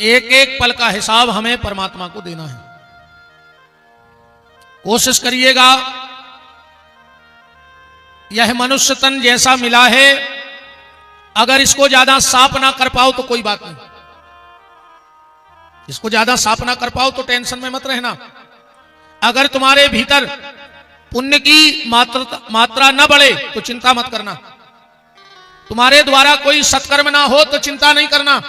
एक एक पल का हिसाब हमें परमात्मा को देना है। कोशिश करिएगा, यह मनुष्य तन जैसा मिला है, अगर इसको ज्यादा साफ ना कर पाओ तो कोई बात नहीं, इसको ज्यादा साफ ना कर पाओ तो टेंशन में मत रहना। अगर तुम्हारे भीतर पुण्य की मात्रा न बढ़े तो चिंता मत करना। तुम्हारे द्वारा कोई सत्कर्म ना हो तो चिंता नहीं करना।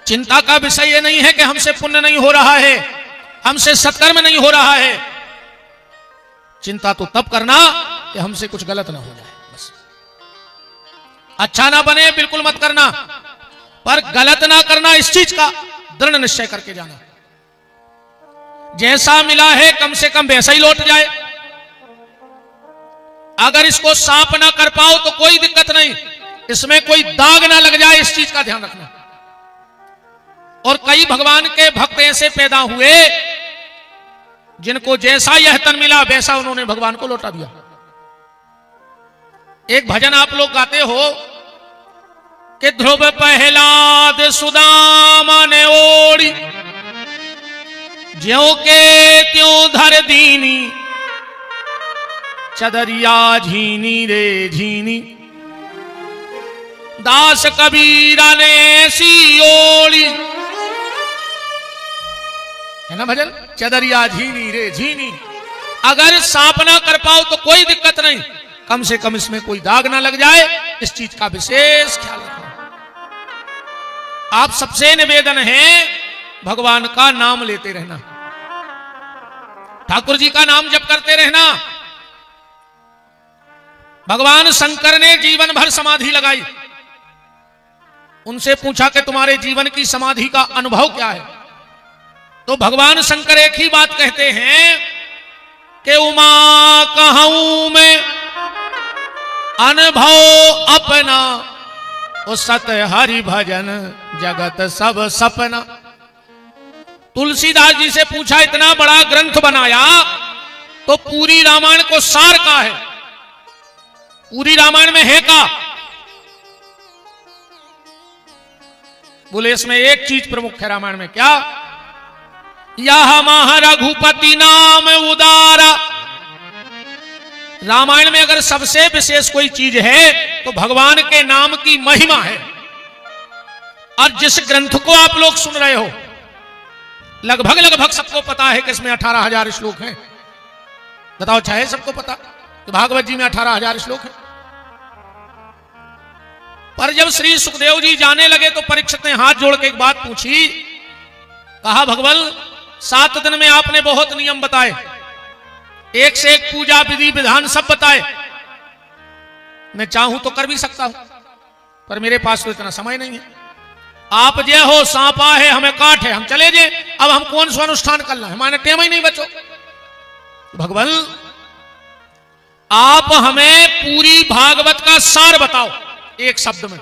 चिंता का विषय यह नहीं है कि हमसे पुण्य नहीं हो रहा है, हमसे सत्कर्म नहीं हो रहा है। चिंता तो तब करना कि हमसे कुछ गलत ना हो जाए, बस। अच्छा ना बने बिल्कुल मत करना, पर गलत ना करना इस चीज का दृढ़ निश्चय करके जाना। जैसा मिला है कम से कम वैसा ही लौट जाए। अगर इसको साफ ना कर पाओ तो कोई दिक्कत नहीं, इसमें कोई दाग ना लग जाए, इस चीज का ध्यान रखना। और कई भगवान के भक्त ऐसे पैदा हुए जिनको जैसा यह तन मिला वैसा उन्होंने भगवान को लौटा दिया। एक भजन आप लोग गाते हो कि ध्रुव प्रहलाद सुदामा ने ओढ़ी, ज्यों के त्यों धर दीनी, चदरिया झीनी रे झीनी, दास कबीरा ने ऐसी ओढ़ी, है ना भजन, चदरिया झीनी रे झीनी। अगर साफ ना कर पाओ तो कोई दिक्कत नहीं, कम से कम इसमें कोई दाग ना लग जाए, इस चीज का विशेष ख्याल रखना। आप सबसे निवेदन है भगवान का नाम लेते रहना, ठाकुर जी का नाम जप करते रहना। भगवान शंकर ने जीवन भर समाधि लगाई, उनसे पूछा कि तुम्हारे जीवन की समाधि का अनुभव क्या है, तो भगवान शंकर एक ही बात कहते हैं कि उमा कहूं मैं अनुभव अपना, ओ सत हरि भजन जगत सब सपना। तुलसीदास जी से पूछा, इतना बड़ा ग्रंथ बनाया तो पूरी रामायण को सार का है, पूरी रामायण में है का? बोले इसमें एक चीज प्रमुख है रामायण में, क्या? यह महा रघुपति नाम उदारा। रामायण में अगर सबसे विशेष कोई चीज है तो भगवान के नाम की महिमा है। और जिस ग्रंथ को आप लोग सुन रहे हो, लगभग सबको पता है कि इसमें 18,000 श्लोक हैं। बताओ, चाहे सबको पता कि भागवत जी में 18,000 श्लोक हैं। पर जब श्री सुखदेव जी जाने लगे तो परीक्षित ने हाथ जोड़ के एक बात पूछी, कहा भगवान 7 दिन में आपने बहुत नियम बताए, एक से एक पूजा विधि विधान सब बताए, मैं चाहूं तो कर भी सकता हूं, पर मेरे पास तो इतना समय नहीं है। आप जे हो सांपा है हमें काट है, हम चले जे, अब हम कौन सा अनुष्ठान करना है, हमारे टेम ही नहीं बचो। भगवान आप हमें पूरी भागवत का सार बताओ एक शब्द में,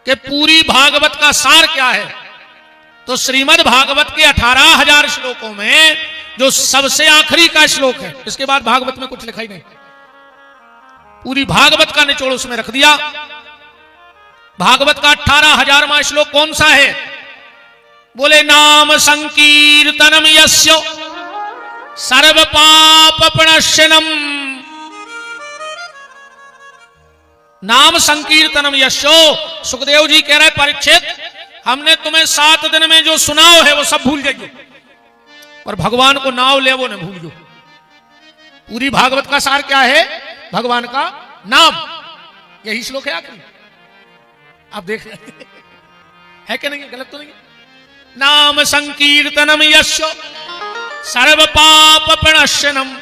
कि पूरी भागवत का सार क्या है। तो श्रीमद् भागवत के 18,000 श्लोकों में जो सबसे आखिरी का श्लोक है, इसके बाद भागवत में कुछ लिखा ही नहीं, पूरी भागवत का निचोड़ उसमें रख दिया। भागवत का 18,000वां श्लोक कौन सा है? बोले नाम संकीर्तनम यस्य सर्व पाप प्रणश्यनम। नाम संकीर्तनम यशो। सुखदेव जी कह रहे परीक्षित, हमने तुम्हें 7 दिन में जो सुनाओ है वो सब भूल जाइए, और भगवान को नाम ले वो न भूल जाओ। पूरी भागवत का सार क्या है? भगवान का नाम, यही श्लोक है आखिरी। आप देख रहे है कि नहीं, गलत तो नहीं? नाम संकीर्तनम यस्य सर्व पाप प्रणश्यनम।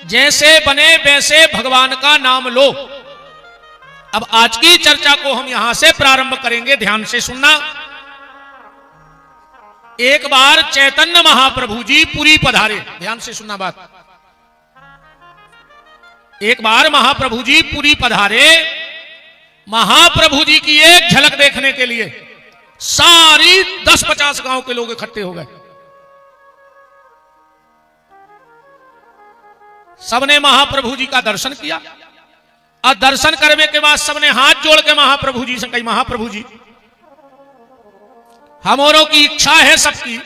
जैसे बने वैसे भगवान का नाम लो। अब आज की चर्चा को हम यहां से प्रारंभ करेंगे, ध्यान से सुनना। एक बार चैतन्य महाप्रभु जी पुरी पधारे, ध्यान से सुनना बात। एक बार महाप्रभु जी पुरी पधारे, महाप्रभु जी की एक झलक देखने के लिए सारी 10-50 गांव के लोग इकट्ठे हो गए। सबने महाप्रभु जी का दर्शन किया, और दर्शन करने के बाद सबने हाथ जोड़ के महाप्रभु जी से कही, महाप्रभु जी हम औरों की इच्छा है सबकी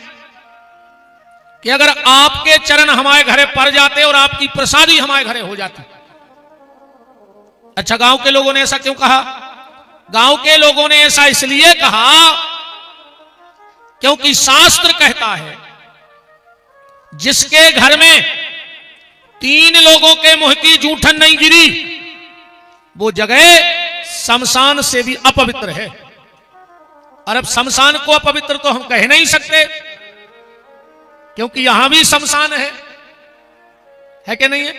कि अगर आपके चरण हमारे घरे पड़ जाते और आपकी प्रसादी हमारे घरे हो जाती। अच्छा, गांव के लोगों ने ऐसा क्यों कहा? गांव के लोगों ने ऐसा इसलिए कहा क्योंकि शास्त्र कहता है जिसके घर में 3 लोगों के मुंह की जूठन नहीं गिरी वो जगह शमशान से भी अपवित्र है। और अब शमशान को अपवित्र तो हम कह नहीं सकते क्योंकि यहां भी शमशान है कि नहीं है?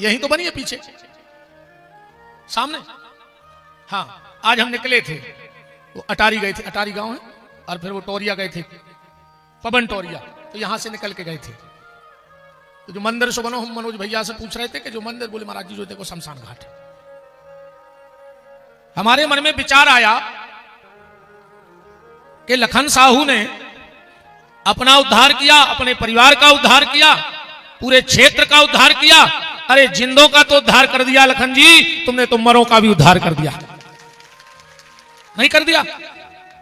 यही तो बनी है पीछे सामने। हाँ, आज हम निकले थे, वो अटारी गए थे, अटारी गांव है, और फिर वो टोरिया गए थे, पवन टोरिया, तो यहां से निकल के गए थे। तो जो मंदिर सो बनो, हम मनोज भैया से पूछ रहे थे कि जो मंदिर, बोले महाराज जी जो देखो शमशान घाट है। हमारे मन में विचार आया कि लखन साहू ने अपना उद्धार किया, अपने परिवार का उद्धार किया, पूरे क्षेत्र का उद्धार किया। अरे जिंदों का तो उद्धार कर दिया लखन जी, तुमने तो मरों का भी उद्धार कर दिया, नहीं कर दिया?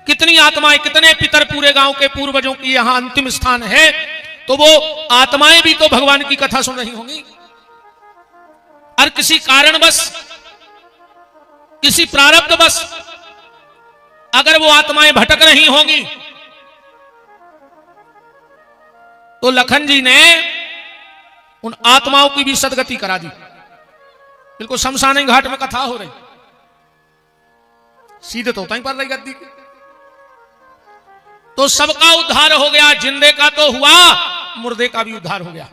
कितनी आत्माएं, कितने पितर पूरे गांव के पूर्वजों की यहां अंतिम स्थान है, तो वो आत्माएं भी तो भगवान की कथा सुन रही होंगी। और किसी कारणवश, किसी प्रारब्ध बस अगर वो आत्माएं भटक रही होंगी, तो लखन जी ने उन आत्माओं की भी सदगति करा दी। बिल्कुल शमशान घाट में कथा हो रही, सीधे तो ही पड़ रही गद्दी की, तो सबका उद्धार हो गया। जिंदे का तो हुआ, मुर्दे का भी उद्धार हो गया।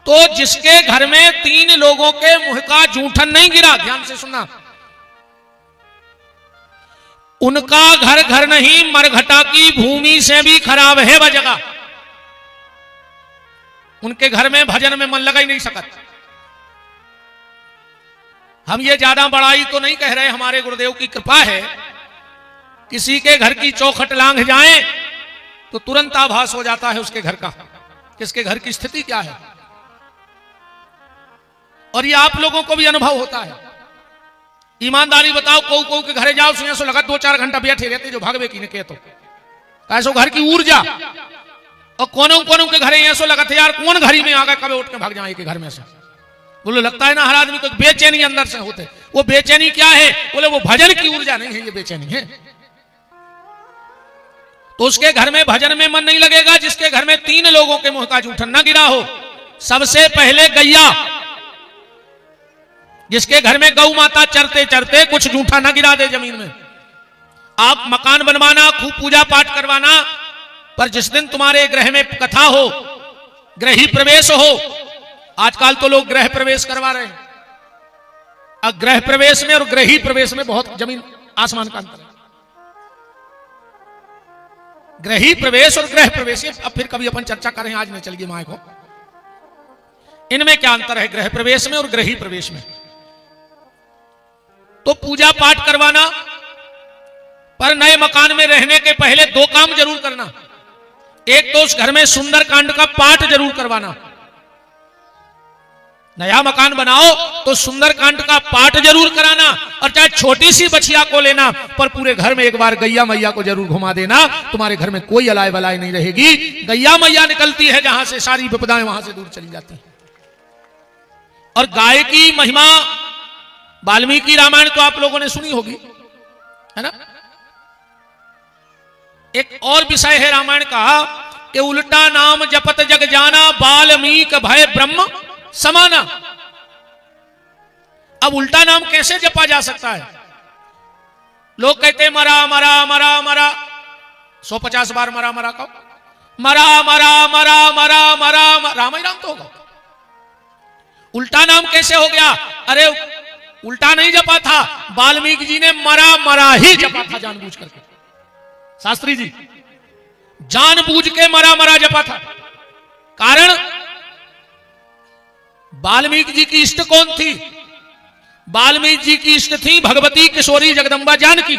तो जिसके घर में 3 लोगों के मुंह का जूठन नहीं गिरा, ध्यान से सुनना, उनका घर घर नहीं, मरघटा की भूमि से भी खराब है वह जगह। उनके घर में भजन में मन लगा ही नहीं सकत। हम ये ज्यादा बड़ाई तो नहीं कह रहे, हमारे गुरुदेव की कृपा है। किसी के घर की चौखट लांघ जाए तो तुरंत आभास हो जाता है उसके घर का, किसके घर की स्थिति क्या है। और ये आप लोगों को भी अनुभव होता है। ईमानदारी बताओ, को के घरे जाओ, सुनिए सो लगा 2-4 घंटा बैठे रहते जो भागवे की ने के, तो कैसो घर की ऊर्जा। और कोनों के घरे ऐसो लगा थे यार कौन घरी में आ गए, कभी उठ के भाग जाए के घर में से। बोले लगता है ना हर आदमी को बेचैनी अंदर से होते। वो बेचैनी क्या है? बोले वो भजन की ऊर्जा नहीं है, ये बेचैनी है। तो उसके घर में भजन में मन नहीं लगेगा जिसके घर में 3 लोगों के मुंह का जूठन न गिरा हो। सबसे पहले गैया, जिसके घर में गौ माता चरते चरते कुछ जूठा ना गिरा दे जमीन में। आप मकान बनवाना, खूब पूजा पाठ करवाना, पर जिस दिन तुम्हारे गृह में कथा हो, गृही प्रवेश हो, आजकल तो लोग गृह प्रवेश करवा रहे हैं। अब गृह प्रवेश में और गृही प्रवेश में बहुत जमीन आसमान का अंतर है। गृही प्रवेश और गृह प्रवेश, अब फिर कभी अपन चर्चा करें, आज नहीं चलिए माए को। इनमें क्या अंतर है गृह प्रवेश में और गृही प्रवेश में? तो पूजा पाठ करवाना, पर नए मकान में रहने के पहले 2 काम जरूर करना। एक तो उस घर में सुंदर कांड का पाठ जरूर करवाना। नया मकान बनाओ तो सुंदर कांड का पाठ जरूर कराना, और चाहे छोटी सी बछिया को लेना, पर पूरे घर में एक बार गैया मैया को जरूर घुमा देना। तुम्हारे घर में कोई अलाय बलाय नहीं रहेगी। गैया मैया निकलती है जहां से सारी विपदाएं वहां से दूर चली जाती हैं। और गाय की महिमा, वाल्मीकि रामायण तो आप लोगों ने सुनी होगी, है ना? एक और विषय है रामायण का कि उल्टा नाम जपत जग जाना, वाल्मीकि भय ब्रह्म समाना। अब उल्टा नाम कैसे जपा जा सकता है? लोग कहते मरा मरा मरा मरा, 150 बार मरा मरा कहो, मरा मरा मरा मरा मरा, राम ही राम तो होगा। उल्टा नाम कैसे हो गया? अरे उल्टा नहीं जपा था, वाल्मीकि जी ने मरा मरा ही जपा था जानबूझ करके। शास्त्री जी जानबूझ के मरा मरा जपा था। कारण वाल्मीकि जी की इष्ट कौन थी? वाल्मीकि जी की इष्ट थी भगवती किशोरी जगदम्बा जानकी।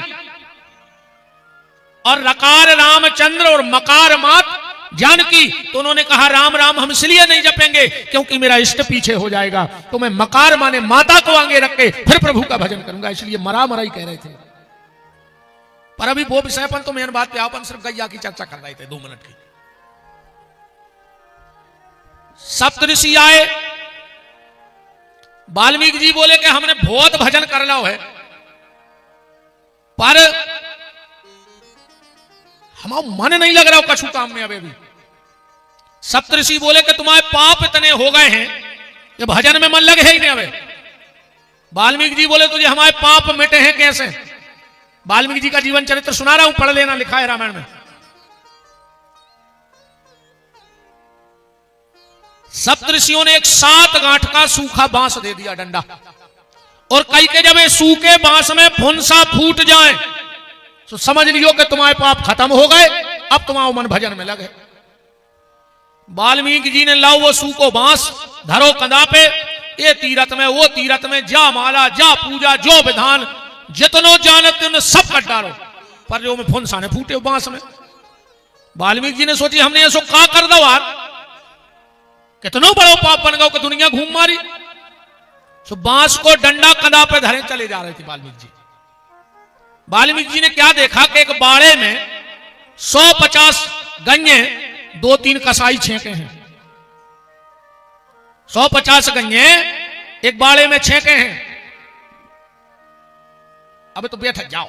और रकार रामचंद्र और मकार मात जानकी, तो उन्होंने कहा राम राम हम इसलिए नहीं जपेंगे क्योंकि मेरा इष्ट पीछे हो जाएगा, तो मैं मकार माने माता को आगे रख के फिर प्रभु का भजन करूंगा, इसलिए मरा मरा ही कह रहे थे। पर अभी वो विषयपन तो मेन बात पे अपन सिर्फ गैया की चर्चा कर रहे थे 2 मिनट की। सप्तऋषि आए, वाल्मीकि जी बोले कि हमने बहुत भजन कर लो है, पर हमारा मन नहीं लग रहा कछु काम में अभी भी। सप्तऋषि बोले कि तुम्हारे पाप इतने हो गए हैं कि भजन में मन लगे ही नहीं अबे। वाल्मीकि जी बोले तुझे हमारे पाप मिटे हैं कैसे? वाल्मीकि जी का जीवन चरित्र सुना रहा हूं, पढ़ लेना, लिखा है रामायण में। सप्तऋषियों ने एक 7 गांठ का सूखा बांस दे दिया, डंडा, और कई के जब सूखे बांस में फुंसा फूट जाए तो समझ लियो कि तुम्हारे पाप खत्म हो गए, अब तुम्हारा मन भजन में लगे। वाल्मीकि जी ने लाओ वो सूखो बांस, धरो कंधा पे, ये तीरथ में वो तीरथ में, जा माला जा पूजा जो विधान जितनो जानते उन्हें सब कट डालो, पर जो में फुंसा ने फूटे बांस में। वाल्मीकि जी ने सोची हमने ऐसो का कर दो यार, कितनो बड़ो पाप बन गो कि दुनिया घूम मारी। तो बांस को डंडा कंधा पे धरे चले जा रहे थे वाल्मीकि जी। वाल्मीकि जी ने क्या देखा कि एक बाड़े में 150 गन्ने 2-3 कसाई छेके हैं। 150 गन्ने एक बाड़े में छेके हैं। अब तो बैठ जाओ,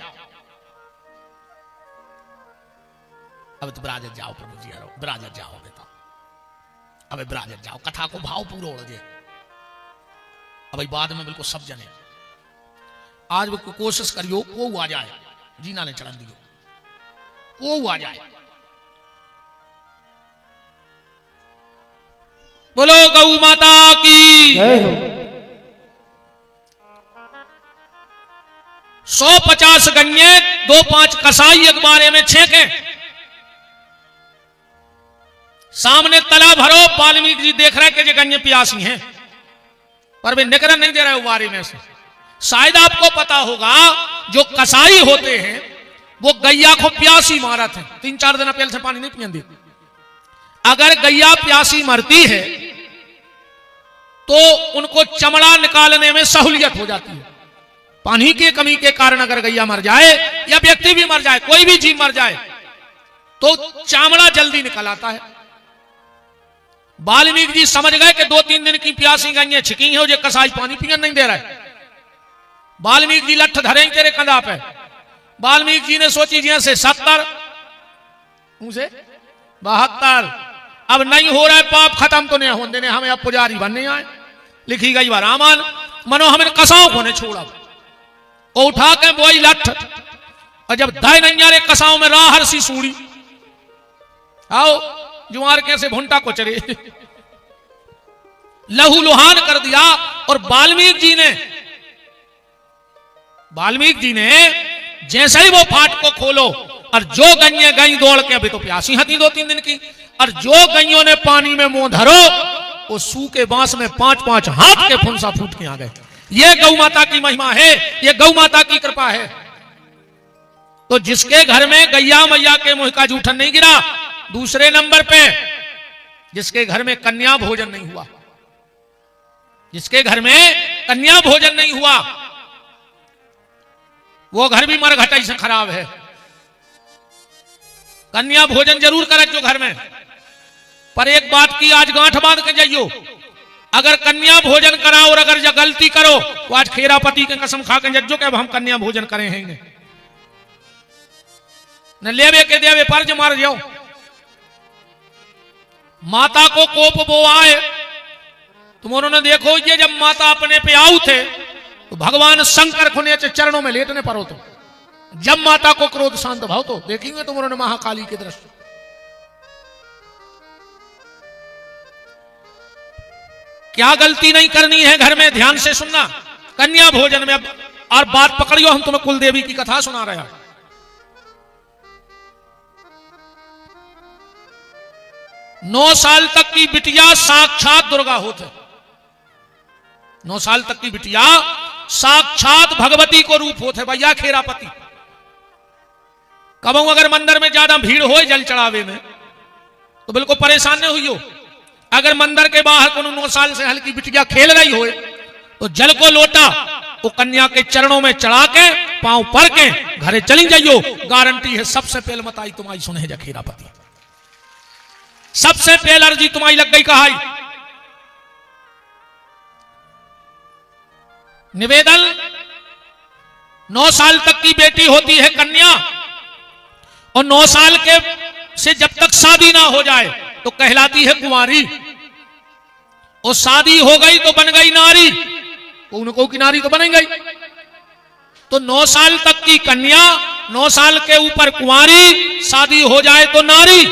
अब तो बराजत जाओ प्रभु जी, हरो बराजत जाओ बेटा, अब बराजत जाओ, कथा को भाव पूरा हो जाए। अब बाद में बिल्कुल सब जने आज वो कोशिश करियो को आ जाए, जीना ने चढ़न दियो, को आ जाए। बोलो गौ माता की। 150 गन्ने 2-5 कसाई एक बारे में छेके, सामने तला भरो। वाल्मीकि जी देख रहे कि ये गन्ने प्यासी हैं, पर वे निकलन नहीं दे रहे बारे में से। शायद आपको पता होगा जो कसाई होते हैं वो गैया को प्यासी मारत है, 3-4 दिन पहले से पानी नहीं पियन देती। अगर गैया प्यासी मरती है तो उनको चमड़ा निकालने में सहूलियत हो जाती है। पानी की कमी के कारण अगर गैया मर जाए या व्यक्ति भी मर जाए, कोई भी जीव मर जाए, तो चमड़ा जल्दी निकल आता है। वाल्मीकि जी समझ गए कि 2-3 दिन की प्यासी गैया छिकी है, जो कसाई पानी पियन नहीं दे रहा है। वाल्मीकि जी लठ धरेंगे तेरे कंधा पे। वाल्मीकि जी ने सोची जैसे 70 उसे 72, अब नहीं हो रहा है, पाप खत्म तो नहीं होने देने, हमें अब पुजारी बनने आए। लिखी गई वह रामायण, मनो हमें कसाओं को ने छोड़ा, वो उठा के वही लठ, और जब दाई नैया कसाओं में राहर सी सूड़ी, आओ जुआर कैसे भुंटा को चरे, लहू लुहान कर दिया। और वाल्मीकि जी ने जैसे ही वो फाट को खोलो, और जो गैया गई दौड़ के, अभी तो प्यासी हती 2-3 दिन की, और जो गैयों ने पानी में मुंह धरो, वो सूखे बांस में 5-5 हाथ के फुंसा फूट के आ गए। ये गौ माता की महिमा है, ये गौ माता की कृपा है। तो जिसके घर में गैया मैया के मुंह का जूठन नहीं गिरा, दूसरे नंबर पे जिसके घर में कन्या भोजन नहीं हुआ, जिसके घर में कन्या भोजन नहीं हुआ, वो घर भी मरघटाई से खराब है। कन्या भोजन जरूर करे जो घर में, पर एक बात की आज गांठ बांध के जाइयो, अगर कन्या भोजन करा और अगर जो गलती करो तो आज खेरापति के कसम खा के जज्जो के अब हम कन्या भोजन करें हैं न लेवे के देवे पर्ज मार जाओ। माता को कोप वो आए, तुम उन्होंने देखो ये जब माता अपने पे आऊ थे तो भगवान शंकर खुने चरणों में लेटने पर हो, तो जब माता को क्रोध शांत भाव तो देखेंगे तुम उन्होंने महाकाली के दृश्य। क्या गलती नहीं करनी है घर में, ध्यान से सुनना। कन्या भोजन में अब और बात पकड़ियो, हम तुम्हें कुल देवी की कथा सुना रहे हैं। 9 साल तक की बिटिया साक्षात दुर्गा होते, 9 साल तक की बिटिया साक्षात भगवती को रूप होते भैया खेरापति। कबू अगर मंदिर में ज्यादा भीड़ हो जल चढ़ावे में तो बिल्कुल परेशान नहीं हुई हो। अगर मंदिर के बाहर को 9 साल से हल्की बिटिया खेल रही हो तो जल को लोटा वो कन्या के चरणों में चढ़ा के पांव पर के घरे चली जाइयो। गारंटी है सबसे पहले मत आई तुम्हारी सुने जखीरापति, सबसे पहले अर्जी तुम्हारी लग गई कहाई। निवेदन 9 साल तक की बेटी होती है कन्या और 9 साल के से जब तक शादी ना हो जाए तो कहलाती है कुंवारी, और शादी हो गई तो बन गई नारी, को की नारी तो बन गई। तो 9 साल तक की कन्या, 9 साल के ऊपर कुंवारी, शादी हो जाए तो नारी,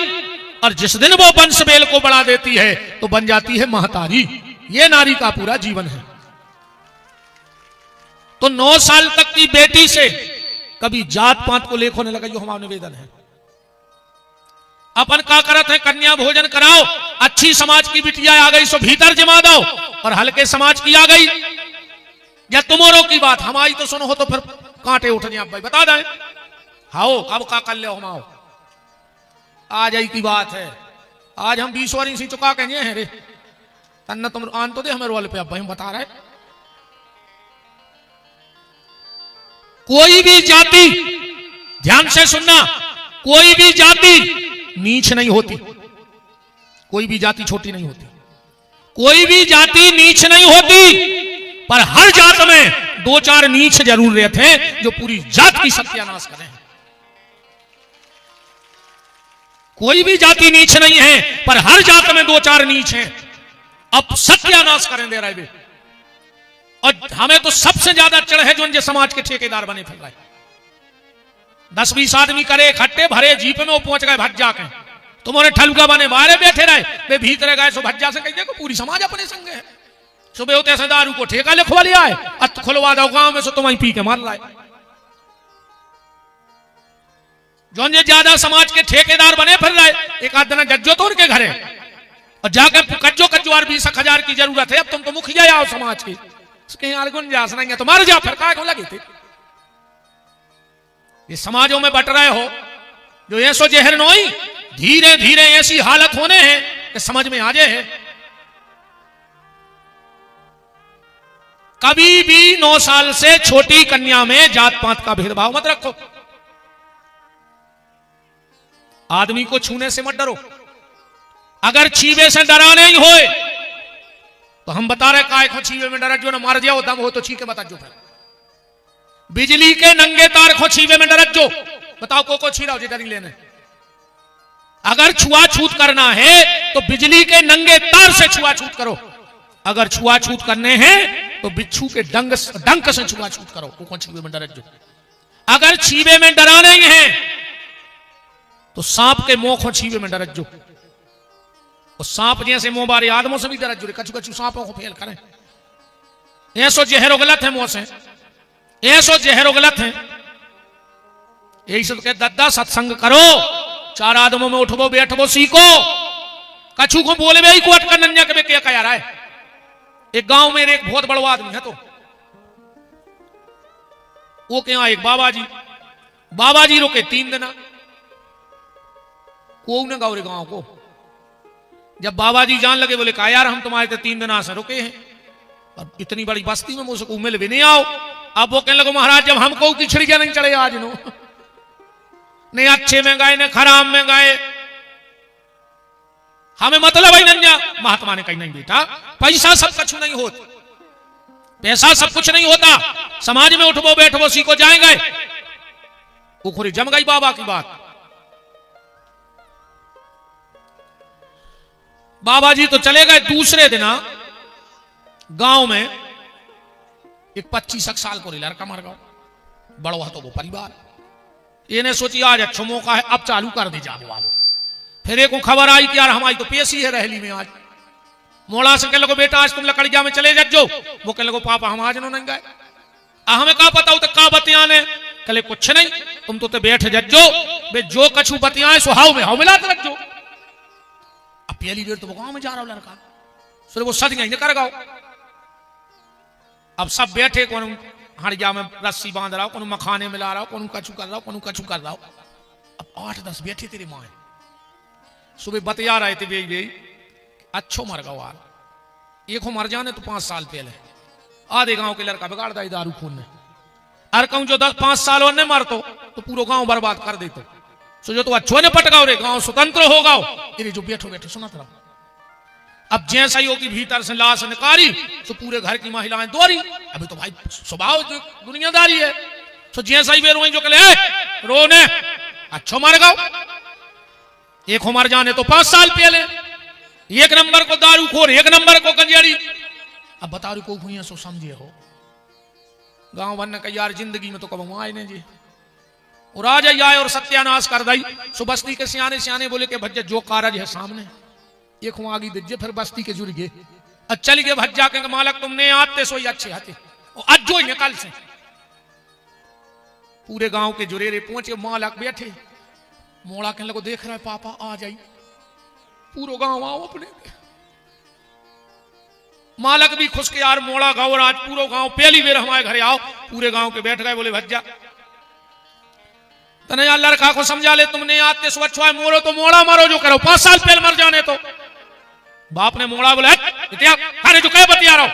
और जिस दिन वो वंश बेल को बढ़ा देती है तो बन जाती है महतारी। ये नारी का पूरा जीवन है। तो 9 साल तक की बेटी से कभी जात पात को लेखो न लगा, यो हमारा निवेदन है। अपन का करत है, कन्या भोजन कराओ, अच्छी समाज की बिटिया आ गई सो भीतर जमा दो, और हल्के समाज की आ गई या तुम्हारों की बात हमारी तो सुनो हो तो फिर कांटे उठने आप भाई बता दें। हाओ कब का कर ले हम आओ, आज आई की बात है। आज हम 20 वारी सी चुका कहें हैं रे तन्ना तुम आन तो दे हमें रोल पे अब भाई हम बता रहे। कोई भी जाति, ध्यान से सुनना, कोई भी जाति नीच नहीं होती, कोई भी जाति छोटी नहीं होती, कोई भी जाति नीच नहीं होती, पर हर जात में 2-4 नीच जरूर रहते हैं जो पूरी जात की सत्यानाश करें। कोई भी जाति नीच नहीं है, पर हर जात में 2-4 नीच हैं, अब सत्यानाश करें दे रहे। और हमें तो सबसे ज्यादा चढ़ है जो उनके समाज के ठेकेदार बने फिर रहे। 10-20 आदमी करे इकट्ठे भरे जीप में वो पहुंच गए भज्जा के, तुम्हारे ठलुका बने बाहर बैठे रहे, वे भीतर गए सो भज्जा से कही देखो पूरी समाज अपने संग है। सुबह होते से दारू को ठेका लिखवा लिया है, अत खुलवा दो गांव में सो तुम्हें पी के मार लाए। जो ज्यादा समाज के ठेकेदार बने फिर रहे, एक आध दिन जज्जो तोड़ के घरे और जाकर कज्जो कज्जो 20,000 की जरूरत है, अब तुम तो मुखिया आओ समाज के, गुंजाइश नहीं है तो मार जा फिर काय को लगे थे। ये समाजों में बट रहे हो जो ऐसो जहर नोई, धीरे धीरे ऐसी हालत होने हैं कि समझ में आ जाए है। कभी भी 9 साल से छोटी कन्या में जात पात का भेदभाव मत रखो। आदमी को छूने से मत डरो। अगर छीवे से डरा नहीं होए तो हम बता रहे काय को छीवे में डरा, जो ना मार जाओ दम हो तो छीके बता जो। बिजली के नंगे तार को छीवे में डरत जो, बताओ को छी रहा हो जिधर लेने। अगर छुआछूत करना है तो बिजली के नंगे तार से छुआछूत करो, अगर छुआछूत करने हैं तो बिच्छू के डंक से छुआछूत करो, को छीवे में डरत जो। अगर छीवे में डरा नहीं है तो सांप के मुंह को छीवे में डरत जो, और सांप जैसे मुंह बारे आदमों से भी डरत जो, कछु कछु सांपों को फेल करें। ऐसो जहरो गलत है मुंह से, ऐसो जहरो गलत है। यही सब के दद्दा सत्संग करो, 4 आदमों में उठबो बैठबो सीखो। कछु को बोले भाई को अटकर नन्या के क्या कह रहा है। एक गांव में एक बहुत बड़ा आदमी है, तो वो क्या एक बाबा जी रुके 3 दिन, को न गाँव रे गांव को। जब बाबा जी जान लगे बोले कहा यार हम तुम्हारे तो 3 दिन से रुके हैं और इतनी बड़ी बस्ती में मुझको मिल भी नहीं आओ। अब वो कहने लगे महाराज जब हमको की छिड़कियां नहीं चढ़े आज नो, नहीं अच्छे में गए न खराब में गए, हमें मतलब है नन्या। महात्मा ने कही नहीं बेटा पैसा सब कुछ नहीं होता, पैसा सब कुछ नहीं होता, समाज में उठबो बैठबो सीखो जाएंगे। वो खुरी जम गई बाबा की बात। बाबा जी तो चले गए। दूसरे दिन गांव में एक 25 साल को लड़का मर गया, बड़वा तो वो परिवार। इन्हें सोची आज अच्छा मौका है, अब चालू कर दी जाओ बाबू। फिर एक को खबर आई कि यार हमारी तो पेशी है रहली में आज। मोड़ा से कह लगो बेटा आज तुम लकड़िया में चले जाओ। वो कह लगो पापा हम आज नहीं गए। हमें का पता हो तो का बतिया ने कले कुछ नहीं, तुम तो बैठ जज्जो बे जो कछु बतियाए सो हाउ में हाउ मिला रखो। अब पहली बेर तो गांव में जा रहा हो लड़का, सो वो सद नहीं कर गाओ। अब सब बैठे, कौन हड़िया में रस्सी बांध रहा हो, कौन मखाने मिला रहा हो, कौन कछु कर रहा हो, कौन कछु कर रहा हो। अब 8-10 बैठे तेरी माँ सुबह बतिया रहे थे वे अच्छो मर गो यार, एक हो मर जाने तो 5 साल पहले आधे गांव के लड़का बिगाड़ दा दारू खून ने। अरे कहूं जो 5 साल और ने मारतो तो पूरा गांव बर्बाद कर देते। सो जो तो अच्छो ने पटकाओ रे, गांव स्वतंत्र होगा। ये जो बैठो बैठो सुना था। अब जैसा ही हो कि भीतर से लाश निकाली तो पूरे घर की महिलाएं दौड़ी। अभी तो भाई स्वभाव दुनियादारी है। तो जैसा ही बेरो जो कहे रोने अच्छो मर गो, एक हो मर जाने तो 5 साल पहले, एक नंबर को दारू खोर, एक नंबर को गंजेड़ी। अब बता रू को हुई सो समझे हो गांव वन का यार जिंदगी में तो कब आए ने जी और आ जाइए आए और सत्यानाश कर दई। सो बस्ती के सियाने सियाने बोले के भज्जे जो कारज है सामने एक हुआ आगे दीजिए, फिर बस्ती के जुड़ गए। चल गए भज्जा के मालक तुमने आते सोई अच्छे आते आज जो निकल से पूरे गांव के जुरेरे पहुंचे। मालक बैठे मोड़ा कहने लगो देख रहा है पापा आ जाई, पूरा गांव आओ अपने। मालक भी खुश के यार मोड़ा गाँव आज पूरा गांव पहली बेर हमारे घरे आओ। पूरे गांव के बैठ गए बोले भज्जा तने यार लड़का को समझा ले, तुमने आते सो अच्छा मोड़ो तो मोड़ा मारो जो करो, 5 साल पहले मर जाने तो। बाप ने मोड़ा बोला अरे जो कहे बतिया रहो।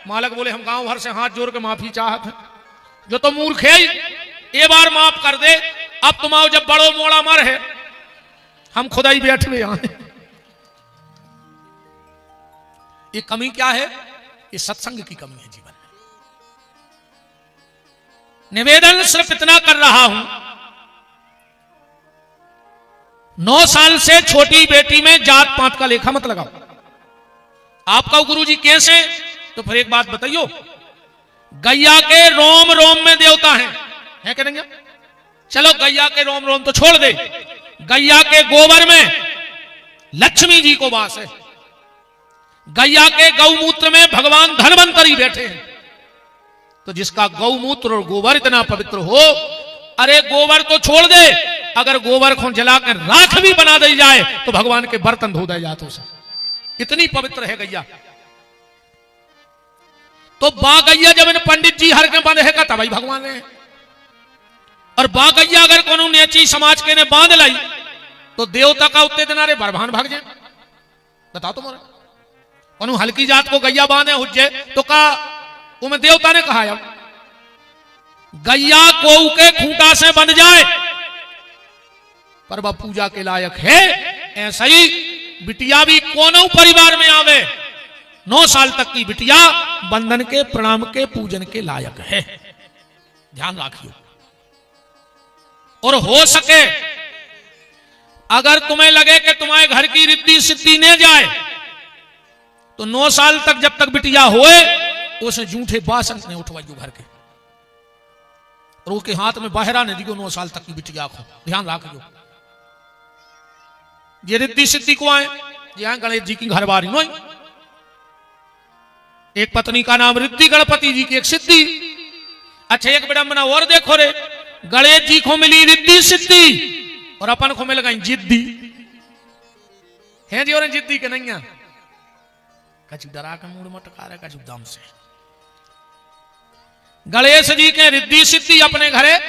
मालक बोले हम गांव भर से हाथ जोड़ के माफी चाहत है, जो तो मूर्ख है ये बार माफ कर दे। अब तुम आओ जब बड़ो मोड़ा मर है हम खुदा ही बैठ हुए यहां। ये कमी क्या है? ये सत्संग की कमी है जीवन में। निवेदन सिर्फ इतना कर रहा हूं, 9 साल से छोटी बेटी में जात पात का लेखा मत लगाओ। आपका गुरुजी कैसे? तो फिर एक बात बताइयो, गैया के रोम रोम में देवता है करेंगे। चलो गैया के रोम रोम तो छोड़ दे, गैया के गोबर में लक्ष्मी जी को वास है। गैया के गौमूत्र में भगवान धनवंतरी बैठे हैं। तो जिसका गौमूत्र और गोबर इतना पवित्र हो, अरे गोबर तो छोड़ दे, अगर गोबर को जलाकर राख भी बना दी जाए तो भगवान के बर्तन धो दिए जाते उसे, इतनी पवित्र है गैया। तो बा गैया जब इन पंडित जी हर के बांधे का तभी भगवान ने, और बा गैया अगर कोनो नेची समाज के ने बांध लाई तो देवता का उत्ते दिन अरे बरभान भाग जाए। बताओ तो मोरा कोनो हल्की जात को गैया बांधे हुज्जे तो का उमें देवता ने कहा अब गैया को के खूंटा से बंध जाए पर वह पूजा के लायक है। ऐसा ही बिटिया भी कोनो परिवार में आवे, 9 साल तक की बिटिया बंधन के प्रणाम के पूजन के लायक है। ध्यान रखियो। और हो सके अगर तुम्हें लगे कि तुम्हारे घर की रिद्धि सिद्धि न जाए तो 9 साल तक जब तक बिटिया होए उसे जूठे बासन ने उठवाइयो घर के, और उसके हाथ में बाहरा ने दियो 9 साल तक की बिटिया को। ध्यान रखियो। ये रिद्धि सिद्धि को आए, ये गणेश जी की घरवारी नो, एक पत्नी का नाम रिद्धि, गणपति जी की एक सिद्धि। अच्छा एक विडंबना और देखो रे, गणेश जी को मिली रिद्धि सिद्धि और अपन को मिल गई जिद्दी है जी। और जिद्दी के नहीं है, कछु डरा के मूड मटका रहे, कछु दम से। गणेश जी के रिद्धि सिद्धि, अपने घरे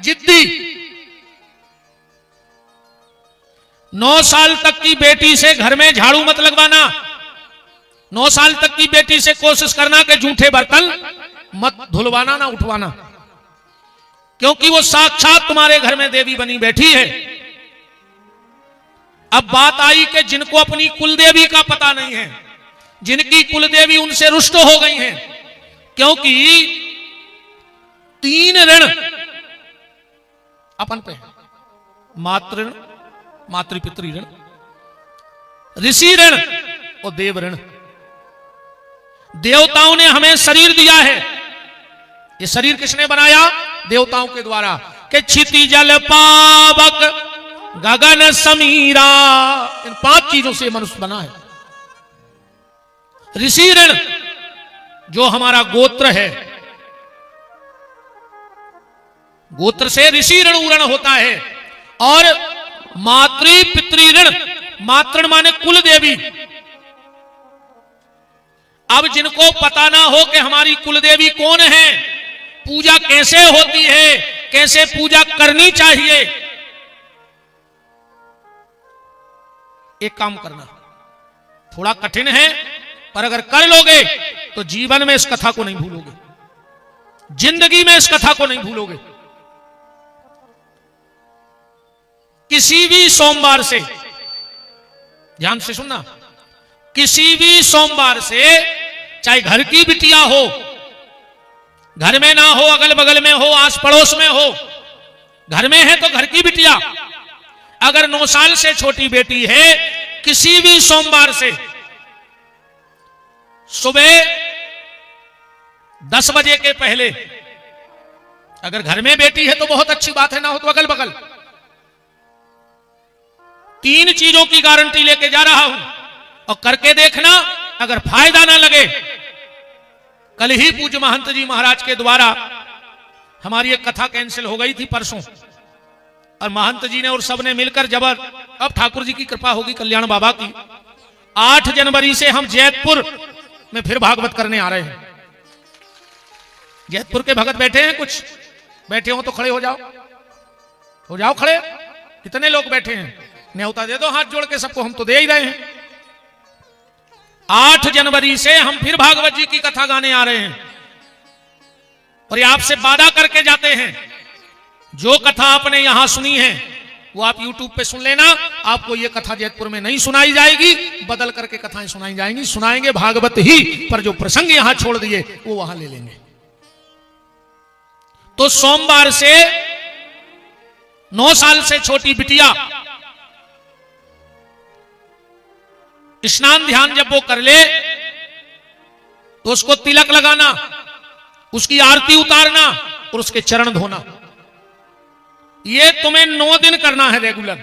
जिद्दी। 9 साल तक की बेटी से घर में झाड़ू मत लगवाना। 9 साल तक की बेटी से कोशिश करना कि जूठे बर्तन मत धुलवाना ना उठवाना, क्योंकि वो साक्षात तुम्हारे घर में देवी बनी बैठी है। अब बात आई कि जिनको अपनी कुलदेवी का पता नहीं है, जिनकी कुलदेवी उनसे रुष्ट हो गई हैं, क्योंकि 3 ऋण अपन पे है, मातृ ऋण, मातृपितृ ऋण, ऋषि ऋण और देव ऋण। देवताओं ने हमें शरीर दिया है, ये शरीर किसने बनाया? देवताओं के द्वारा। कि क्षिति जल पावक गगन समीरा, इन 5 चीजों से मनुष्य बना है। ऋषि ऋण जो हमारा गोत्र है, गोत्र से ऋषि ऋण उरण होता है। और मातृ पितृ ऋण, मातृ माने कुल देवी। अब जिनको पता ना हो कि हमारी कुलदेवी कौन है, पूजा कैसे होती है, कैसे पूजा करनी चाहिए, एक काम करना, थोड़ा कठिन है पर अगर कर लोगे तो जीवन में इस कथा को नहीं भूलोगे, जिंदगी में इस कथा को नहीं भूलोगे। किसी भी सोमवार से, ध्यान से सुनना, किसी भी सोमवार से, चाहे घर की बिटिया हो, घर में ना हो, अगल बगल में हो, आस पड़ोस में हो, घर में है तो घर की बिटिया, अगर 9 साल से छोटी बेटी है, किसी भी सोमवार से सुबह 10 बजे के पहले, अगर घर में बेटी है तो बहुत अच्छी बात है, ना हो तो अगल बगल, 3 चीजों की गारंटी लेके जा रहा हूं और करके देखना। अगर फायदा ना लगे, कल ही पूज्य महंत जी महाराज के द्वारा हमारी एक कथा कैंसिल हो गई थी परसों, और महंत जी ने और सबने मिलकर जबर, अब ठाकुर जी की कृपा होगी कल्याण बाबा की, 8 जनवरी से हम जैतपुर में फिर भागवत करने आ रहे हैं। जैतपुर के भगत बैठे हैं, कुछ बैठे हो तो खड़े हो जाओ खड़े। कितने लोग बैठे हैं? न्योता दे दो हाथ जोड़ के सबको, हम तो दे ही रहे हैं। 8 जनवरी से हम फिर भागवत जी की कथा गाने आ रहे हैं, और ये आपसे वादा करके जाते हैं, जो कथा आपने यहां सुनी है वो आप YouTube पे सुन लेना। आपको ये कथा जैतपुर में नहीं सुनाई जाएगी, बदल करके कथाएं सुनाई जाएंगी, सुनाएंगे भागवत ही, पर जो प्रसंग यहां छोड़ दिए वो वहां ले लेंगे। तो सोमवार से 9 साल से छोटी बिटिया स्नान ध्यान जब वो कर ले तो उसको तिलक लगाना, उसकी आरती उतारना और उसके चरण धोना, ये तुम्हें 9 दिन करना है रेगुलर।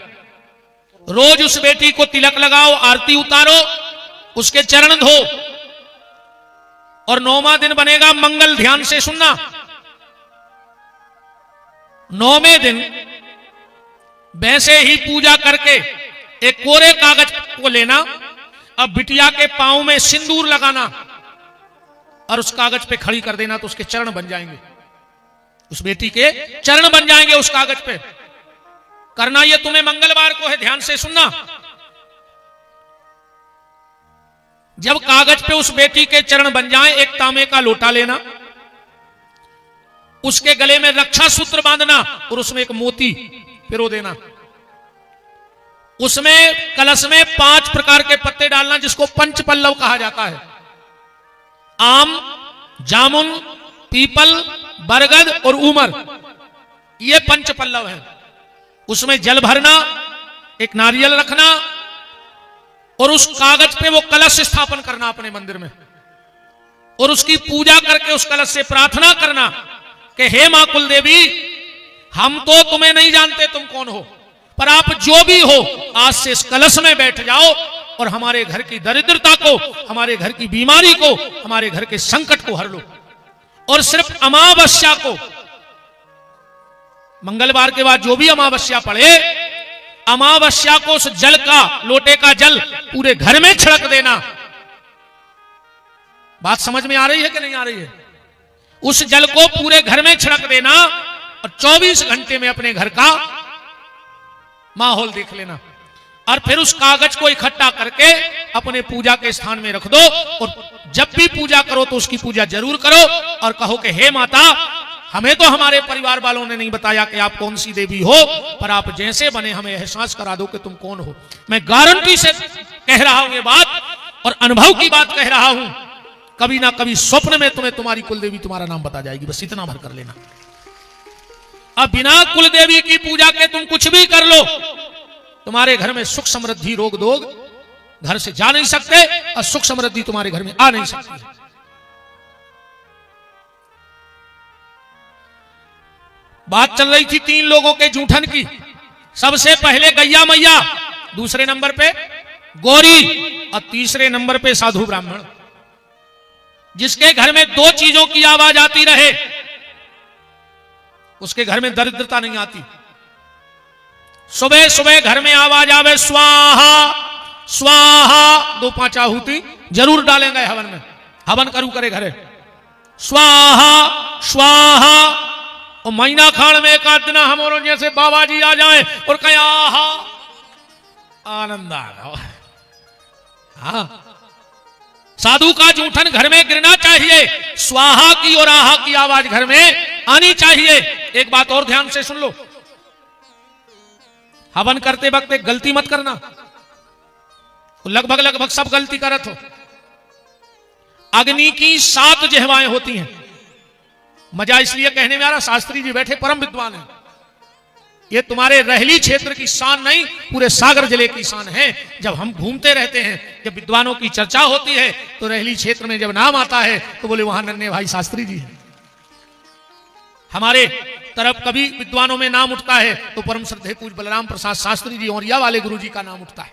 रोज उस बेटी को तिलक लगाओ, आरती उतारो, उसके चरण धो, और 9वां दिन बनेगा मंगल। ध्यान से सुनना, 9वें दिन वैसे ही पूजा करके एक कोरे कागज को लेना, अब बिटिया के पांव में सिंदूर लगाना और उस कागज पे खड़ी कर देना, तो उसके चरण बन जाएंगे, उस बेटी के चरण बन जाएंगे उस कागज पे। करना ये तुम्हें मंगलवार को है, ध्यान से सुनना। जब कागज पे उस बेटी के चरण बन जाएं, एक तांबे का लोटा लेना, उसके गले में रक्षा सूत्र बांधना और उसमें एक मोती पिरो देना। उसमें कलश में 5 प्रकार के पत्ते डालना, जिसको पंच पल्लव कहा जाता है। आम, जामुन, पीपल, बरगद और उमर, ये पंच पल्लव हैं। उसमें जल भरना, एक नारियल रखना और उस कागज पे वो कलश स्थापन करना अपने मंदिर में, और उसकी पूजा करके उस कलश से प्रार्थना करना कि हे मां कुल देवी, हम तो तुम्हें नहीं जानते तुम कौन हो, पर आप जो भी हो, आज से इस कलश में बैठ जाओ और हमारे घर की दरिद्रता को, हमारे घर की बीमारी को, हमारे घर के संकट को हर लो। और सिर्फ अमावस्या को, मंगलवार के बाद जो भी अमावस्या पड़े, अमावस्या को उस जल का, लोटे का जल पूरे घर में छिड़क देना। बात समझ में आ रही है कि नहीं आ रही है? उस जल को पूरे घर में छिड़क देना और 24 घंटे में अपने घर का माहौल देख लेना, और फिर उस कागज को इकट्ठा करके अपने पूजा के स्थान में रख दो, और जब भी पूजा करो तो उसकी पूजा जरूर करो और कहो कि हे माता, हमें तो हमारे परिवार वालों ने नहीं बताया कि आप कौन सी देवी हो, पर आप जैसे बने हमें एहसास करा दो कि तुम कौन हो। मैं गारंटी से कह रहा हूं ये बात, और अनुभव की बात कह रहा हूं, कभी ना कभी स्वप्न में तुम्हें तुम्हारी कुलदेवी तुम्हारा नाम बता जाएगी। बस इतना भर कर लेना। अब बिना कुलदेवी की पूजा के तुम कुछ भी कर लो, तुम्हारे घर में सुख समृद्धि, रोग दोग घर से जा नहीं सकते, और सुख समृद्धि तुम्हारे घर में आ नहीं सकती। बात चल रही थी 3 लोगों के जूठन की। सबसे पहले गैया मैया, दूसरे नंबर पे गौरी, और तीसरे नंबर पे साधु ब्राह्मण। जिसके घर में 2 चीजों की आवाज आती रहे, उसके घर में दरिद्रता नहीं आती। सुबह सुबह घर में आवाज आवे स्वाहा स्वाहा, 2-5 आहुति जरूर डालेंगे हवन में, हवन करू करे घरे, स्वाहा स्वाहा। और महीना खान में एक आध दिन हमारे जैसे बाबा जी आ जाए और कहे आहा, आनंद आ गया। हाँ, साधु का जूठन घर में गिरना चाहिए, स्वाहा की और आहा की आवाज घर में आनी चाहिए। एक बात और ध्यान से सुन लो, हवन करते वक्त एक गलती मत करना, लगभग सब गलती करत हो। अग्नि की 7 जिह्वाएं होती हैं। मजा इसलिए कहने में आ रहा, शास्त्री जी बैठे परम विद्वान हैं। ये तुम्हारे रहली क्षेत्र की शान नहीं, पूरे सागर जिले की शान है। जब हम घूमते रहते हैं, जब विद्वानों की चर्चा होती है, तो रहली क्षेत्र में जब नाम आता है तो बोले वहां नन्हे भाई शास्त्री जी हैं। हमारे तरफ कभी विद्वानों में नाम उठता है तो परम श्रद्धेय पूज्य बलराम प्रसाद शास्त्री जी और या वाले गुरु जी का नाम उठता है।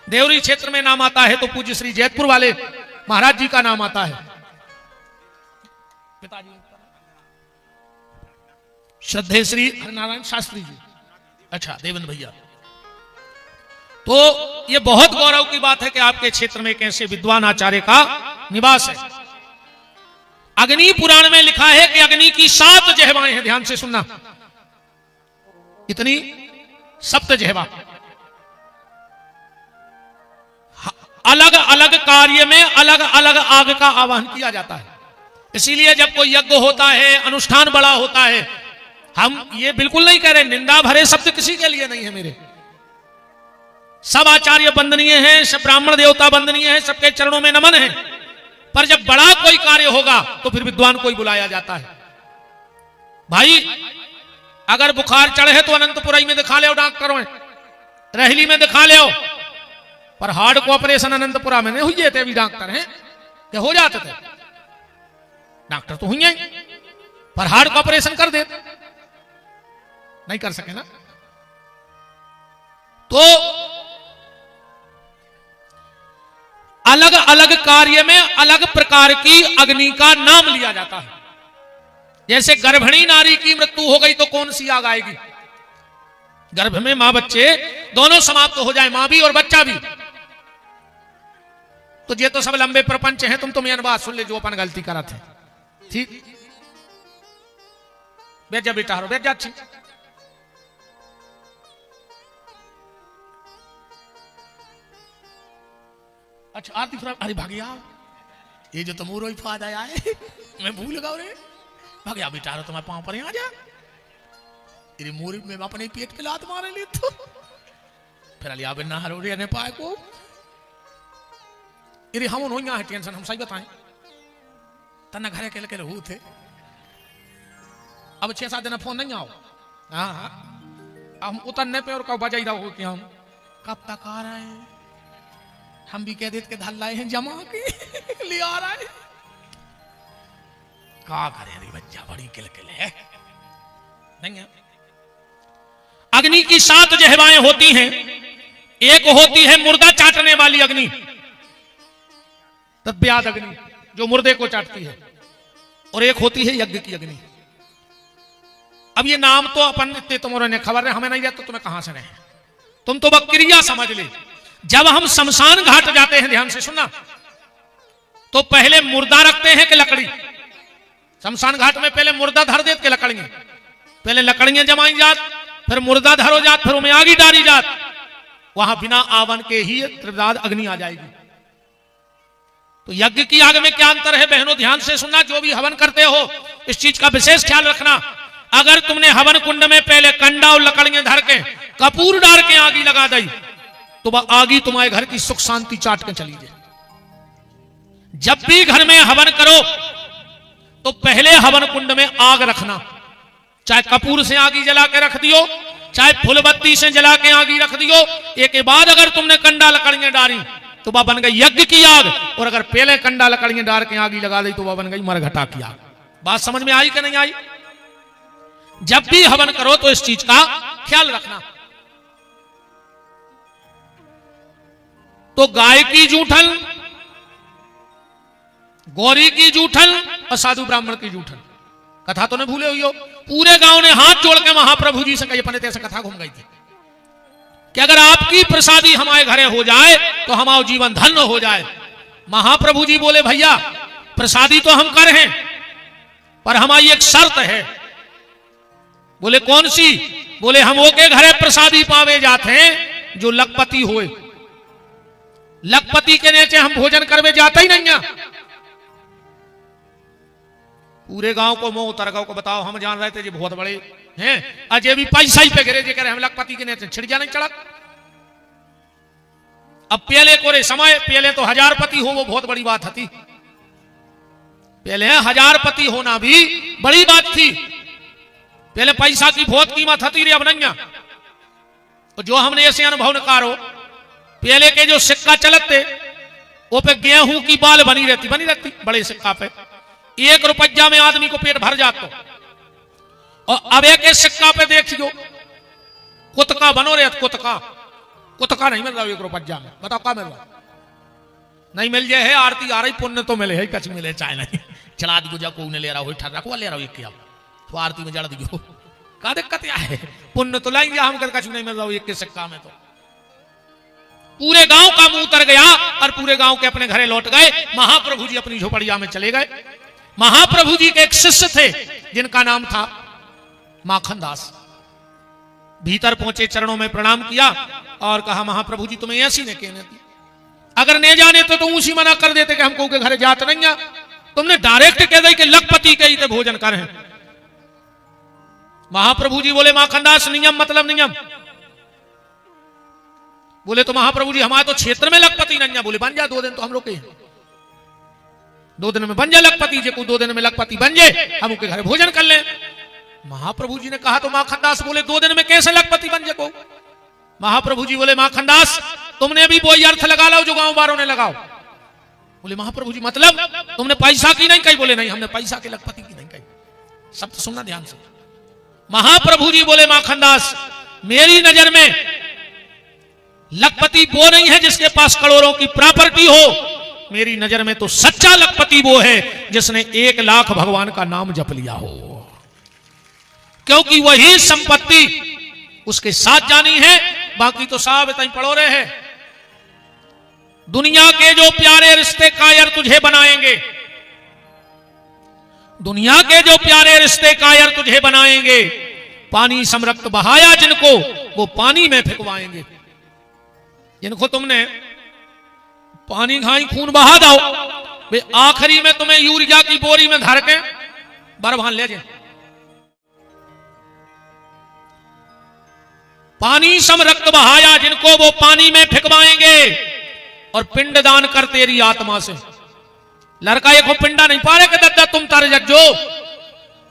देवरी क्षेत्र में नाम आता है तो पूज्य श्री जैतपुर वाले महाराज जी का नाम आता है। पिताजी श्रद्धेय श्री हरिनारायण शास्त्री जी, अच्छा देवेंद्र भैया। तो ये बहुत गौरव की बात है कि आपके क्षेत्र में एक ऐसे विद्वान आचार्य का निवास है। अग्नि पुराण में लिखा है कि अग्नि की 7 जिह्वाएं हैं। ध्यान से सुनना, इतनी 7 जिह्वा, अलग अलग कार्य में अलग अलग आग का आवाहन किया जाता है। इसीलिए जब कोई यज्ञ होता है, अनुष्ठान बड़ा होता है, हम ये बिल्कुल नहीं कह रहे, निंदा भरे शब्द किसी के लिए नहीं है मेरे। सब आचार्य वंदनीय हैं, सब ब्राह्मण देवता वंदनीय हैं, सबके चरणों में नमन है। पर जब बड़ा कोई कार्य होगा तो फिर विद्वान को ही बुलाया जाता है। भाई अगर बुखार चढ़े है तो अनंतपुरई में दिखा ले डॉक्टरों में, रहली में दिखा ले, पर हार्ट को ऑपरेशन अनंतपुरा में नहीं हुई थे। अभी डॉक्टर हैं कि हो जाते थे, डॉक्टर तो हुई पर हार्ट का ऑपरेशन कर देते, नहीं कर सके ना। तो अलग अलग कार्य में अलग प्रकार की अग्नि का नाम लिया जाता है। जैसे गर्भिणी नारी की मृत्यु हो गई तो कौन सी आग आएगी? गर्भ में मां बच्चे दोनों समाप्त हो जाए, मां भी और बच्चा भी। तो ये तो सब लंबे प्रपंच हैं, तुम तो मेरी बात सुन ले जो अपन गलती करा थे। ठीक, बैठ जा बेटा, बैठ जा। अच्छी अच्छा आरती फिर, अरे भाग्या ये जो तुम रोई फाद आया है मैं भूल गया रे। भाग्या बेटा तुम्हारे पांव पर आ जा, तेरी मोरी में अपने पेट पे लात मारे ले तो फिर अलिया बिना हरो रे ने पाए को इरे हम होइया है टेंशन। हम सही बताएं तना घरे के लगे रहू थे, अब 6-7 दिन फोन नहीं आओ। हाँ हम उतरने पे और कब बजाई रहो कि हम कब तक आ रहे हैं, हम भी कह देते के धल लाए हैं जमा के ले आ रहा है। का करे रे बच्चा, बड़ी किलकिल है नहीं है। अग्नि की 7 जिह्वाएं होती हैं। एक होती है मुर्दा चाटने वाली अग्नि, तद्व्याद अग्नि जो मुर्दे को चाटती है, और एक होती है यज्ञ की अग्नि। अब ये नाम तो अपन इतने तुम्हारे ने खबर है, हमें नहीं रहता, तुम्हें कहां से रहे, तुम तो बक्रिया समझ ले। जब हम शमशान घाट जाते हैं, ध्यान से सुनना, तो पहले मुर्दा रखते हैं कि लकड़ी? शमशान घाट में पहले मुर्दा धर देते के लकड़ियां, पहले लकड़ियां जमाई जात, फिर मुर्दा धरो जात, फिर उनमें आगी डाली जात। वहां बिना आवन के ही त्रिदाद अग्नि आ जाएगी। तो यज्ञ की आग में क्या अंतर है बहनों? ध्यान से सुनना, जो भी हवन करते हो इस चीज का विशेष ख्याल रखना। अगर तुमने हवन कुंड में पहले कंडा और लकड़ियां धर के कपूर डाल के आगी लगा दी तो वह आगी तुम्हारे घर की सुख शांति चाट के चली जाए। जब भी घर में हवन करो तो पहले हवन कुंड में आग रखना, चाहे कपूर से आगी जला के रख दियो, चाहे फुलबत्ती से जला के आगी रख दियो। एक के बाद अगर तुमने कंडा लकड़ियां डाली तो वह बन गई यज्ञ की आग, और अगर पहले कंडा लकड़ियां डाल के आगी लगा दी तो वह बन गई मरघटा की आग। बात समझ में आई कि नहीं आई? जब भी हवन करो तो इस चीज का ख्याल रखना। तो गाय की जूठन, गौरी की जूठन और साधु ब्राह्मण की जूठन, कथा तो नहीं भूले हुई हो। पूरे गांव ने हाथ जोड़ के महाप्रभु जी से कही, अपने तैसे कथा घूम गई थी कि अगर आपकी प्रसादी हमारे घरे हो जाए तो हमारा जीवन धन्य हो जाए। महाप्रभु जी बोले, भैया प्रसादी तो हम कर हैं, पर हमारी एक शर्त है। बोले कौन सी? बोले हम वो के घरे प्रसादी पावे जाते हैं जो लखपति होए। लखपति के नीचे हम भोजन करवे जाता ही नहीं है। पूरे गांव को मोह उतर गांव को बताओ, हम जान रहे थे जी बहुत बड़े हैं, अजय भी पैसा ही पे गिरे जे करे हम लखपति के नीचे छिड़ जा नहीं चढ़ा। अब पहले कोरे समय, पहले तो 1000 पति हो वो बहुत बड़ी बात थी। पहले 1000 पति होना भी बड़ी बात थी। पहले पैसा की बहुत कीमत थी रे, अब नहीं। तो जो हमने ऐसे अनुभव नकारो, पहले के जो सिक्का चलते वो पे गेहूं की बाल बनी रहती बड़े सिक्का पे। 1 रुपया में आदमी को पेट भर जाता। और अब एक सिक्का पे देखियो कुतका बनो रहे, कुतका नहीं मिल रहा 1 रुपया में। बताओ क्या मिल रहा? नहीं मिल जाए है आरती आ रही, पुण्य तो मिले है, कच मिले चाहे नहीं। चढ़ा दी जा को ले रहा हो, ठर्रा को ले रहा हो, एक तो आरती में जड़ दियो, का दिक्कत क्या है? पुण्य तो लाएंगे हम, कर कच नहीं मिल रहा हो एक के सिक्का में। तो पूरे गांव का मुंह उतर गया और पूरे गांव के अपने घरे लौट गए। महाप्रभु जी अपनी झोपड़िया में चले गए। महाप्रभु जी के एक शिष्य थे जिनका नाम था माखन दास। भीतर पहुंचे, चरणों में प्रणाम किया और कहा, महाप्रभु जी तुम्हें ऐसी ने कहने थी, अगर नहीं जाने तो तुम उसी मना कर देते कि हमको के घरे जात नहीं है। तुमने डायरेक्ट कह दी कि लखपति के ही भोजन कर हैं। महाप्रभु जी बोले, माखन दास नियम मतलब नियम। बोले तो महाप्रभु जी हमारे तो क्षेत्र में लखपति नहीं है। बोले बन जा 2 दिन तो हम लोग के 2 दिन में बन जा लखपति जी को, 2 दिन में लखपति बन जाए, हम उनके घर भोजन कर ले। महाप्रभु जी ने कहा तो माखन दास बोले 2 दिन में कैसे लखपति बन जाए को? महाप्रभु जी बोले, माखन दास तुमने भी वही अर्थ लगा लो जो गांव वालों ने लगाओ। बोले महाप्रभु जी मतलब तुमने पैसा की नहीं कही? बोले नहीं, हमने पैसा के लखपति की नहीं कही। सब तो सुनना ध्यान से। महाप्रभु जी बोले, माखन दास मेरी नजर में लखपति वो नहीं है जिसके पास करोड़ों की प्रॉपर्टी हो। मेरी नजर में तो सच्चा लखपति वो है जिसने 1 लाख भगवान का नाम जप लिया हो, क्योंकि वही संपत्ति उसके साथ जानी है। बाकी तो साहब इतना ही पड़ो रहे हैं। दुनिया के जो प्यारे रिश्ते कायर तुझे बनाएंगे, दुनिया के जो प्यारे रिश्ते कायर तुझे बनाएंगे। पानी समरक्त बहाया जिनको, वो पानी में फेंकवाएंगे। जिनको तुमने पानी घाई खून बहा दो, वे आखिरी में तुम्हें यूरिया की बोरी में धर के बरभान ले जाए। पानी सम रक्त बहाया जिनको, वो पानी में फेंकवाएंगे। और पिंड दान कर तेरी आत्मा से। लड़का एक पिंडा नहीं पा रहे कि दद्दा तुम तारे जज्जो,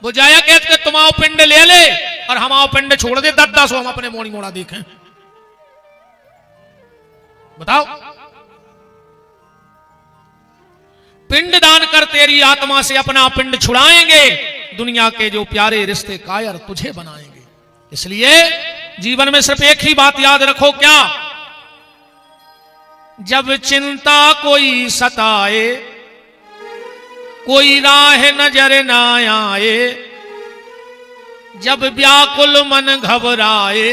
वो जाया कहते कि तुम आओ पिंड ले ले और हम आओ पिंड छोड़ दे दद्दा सो हम अपने मोड़ी मोड़ा देखें। बताओ, पिंड दान कर तेरी आत्मा से अपना पिंड छुड़ाएंगे। दुनिया के जो प्यारे रिश्ते कायर तुझे बनाएंगे। इसलिए जीवन में सिर्फ एक ही बात याद रखो, क्या? जब चिंता कोई सताए, कोई राह नजर ना आए, जब व्याकुल मन घबराए,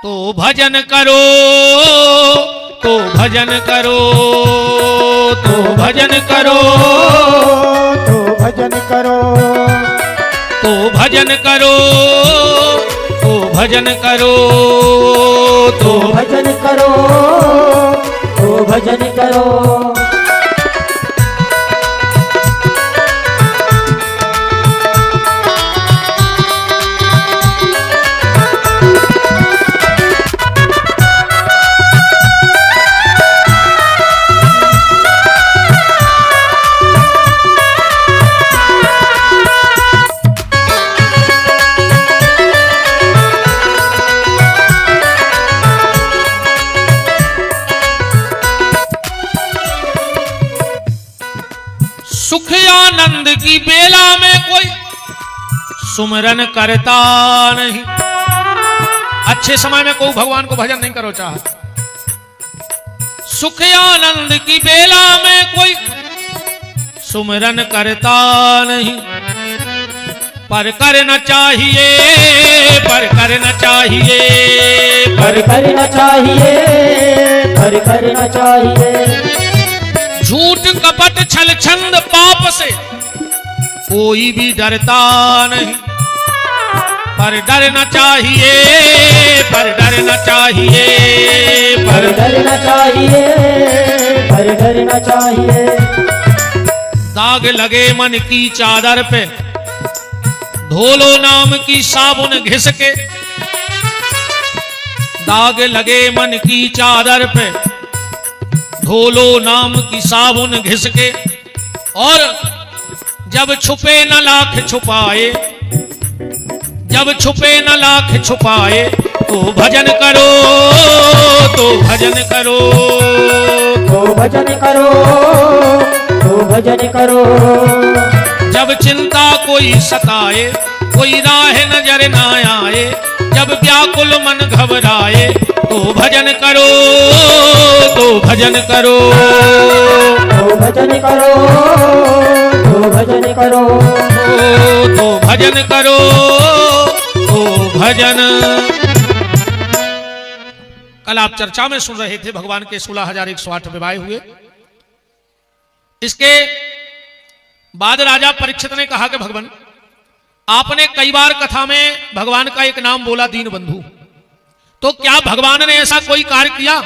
तो भजन करो, तो भजन करो, तो भजन करो, तो भजन करो, तो भजन करो, तो भजन करो, तो भजन करो, तो भजन करो। सुख आनंद की बेला में कोई सुमरन करता नहीं। अच्छे समय में कोई भगवान को भजन नहीं करो चाहता। सुख आनंद की बेला में कोई सुमरन करता नहीं। पर करना चाहिए, पर करना चाहिए, पर करना चाहिए, पर करना चाहिए। झूठ कपट छल छंद पाप से कोई भी डरता नहीं। पर डरना चाहिए, पर डरना चाहिए, पर डरना चाहिए, पर डरना चाहिए। दाग लगे मन की चादर पे, धोलो नाम की साबुन घिस के। दाग लगे मन की चादर पे, धोलो नाम की साबुन घिस के। और जब छुपे न लाख छुपाए, जब छुपे न लाख छुपाए, तो भजन करो, तो भजन करो, तो भजन करो, तो भजन करो। जब चिंता कोई सताए, कोई राह नजर ना आए, जब व्याकुल मन घबराए, तो भजन करो, तो भजन करो, तो भजन करो, तो भजन करो, तो भजन करो, तो भजन। कल आप चर्चा में सुन रहे थे भगवान के 16,108 विवाह हुए। इसके बाद राजा परीक्षित ने कहा कि भगवान, आपने कई बार कथा में भगवान का एक नाम बोला, दीन बंधु, तो क्या भगवान ने ऐसा कोई कार्य किया?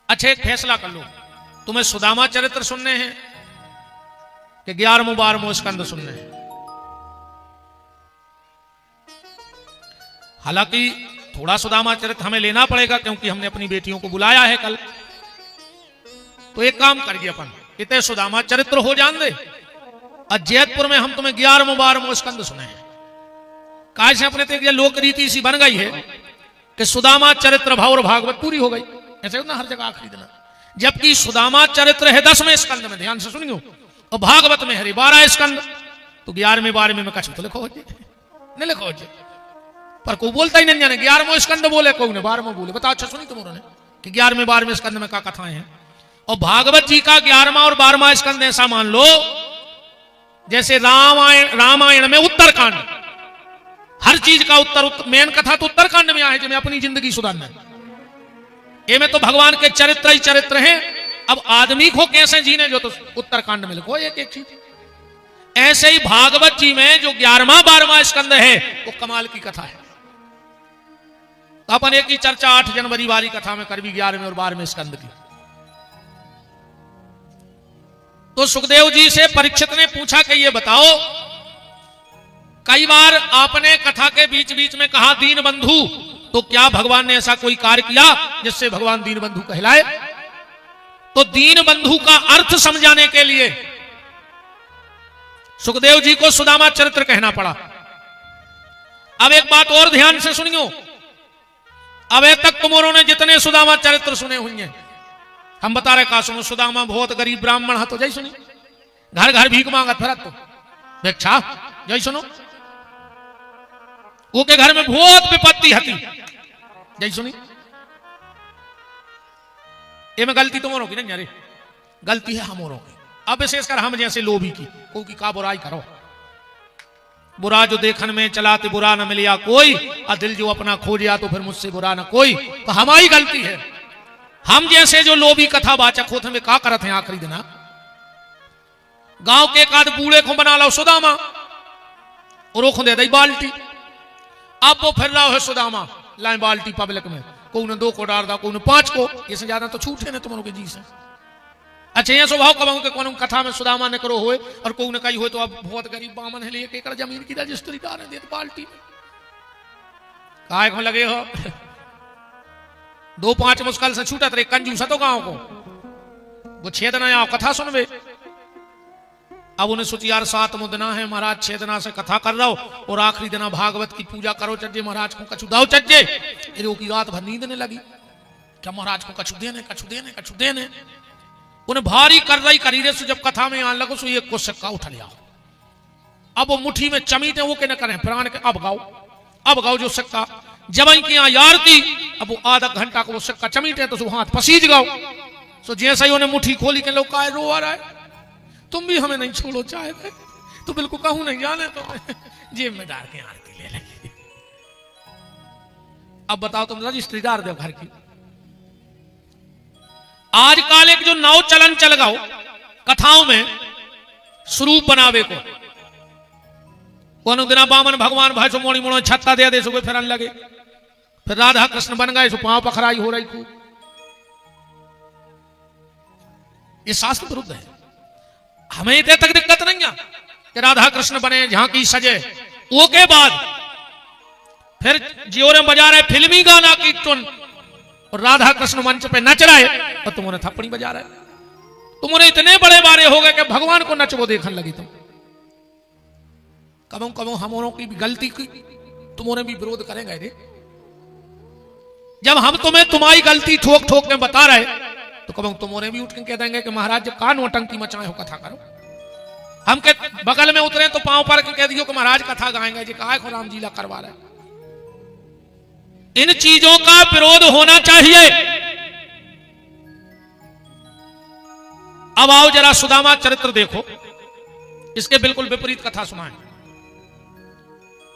अच्छा, एक फैसला कर लो, तुम्हें सुदामा चरित्र सुनने हैं कि 11वें 12वें स्कंद सुनने हैं? हालांकि थोड़ा सुदामा चरित्र हमें लेना पड़ेगा, क्योंकि हमने अपनी बेटियों को बुलाया है कल। तो एक काम करिए, अपन इतने सुदामा चरित्र हो जान दे, और जैतपुर में हम तुम्हें 11वें 12वें स्कंद सुने हैं। काहे से अपने तो लोक रीति सी बन गई है कि सुदामा चरित्र भाव और भागवत पूरी हो गई, ऐसे ना हर जगह आखिरी दिन। जबकि सुदामा चरित्र है 10वें स्कंद में, ध्यान से सुनियो, और भागवत में है 12 स्कंद। तो 11वें 12वें में कछु तो लिखो हो नहीं लिखो हो, पर कोई बोलता ही नहीं जाने 11वें स्कंद बोले, कोई ने 12वें बोले। बताओ, अच्छा सुनी तुम उन्होंने कि 11वें 12वें स्कंद में क्या कथाएं हैं? और भागवत जी का 11वां और 12वां स्कंद ऐसा मान लो जैसे रामायण में उत्तरकांड, हर चीज का उत्तर मेन कथा तो उत्तरकांड में आए, जिसमें अपनी जिंदगी सुधारना है। ये में तो भगवान के चरित्र ही चरित्र हैं। अब आदमी को कैसे जीने, जो तो उत्तरकांड में लिखो एक एक चीज। ऐसे ही भागवत जी में जो 11वां 12वां स्कंद है, वो कमाल की कथा है। तो अपन एक ही चर्चा 8 जनवरी वाली कथा में कर भी 11वें और 12वें स्कंद की। तो सुखदेव जी से परीक्षित ने पूछा कि ये बताओ, कई बार आपने कथा के बीच बीच में कहा दीन बंधु, तो क्या भगवान ने ऐसा कोई कार्य किया जिससे भगवान दीन बंधु कहलाए? तो दीन बंधु का अर्थ समझाने के लिए सुखदेव जी को सुदामा चरित्र कहना पड़ा। अब एक बात और ध्यान से सुनियो, अब तक तुमों ने जितने सुदामा चरित्र सुने हुए हैं, हम बता रहे का सुनो, सुदामा बहुत गरीब ब्राह्मण है, तो जय सुनी, घर घर भीख मांगत फिरत, तो भिक्षा जय सुनो, वो के घर में बहुत विपत्ति हती, जय सुनी। ये में गलती तुमों की नहीं, अरे गलती है हमों की। अब विशेषकर हम जैसे लोभी की, को की का बुराई करो, बुरा जो देखन में चलाते बुरा न मिलिया कोई, और दिल जो अपना खोजिया तो फिर मुझसे बुरा न कोई। तो हमारी गलती है, हम जैसे जो लोभी कथा वाचक होते में का करत हैं आखिरी दिन। गांव के एक आध बूढ़े को बना लो सुदामा, और वो दे दई बाल्टी। अब वो फिर रहा है सुदामा लाए बाल्टी पब्लिक में, को ने 2 को डाल दा, को ने 5 को, इससे ज्यादा तो छूटे ना तुम के जी से। अच्छा, ये स्वभाव कमाऊं के कौन कथा में सुदामा ने करो होए, और को ने कही हो तो अब बहुत गरीब बामन है, लिए एकड़ जमीन की रजिस्ट्री डाल दे बाल्टी में, काय को लगे हो 2-5 मुश्किल से छूटत रहे कंजूस तो गांव को, वो 6 दिन आओ कथा सुनवे। अब उन्हें सोची यार 7वां दिन है महाराज, 6 दिन से कथा कर रहा हो, और आखिरी दिन भागवत की पूजा करो चज्जे, महाराज को कछु दाओ चज्जे। की रात भर नींद ने लगी, क्या महाराज को कछु देने कछु देने कछु देने। उन्हें भारी कर रही करी रे, जब कथा में आने लगो सो एक को सिक्का उठा लिया। अब वो मुट्ठी में चमीटे वो के न करें प्राण के, अब गाओ जो सिक्का जब की यार थी। अब वो आधा घंटा को वो सिक्का चमीटे तो हाथ पसीज गाओ। सो जैसे ही उन्हें मुट्ठी खोली के लोग का रो आ रहा है, तुम भी हमें नहीं छोड़ो चाहे थे, तो बिल्कुल कहूं नहीं जाने, तो जेब में डाल के आरती ले लेंगे। अब बताओ तुम रजिस्ट्री डाल दो घर की। आजकल एक जो नौ चलन चल गाओ कथाओं में स्वरूप बनावे को, कोनो दिना बामन भगवान भाई सो मोड़ी मोड़ो छत्ता दे दे सुबह फिरन लगे, फिर राधा कृष्ण बन गए, सो पांव पखराई हो रही खूब। ये शास्त्र विरुद्ध है। हमें इतने तक दिक्कत नहीं है कि राधा कृष्ण बने, झांकी सजे, वो के बाद फिर जियोरे बजा रहे फिल्मी गाना की टुन और राधा कृष्ण मंच पे नच रहे और तुम उन्हें थप्पड़ी बजा रहे। तुम उन्हें इतने बड़े बारे हो गए कि भगवान को नच वो देखने लगी। तुम कबों कबों हम की भी गलती की तुम उन्हें भी विरोध करेंगे रे। जब हम तुम्हें तुम्हारी गलती ठोक ठोक में बता रहे तो कबों तुम उन्हें भी उठ के कह देंगे कि महाराज जब का नोटंकी मचाए हो कथा करो। हम के बगल में उतरे तो पांव पर के कह दियो कि महाराज कथा गाएंगे जी, कहा है राम जीला करवा रहे। इन चीजों का विरोध होना चाहिए। अब आओ जरा सुदामा चरित्र देखो, इसके बिल्कुल विपरीत कथा सुनाए।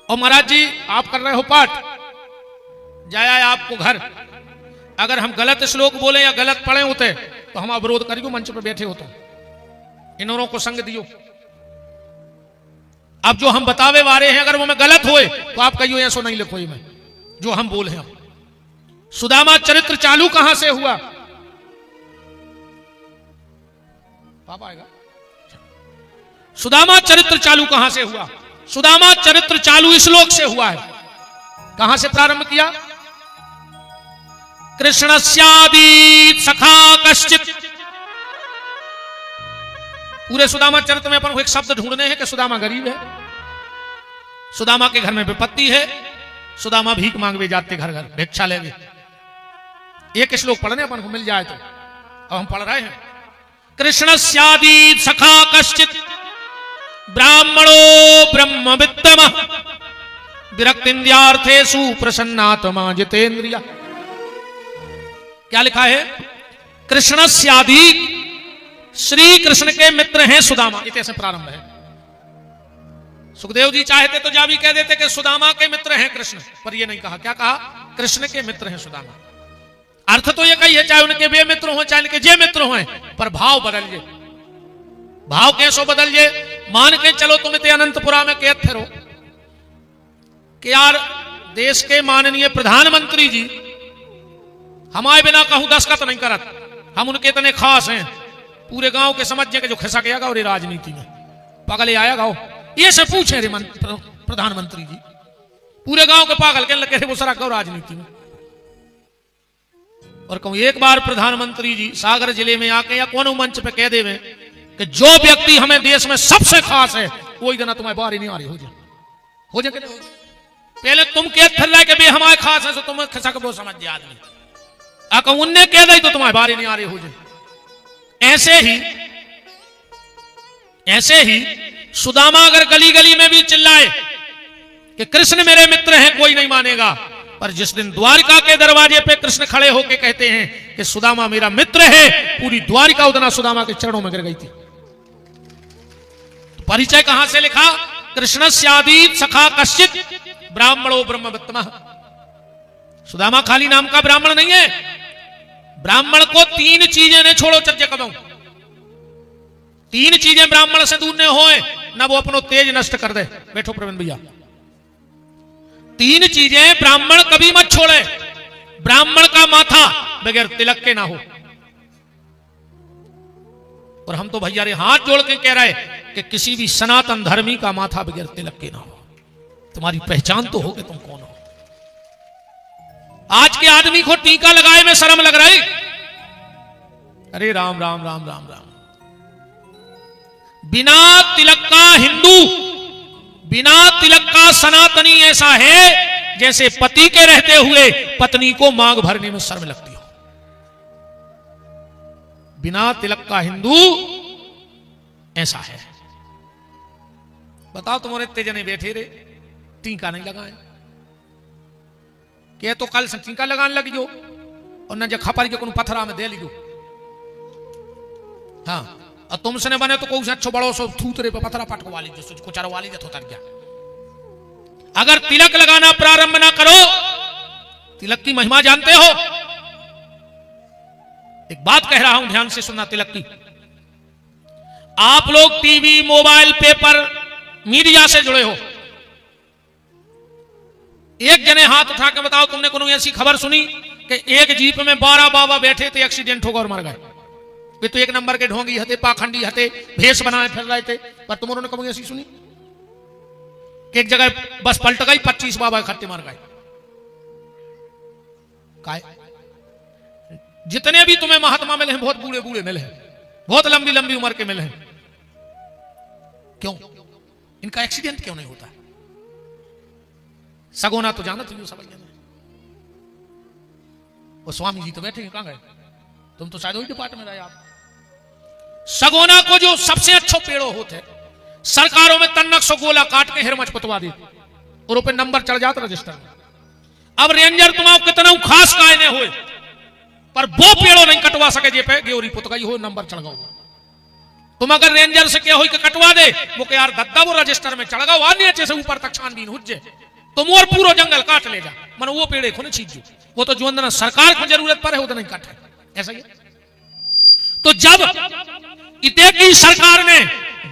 और महाराज जी आप कर रहे हो पाठ, जाया आपको घर, अगर हम गलत श्लोक बोले या गलत पढ़े होते तो हम विरोध करियो, मंच पर बैठे होते, इन्होंने को संग दियो। अब जो हम बतावे वारे हैं अगर वो में गलत होए तो आप कहियो ऐसो नहीं लिखो मैं जो हम बोले हैं। सुदामा चरित्र चालू कहां से हुआ? पापा आएगा। सुदामा चरित्र चालू कहां से हुआ? सुदामा चरित्र चालू श्लोक से हुआ है। कहां से प्रारंभ किया? कृष्णस्यादीत सखा कश्चित। पूरे सुदामा चरित्र में अपन को एक शब्द ढूंढने हैं कि सुदामा गरीब है, सुदामा के घर में विपत्ति है, सुदामा भीख मांगवे जाते घर घर भिक्षा लेंगे। एक श्लोक पढ़ने अपन को मिल जाए तो। अब हम पढ़ रहे हैं, कृष्णस्यादीत सखा कश्चित ब्राह्मणो ब्रह्मवित्तम विरक्तिन्द्यार्थेषु प्रसन्नात्मा जितेन्द्रिय। क्या लिखा है? कृष्णस्यादीत, श्री कृष्ण के मित्र हैं सुदामा। इतने से प्रारंभ है। सुखदेव जी चाहते तो जा भी कह देते कि सुदामा के मित्र हैं कृष्ण, पर ये नहीं कहा। क्या कहा? कृष्ण के मित्र हैं सुदामा। अर्थ तो ये कही है चाहे उनके वे मित्र हो चाहे उनके जे मित्र हो, पर भाव बदलिए। भाव कैसो बदलिए? मान के चलो तुम इतने अनंतपुरा में कहते रहो कि यार देश के माननीय प्रधानमंत्री जी हमारे बिना कहूं दस्तखत नहीं करत, हम उनके इतने खास हैं, पूरे गांव के समझ के जो खिसक गया और राजनीति में पागल आया गाओ, ये से पूछे रे प्रधानमंत्री जी, पूरे गांव के पागल के लगे वो सरा राजनीति में। और कहूं एक बार प्रधानमंत्री जी सागर जिले में आके या कोनो मंच पे कह देवे कि जो व्यक्ति हमें देश में सबसे खास है कोई दिन तुम्हारे बाहर ही नहीं आ रही हो जाए कि नहीं? पहले तुम कह रहे कि हमारे खास है तो तुम खिसक वो समझ जाए आदमी, आका उनने कह दी तो तुम्हारे बाहर ही नहीं आ रही हो जाए। ऐसे ही सुदामा अगर गली गली में भी चिल्लाए कि कृष्ण मेरे मित्र हैं कोई नहीं मानेगा, पर जिस दिन द्वारिका के दरवाजे पे कृष्ण खड़े होके कहते हैं कि सुदामा मेरा मित्र है, पूरी द्वारिका उतना सुदामा के चरणों में गिर गई थी। तो परिचय कहां से लिखा? कृष्णस्यादीत सखा कश्चित ब्राह्मणो ब्रह्मवित्तमः। सुदामा खाली नाम का ब्राह्मण नहीं है। ब्राह्मण को तीन चीजें ने छोड़ो चर्चे कदम, तीन चीजें ब्राह्मण से दूर ने होए ना वो अपनो तेज नष्ट कर दे। बैठो प्रवीण भैया। तीन चीजें ब्राह्मण कभी मत छोड़े। ब्राह्मण का माथा बगैर तिलक के ना हो। और हम तो भैया रे हाथ जोड़ के कह रहे कि किसी भी सनातन धर्मी का माथा बगैर तिलक के ना हो। तुम्हारी पहचान तो हो कि तुम कौन हो। आज के आदमी को टीका लगाए में शर्म लग रही। अरे राम राम राम राम राम। बिना तिलक का हिंदू, बिना तिलक का सनातनी ऐसा है जैसे पति के रहते हुए पत्नी को मांग भरने में शर्म लगती हो। बिना तिलक का हिंदू ऐसा है। बताओ तुम्हारे इतने जने बैठे रे टीका नहीं लगाए, के तो कल से टीका लगाने लगी जो और न जो खपर के पत्थरा में दे लीजो। हाँ, और तुमसे ने बने तो कोई अच्छो बड़ो सो थूतरे पे पत्थरा पटकवा लीजिए, कुछ अरवा लीजिए तो तर गया। अगर तिलक लगाना प्रारंभ ना करो, तिलक की महिमा जानते हो? एक बात कह रहा हूं ध्यान से सुनना तिलक की। आप लोग टीवी, मोबाइल, पेपर, मीडिया से जुड़े हो, एक जने हाथ उठा के बताओ, तुमने कोई ऐसी खबर सुनी कि एक जीप में 12 बाबा बैठे थे, एक्सीडेंट होगा और मर गए? वे तो एक नंबर के ढोंगी हते, पाखंडी हते, भेष बनाए फिर रहे थे, पर तुम उन्होंने कभी ऐसी सुनी कि एक जगह बस पलट गई, 25 बाबा इकट्ठे मर गए? काय? जितने भी तुम्हें महात्मा मिले हैं बहुत बूढ़े बूढ़े मिले हैं, बहुत लंबी लंबी उम्र के मिले हैं। क्यों? इनका एक्सीडेंट क्यों नहीं होता? सगोना तो जाना तुम सब जने। वो स्वामी जी तो बैठे हैं, कहां गए? तुम तो शायद वही डिपार्टमेंट में रहे आप। सगोना को जो सबसे अच्छो पेड़ो होते सरकारों में तन्नक सो गोला काट के हिरमच पुतवा दी और ऊपर नंबर चढ़ जाता रजिस्टर में। अब रेंजर तुम्हारा कितना खास कायने हुए पर वो पेड़ो नहीं कटवा सके जे पे गेवरी पुत गई हो, नंबर चढ़ गओ। तुम अगर रेंजर से क्या हो कि कटवा दे, वो के यार दद्दा वो रजिस्टर में चढ़ गओ, आने अच्छे से ऊपर तक छानबीन हुज्जे तो मोर पूरा जंगल काट ले जा, मन वो पेड़े को नहीं छींचो। वो तो जो अंदर सरकार को जरूरत पड़े वो तो नहीं काटे, ऐसा ही। तो जब इतने की सरकार ने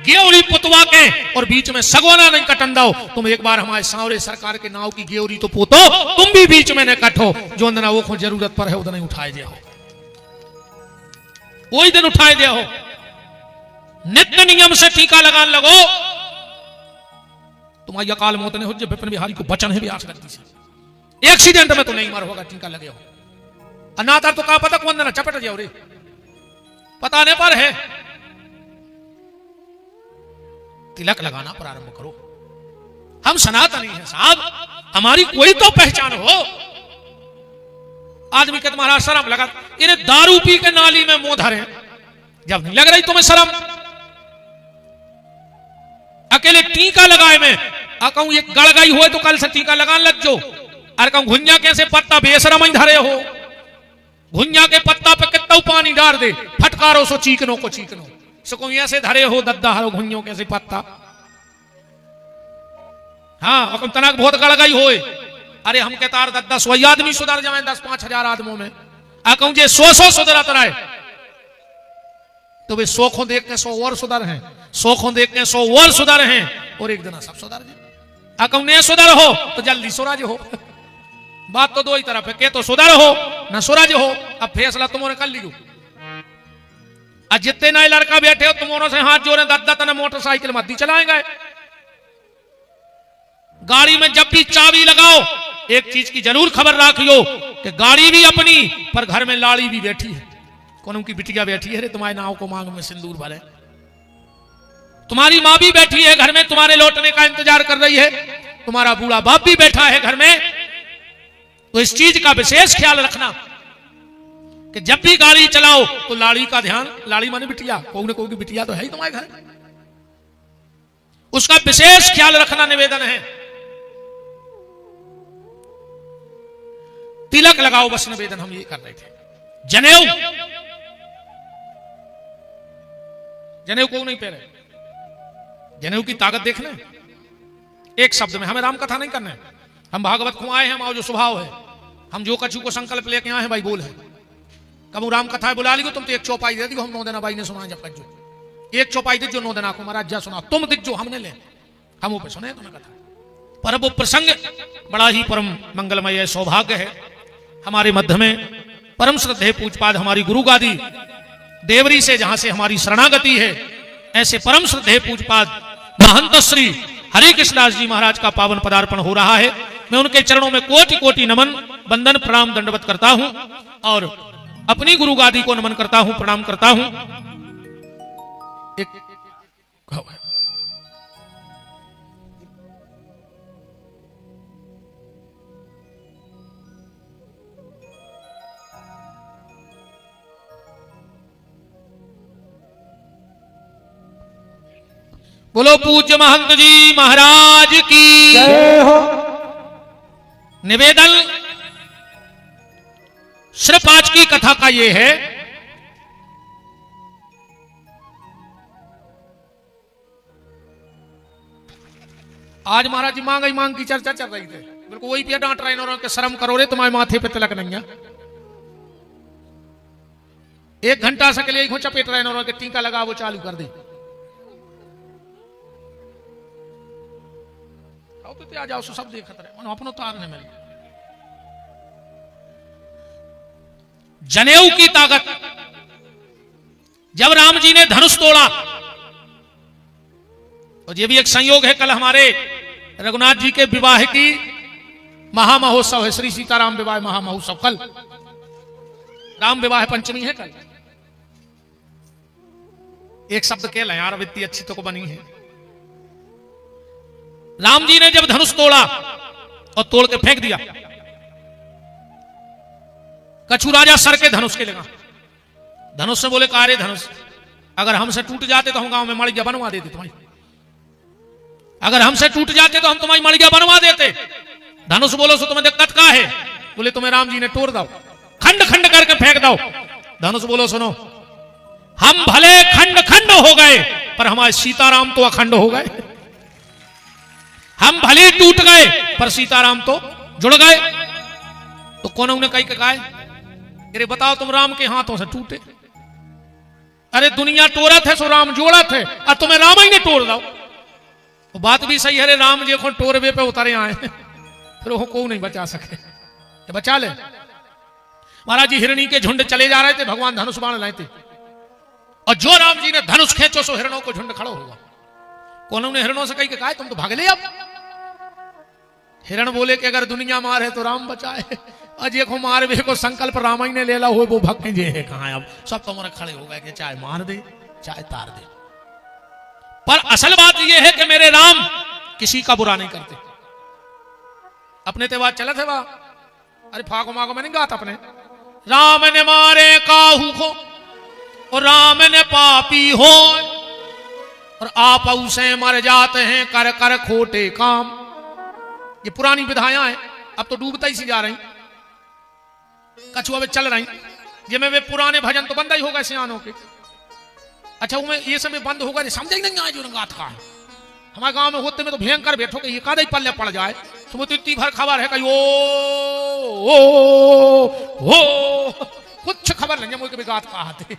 गेवरी पुतवा के और बीच में सगोना नहीं कटन दो, तुम एक बार हमारे सांवरे सरकार के नाव की गेवरी तो पोतो, तुम भी बीच में न कटो, जो अंदर वो को जरूरत पर है उधर नहीं उठाए दे हो, वही दिन उठाए दे हो। नित्य नियम से टीका लगान लगो, तुम्हारी अकाल मौत ने हो जब विपिन बिहारी को बचन है भी आस करती से एक्सीडेंट में तो नहीं मर होगा, टीका लगे हो। अनाथर तो कहा पता कौन देना चपट जाओ रे, पता नहीं पर है। तिलक लगाना प्रारंभ करो। हम सनातनी हैं साहब, हमारी कोई तो पहचान हो। आदमी के तुम्हारा शर्म लगा, इन्हें दारू पी के नाली में मुंह धरे, जब नहीं लग रही तुम्हें शर्म? अकेले टीका लगाए में कहूं ये गड़ गई हो तो कल से टीका लगाने लग जो। अरे कहूं घुंजा कैसे पत्ता बेशरम ही धरे हो, घुंजा के पत्ता पे कितना पानी डाल दे, फटकारो सो चीकनो को चीकनो, सो कोई ऐसे धरे हो दद्दा हरो घुंजो कैसे पत्ता। हाँ तनाक बहुत गड़ गई हो। अरे हम कहता दद्दा 100 आदमी सुधर जाए 10-5 हजार आदमों में, कहूं जे 100 सुधरत रहे तो वे 100 को देख के 100 और सुधर हैं, 100 को देख के 100 और सुधर हैं, और एक दिन सब सुधर जाए। कहूं नहीं सुधर हो तो जल्दी सूरज हो। बात तो दो ही तरफ है, के तो सुधर हो न सूरज हो। अब फैसला तुमने कर लियो। जितने नए लड़का बैठे हो तुमों से हाथ जोड़े, दद्दा तना मोटरसाइकिल मत दी चलाएंगे। गाड़ी में जब भी चाबी लगाओ एक चीज की जरूर खबर रखियो कि गाड़ी भी अपनी पर घर में लाड़ी भी बैठी है, कौन की बिटिया बैठी है रे तुम्हारे नाव को मांग में सिंदूर भरे, तुम्हारी माँ भी बैठी है घर में तुम्हारे लौटने का इंतजार कर रही है, तुम्हारा बूढ़ा बाप भी बैठा है घर में। तो इस चीज का विशेष ख्याल रखना कि जब भी गाड़ी चलाओ तो लाड़ी का ध्यान, लाड़ी माने बिटिया, कोई न कोई की बिटिया तो है ही तुम्हारे घर, उसका विशेष ख्याल रखना निवेदन है। तिलक लगाओ बस निवेदन हम ये कर रहे थे। जनेऊ, जनेऊ को नहीं पहने, जनेऊ की ताकत देखना एक शब्द में। हमें राम कथा नहीं करना है, हम भागवत को आए हैं, हमारा जो स्वभाव है, हम जो कछु को संकल्प लेके आए हैं भाई बोल है। कब राम कथा बुला ली तुम तो एक चौपाई दे दी, हम 9 देना भाई ने सुना, जब जो एक चौपाई दे जो 9 देना को महाराज जा सुना, तुम दिख जो हमने ले, हम ऊपर सुने तुम्हें कथा। पर वो प्रसंग बड़ा ही परम मंगलमय सौभाग्य है। हमारे मध्य में परम श्रद्धेय पूजपाद हमारी गुरु गादी देवरी से जहां से हमारी शरणागति है, ऐसे परम श्रद्धेय पूजपाद महंत श्री हरि कृष्णदास जी महाराज का पावन पदार्पण हो रहा है। मैं उनके चरणों में कोटि कोटि नमन वंदन प्रणाम दंडवत करता हूं और अपनी गुरु गादी को नमन करता हूं, प्रणाम करता हूं। एक बोलो पूज्य महंत जी महाराज की जय हो। निवेदन सिर्फ आज की कथा का ये है, आज महाराज जी मांग मांग की चर्चा चल रही थी, बिल्कुल वही पे डांट रहे के शर्म करो रे तुम्हारे माथे पे तिलक नहीं है। 1 घंटा से के लिए चपेट रहे के टीका लगा वो चालू कर दे। आओ तो आ जाओ सब देखत रहे मन अपनो तार ने मिल जनेऊ की ताकत। जब राम जी ने धनुष तोड़ा, और ये भी एक संयोग है, कल हमारे रघुनाथ जी के विवाह की महामहोत्सव है, श्री सीताराम विवाह महामहोत्सव कल, राम विवाह पंचमी है कल। एक शब्द कह लें यार, इतनी अच्छी तो को बनी है। राम जी ने जब धनुष तोड़ा और तोड़ के फेंक दिया, कछु राजा सर के धनुष के लगा। धनुष से बोले कारे धनुष, अगर हमसे टूट जाते तो हम गांव में मड़िया बनवा देते तुम्हारी, अगर हमसे टूट जाते तो हम तुम्हारी मड़िया बनवा देते। धनुष बोलो सो तुम्हें दिक्कत का है? बोले तुम्हें राम जी ने तोड़ दो, खंड खंड करके फेंक दो। धनुष बोलो सुनो, हम भले खंड खंड हो गए पर हमारे सीताराम तो अखंड हो गए। हम भले टूट गए पर सीताराम तो जुड़ गए। तो कौन ने कही कहा, अरे बताओ तुम राम के हाथों से टूटे, अरे दुनिया तोड़त है सो राम जोड़त है, और तुम्हें राम ही ने तोड़ दो। तो बात भी सही है, अरे राम जी को टोरवे पे उतरे आए फिर वो को नहीं बचा सके, तो बचा ले। महाराज जी हिरणी के झुंड चले जा रहे थे, भगवान धनुष बाण लाए थे, और जो राम जी ने धनुष खींचो सो हिरणों को झुंड खड़ा होगा। कौन ने हिरणों से कही कहा तुम तो भाग ले। अब हिरण बोले कि अगर दुनिया मारे तो राम बचाए, अजय को मार वे को संकल्प राम ही ने ले ला हो, वो भक्त जे है कहां। अब सब तुम्हारे खड़े हो गए कि चाहे मार दे चाहे तार दे। पर असल बात यह है कि मेरे राम किसी का बुरा नहीं करते। अपने तेवार चले थे वहां, अरे फाको माको में नहीं गाता अपने, राम ने मारे काहू को और राम ने पापी हो, और आप उसे मर जाते हैं कर कर खोटे काम। ये पुरानी विधाएं हैं, अब तो डूबता ही सी जा रही, कछुआ में चल रही। जिसमें वे पुराने भजन तो बंद ही होगा सियानों के। अच्छा वो ये समय बंद होगा, समझ ही नहीं आए जो रंगात का है। हमारे गांव में होते में तो भयंकर बैठो कि ये कादे पल्ले पड़ जाए, तो तो इतनी भर खबर है कि ओ कुछ खबर नहीं मुझे कभी गात कहा थे।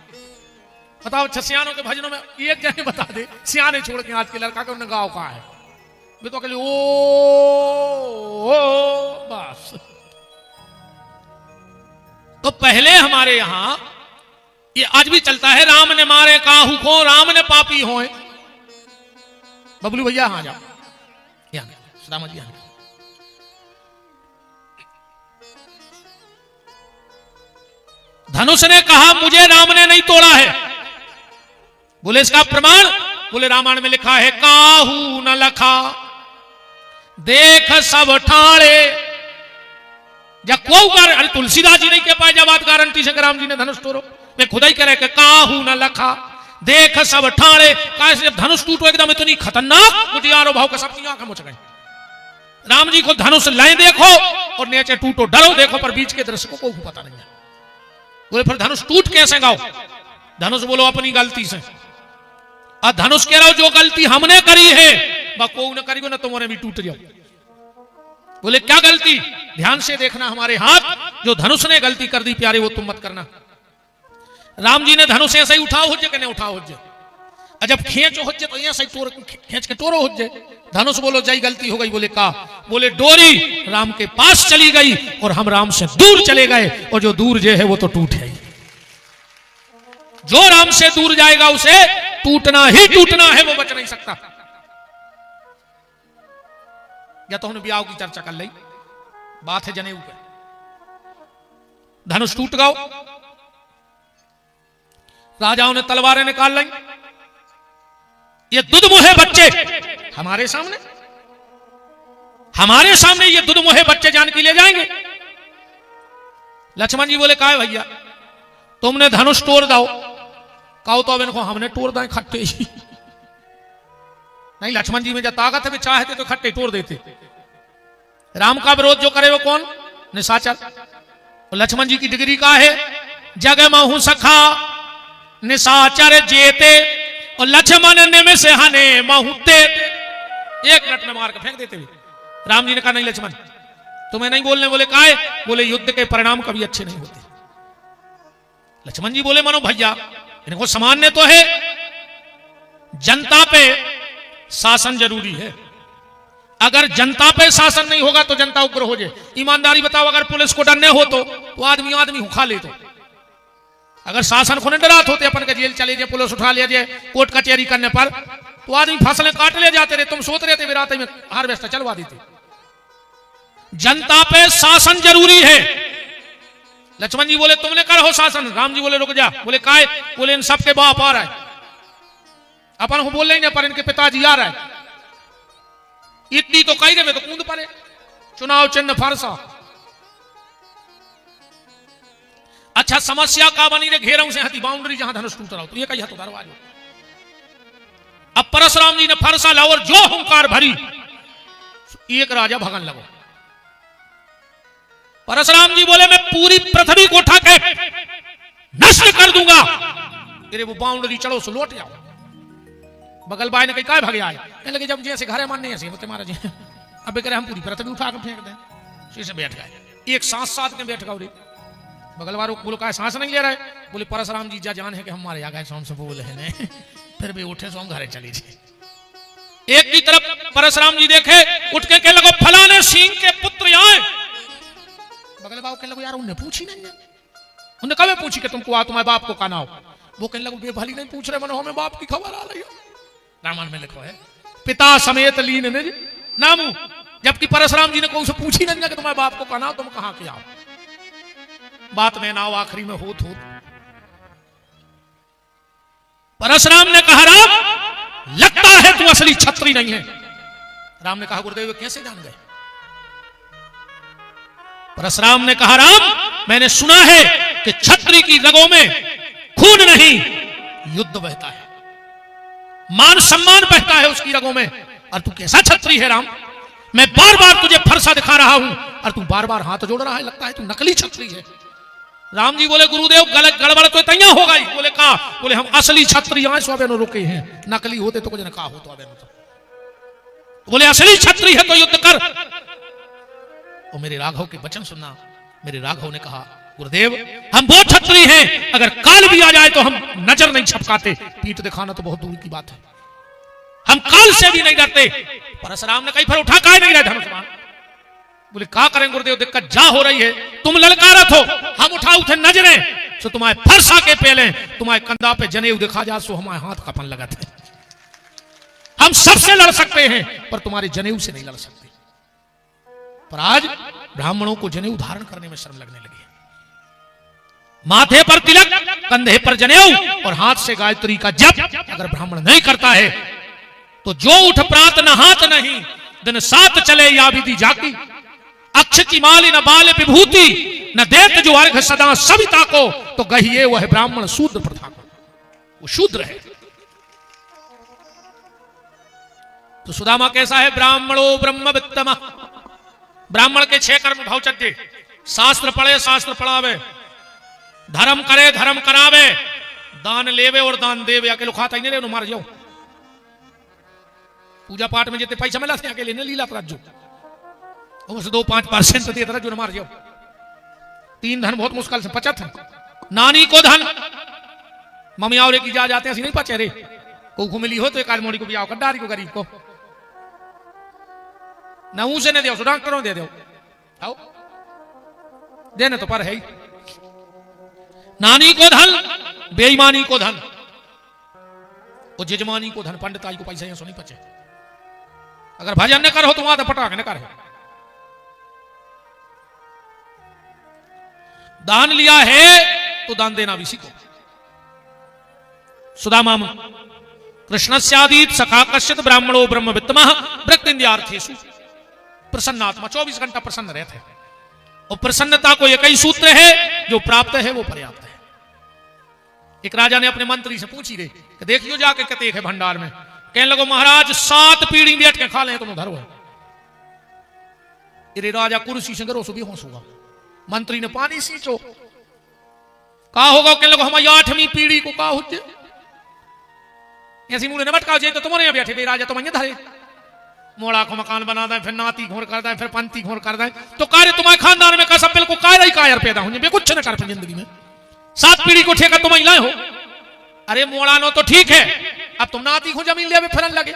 बताओ सियानों के भजनों में एक जने बता दे, सियाने छोड़ के आज के लड़का के उन्हें गाँव कहा है, वे तो अकेले ओ बस। तो पहले हमारे यहां ये आज भी चलता है, राम ने मारे काहू को राम ने पापी होए। बबलू भैया हाँ जाओ, राम जी धनुष ने कहा मुझे राम ने नहीं तोड़ा है। बोले इसका प्रमाण, बोले रामायण में लिखा है काहू न लखा देख सब ठाड़े। जब को अरे तुलसीदास जी नहीं कह पाए जब बात गारंटी से राम जी ने धनुष तोड़ो, वे खुदा ही कह रहे काहू न लखा देख सब ठाड़े। कैसे जब धनुष टूटो एकदम इतनी खतरनाक गुटियारो भाव का सबकी आंखें मुझ गई। राम जी को धनुष लाए देखो और नीचे टूटो डरो देखो, पर बीच के दृश्य को पता नहीं है। बोले फिर धनुष टूट कैसे गाओ? धनुष बोलो अपनी गलती से, और धनुष कह रहा हो जो गलती हमने करी है बको न करी ना तुम्हारे भी टूट जाओ। बोले क्या गलती? ध्यान से देखना, हमारे हाथ जो धनुष ने गलती कर दी प्यारे वो तुम मत करना। राम जी ने धनुष ऐसे ही उठाओ हो जाए, उठाओ हो जाए, जब खींचो हो जाए तो ऐसे ही खींच के तोड़ो हो जाए। धनुष बोलो जय गलती हो गई। बोले का? बोले डोरी राम के पास चली गई और हम राम से दूर चले गए, और जो दूर जे है वो तो टूट है। जो राम से दूर जाएगा उसे टूटना ही टूटना है, वो बच नहीं सकता। या तो हमने ब्याह की चर्चा कर ली, बात है जनेऊ पे। धनुष टूट गओ, राजाओं ने तलवारें निकाल ली। ये दुधमुहे बच्चे हमारे सामने ये दुधमुहे बच्चे जान की ले जाएंगे। लक्ष्मण जी बोले काहे भैया तुमने धनुष तोड़ दो। कहो तो अब इनको हमने तोड़ दें खट्टे ही। नहीं, लक्ष्मण जी में जब ताकत है वे चाहते तो खट्टे तोड़ देते। राम का विरोध जो करे वो कौन? निशाचर। तो लक्ष्मण जी की डिग्री का है जग महु सखा निशाचर जेते, और लक्ष्मण ने में से हने महुते। एक मिनट में मार के फेंक देते हुए राम जी ने कहा नहीं लक्ष्मण तुम्हें नहीं बोलने। बोले काहे? बोले युद्ध के परिणाम कभी अच्छे नहीं होते। लक्ष्मण जी बोले मानो भैया इनको सामान्य तो है, जनता पे शासन जरूरी है। अगर जनता पे शासन नहीं होगा तो जनता उग्र हो जाए। ईमानदारी बताओ, अगर पुलिस को डर न हो तो आदमी आदमी उखा ले। तो अगर शासन को न डरात होते अपन के जेल चले जाए, पुलिस उठा ले जाए कोर्ट कचहरी करने पर, तो आदमी फसलें काट ले जाते रहे। तुम सोच रहे थे विराते में हार्वेस्टर चलवा देते। जनता पे शासन जरूरी है। लक्ष्मण जी बोले तुमने करो शासन। राम जी बोले रुक जा। बोले काय? बोले इन सबके बाप आ रहा है। अपन को बोल रहे पर इनके पिताजी आ रहा है। इतनी तो कही में तो कूद पड़े। चुनाव चिन्ह फरसा। अच्छा समस्या का बनी रे घेरों से हती बाउंड्री जहां धनुष टूट रहा तो ये कही तो दरवाजा। अब परशुराम जी ने फरसा लाओ और जो हुंकार भरी एक राजा भगन लगो। परशुराम जी बोले मैं पूरी पृथ्वी को उठा के नष्ट कर दूंगा। तेरे वो बाउंड्री चढ़ो सो लौट जाओ। बगल बाई ने कही काय भागे आए? कहने लगे जब जैसे घरे मानने ऐसे होते महाराज जी। अब कह रहे हम पूरी पृथ्वी उठा के फेंक दें। से बैठ गए एक सांस साथ में बैठ गए। बगल वालों को बोलो काय सांस नहीं ले रहा है? बोले परशुराम जी जा जान है कि हमारे आ गए सोम से बोले हैं फिर भी उठे सो हम घरे चले जाए। एक की तरफ परशुराम जी देखे उठ के कहने लगो फलाने सिंह के पुत्र आए। बगल बाबू कहने लगो यार उन्हें पूछी नहीं। उन्हें कभी पूछी कि तुमको आ तुम्हारे बाप को कहना हो? वो कहने लगो बेभली नहीं पूछ रहे मनो हमें बाप की खबर आ रही है। रामायण में लिखो है पिता समेत लीन निज नामू। जबकि परशुराम जी ने कोई से पूछी नहीं कि तुम्हारे बाप को कहना हो तुम कहां के आओ। बात में ना आखिरी में होत परशुराम ने कहा राम लगता है तू असली छत्री नहीं है। राम ने कहा गुरुदेव कैसे जान गए? परशुराम ने कहा राम मैंने सुना है कि छत्री की रगों में खून नहीं युद्ध बहता है, मान सम्मान बहता है उसकी रगों में। और तू कैसा छत्री है राम? मैं बार बार तुझे फरसा दिखा रहा हूं और तू बार बार हाथ जोड़ रहा है। लगता है तू नकली छत्री है। राम जी बोले गुरुदेव गड़बड़ तो तैया होगा ही। बोले कहा? बोले हम असली छत्री आए सो रुके हैं। नकली होते तो कुछ न कहा हो तो बोले असली छत्री है तो युद्ध कर। और मेरे राघव के वचन सुनना। मेरे राघव ने कहा गुरुदेव हम वो छत्री हैं अगर काल भी आ जाए तो हम नजर नहीं छपकाते। पीठ दिखाना तो बहुत दूर की बात है। हम काल से भी नहीं डरते। परशुराम ने कही फिर उठा काहे नहीं रहे धनुष बाण? बोले क्या करें गुरुदेव दिक्कत जा हो रही है। तुम ललकारत हो हम उठा उठे नजरें सो तुम्हारे फरसा के पहले तुम्हारे कंधा पे जनेऊ दिखा जा सो हमारे हाथ कपन लगा थे। हम सबसे लड़ सकते हैं पर तुम्हारे जनेऊ से नहीं लड़ सकते। पर आज ब्राह्मणों को जनेऊ धारण करने में शर्म लगने लगी है। माथे पर तिलक, कंधे पर जनेऊ और हाथ से गायत्री का जप अगर ब्राह्मण नहीं करता है तो जो उठ प्रात न हाथ नहीं दिन सात चले या विधि जाकी। अक्ष की माली न बाल विभूति न देत जो अर्घ सदा सविता को। तो गहिए वह ब्राह्मण शूद्र प्रथा को। वो शूद्र है। तो सुदामा कैसा है? ब्राह्मणो ब्रह्म वित्तम। ब्राह्मण के 6 कर्म भौचर्य। शास्त्र पढ़े शास्त्र पढ़ावे, धर्म करे धर्म करावे, दान लेवे और दान देवे। अकेले खाता ही नहीं रहे मार जाओ। पूजा पाठ में जितने पैसा मिला थे अकेले ने लीला राजू 2-5% दे रहा जो मार जाओ। 3 धन बहुत मुश्किल से पचत है। नानी को धन मम्मी और की जा जाते हैं नहीं पचे रे। को मिली हो तो एक आदमी को भी आओ कड्डारी को गरीब को ना उसे ने दो डॉक्टरों दे दो आओ देने तो पर है ही। नानी को धन बेईमानी को धन और जजमानी को धन। पंडिताई को पैसा सो नहीं पचे। अगर भजन न कर हो तो वहां तो पटाख न कर। दान लिया है तो दान देना भी सीखो। सुदामा कृष्णस्यादीत सखा कश्चित ब्राह्मणो ब्रह्म वित्तमः वृत्तिन्द्रियार्थेषु प्रसन्नात्मा। 24 घंटा प्रसन्न रहते हैं। और प्रसन्नता को एक ही सूत्र है जो प्राप्त है वो पर्याप्त है। एक राजा ने अपने मंत्री से पूछी रे कि देखियो जाके कहते है भंडार में। कहने लगो महाराज 7 पीढ़ी बैठ के खा ले तुम उधर हो। ये राजा कुर्सी से गरो सो बेहोश होगा। मंत्री ने पानी सींचो कहा होगा। कहने लगो हमारी 8वीं पीढ़ी को कहा होते ऐसी मुझे नमट का तो तुम्हारे यहाँ बैठे राजा तुम धरे मोड़ा को मकान बना दें फिर नाती घोर कर दें फिर पंथी घोर कर दें तो कार्य तुम्हारे खानदान में कैसा बिल्कुल कायर ही कायर पैदा होंगे कुछ न कर जिंदगी में। 7 पीढ़ी को ठेका तुम लाए हो। अरे मोड़ा नो तो ठीक है अब तुम नाती को जमीन ले फिरन लगे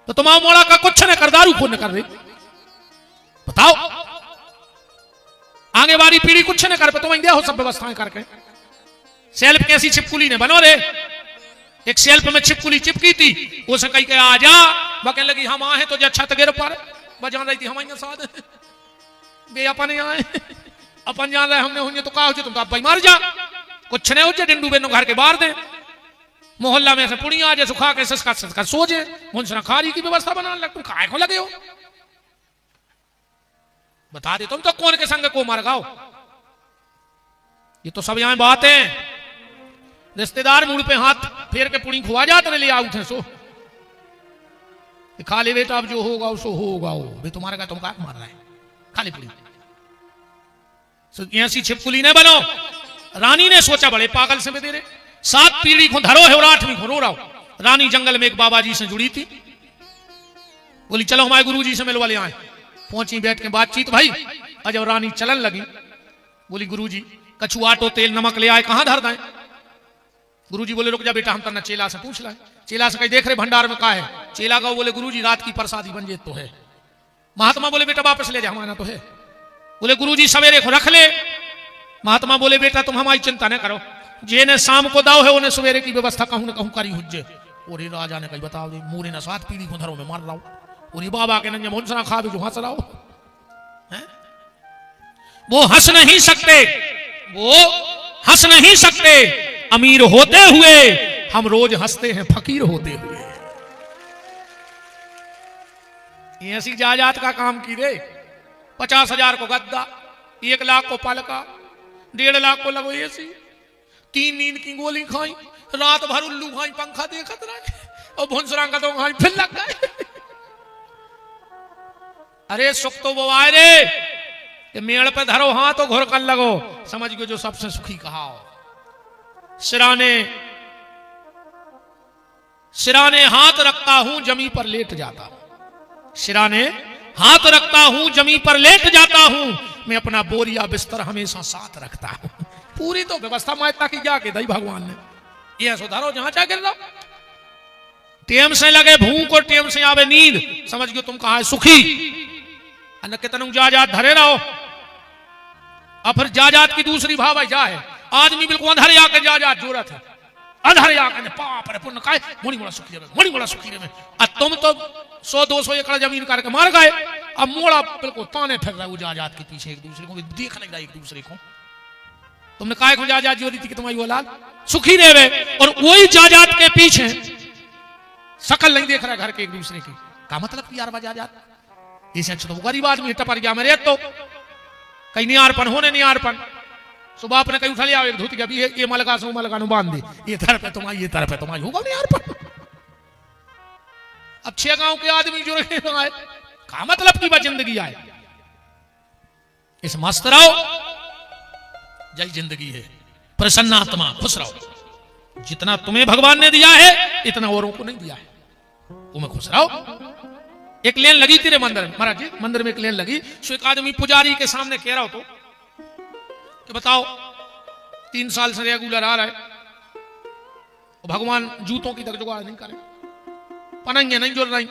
तो तुम्हारा मोड़ा का कुछ न कर, दारू खून न कर रही, बताओ आगे वाली पीढ़ी कुछ न कर पे, तुम इंडिया हो सब व्यवस्थाएं करके। सेल्फ कैसी छिपकुली ने बनो रे, एक सेल्फ में छिपकुली चिपकी थी, उसे कही के आ जा, बकने लगी हम आए तो जा छत गिर पर बजान रही थी हमारे साथ बे अपन आए, अपन जान रहे हमने हुए तो कहा हो तुम तो आप भाई मार जा, कुछ नहीं हो डिंडू बेनो घर के बाहर दे, मोहल्ला में से पुड़ी आ जाए सुखा के सस्का सो जाए, मुंसना खारी की व्यवस्था बनाने लग, तुम काय को लगे हो, बता दे तुम तो कौन के संग को मार गाओ। ये तो सब यहां बात है, रिश्तेदार मुड़ पे हाथ फेर के पुड़ी खुआ जाते ले आओ थे सो खा ले बेटा, अब जो होगा सो होगा, वो तुम्हारे का तुम का मार रहा है, खाली पुड़ी। ऐसी छिपकुली ने बनो। रानी ने सोचा बड़े पागल से दे रहे, 7 पीढ़ी को धरो है और 8वीं को रो रहा हो। रानी जंगल में एक बाबा जी से जुड़ी थी, बोली चलो हमारे गुरु जी से मिलवा ले आए। पहुंची बैठ के बातचीत भाई, और जब रानी चलन लगी बोली गुरु जी कछु आटो तेल नमक ले आए, कहां धर दें। गुरु जी बोले रुक जा बेटा, हम तन्ना चेला से पूछ लाए। चेला से कहीं देख रहे भंडार में का है, चेला का बोले गुरु जी रात की प्रसादी बन जे तो है। महात्मा बोले बेटा वापस ले जा, हमारा तो है। बोले गुरु जी सवेरे को रख ले। महात्मा बोले बेटा तुम हमारी चिंता न करो, जे ने शाम को दाव है उन्हें सवेरे की व्यवस्था कहूं न कहूं करी हुज्जे। और राजा ने कही बताओ मूरे न 7 पीढ़ी को धरो में मार रहा हूं, और बाबा के नंगे मुंसना खा भी जो हंस रहा हो। वो हंस नहीं सकते, वो हंस नहीं सकते। अमीर होते हुए हम रोज हंसते हैं फकीर होते हुए। ऐसी जायदाद का काम की रे, 50,000 को गद्दा, 1 लाख को पलका, 1.5 लाख को लगो एसी, 3 नींद की गोली खाई, रात भर उल्लू खाई, पंखा देखत रहे और भुंसरांग का तो खाई फिर लग गए। अरे सुख तो वो आए रे कि मेड़ पे धरो हाथ तो घुर कर लगो, समझ गयो जो सबसे सुखी कहा। सिराने हाथ रखता हूं जमी पर लेट जाता हूं, सिराने हाथ रखता हूं जमी पर लेट जाता हूं, मैं अपना बोरिया बिस्तर हमेशा साथ रखता हूं। पूरी तो व्यवस्था मायता की जाके दई भगवान ने, ये सुधारो जहां चाहे गिर रहा। टेम से लगे भूख और टेम से आवे नींद, समझ गयो तुम कहा है सुखी। अन्न कितनु जायदाद धरे रहो, और फिर जायदाद की दूसरी भाव जा है, आदमी बिल्कुल अंधर आके जायदाद जोरत है, अंधर आके पाप रे पुण्य खाए मुड़ी बड़ा सुखी रहे, मुड़ी बड़ा सुखी रहे। और तुम तो 100-200 एकड़ जमीन करके मार गए, अब मोड़ा बिल्कुल ताने फिर रहे वो जायदाद के पीछे, एक दूसरे को भी देख नहीं रहा एक दूसरे को। तुमने काय को जायदाद जोड़ी थी कि तुम्हारी औलाद सुखी रहे, और वही जायदाद के पीछे शकल नहीं देख रहा घर के एक दूसरे की। का मतलब कि यार जायदाद इसे अच्छा तो गरीब आदमी टपर गया मेरे, तो कहीं नियारपन होने नियारपन। सुबह आपने कहीं उठा लिया एक धोती का भी ये मलका से मलका नु बांध दे, ये तरफ है तुम्हारी, ये तरफ है तुम्हारी, होगा नियारपन। अब 6 गांव के आदमी जो रहे आए, का मतलब की बात जिंदगी आए, इस मस्त रहो जय जिंदगी है, प्रसन्न आत्मा खुश रहो। जितना तुम्हें भगवान ने दिया है इतना औरों को नहीं दिया है, तुम्हें खुश रहो। एक लेन लगी तेरे मंदिर में, महाराज जी मंदिर में एक लेन लगी, सो एक आदमी पुजारी के सामने कह रहा हो तो कि बताओ 3 साल से रेगुलर आ रहा है, भगवान जूतों की तक जुगाड़ नहीं करे, पनंगे नहीं जुड़ रही।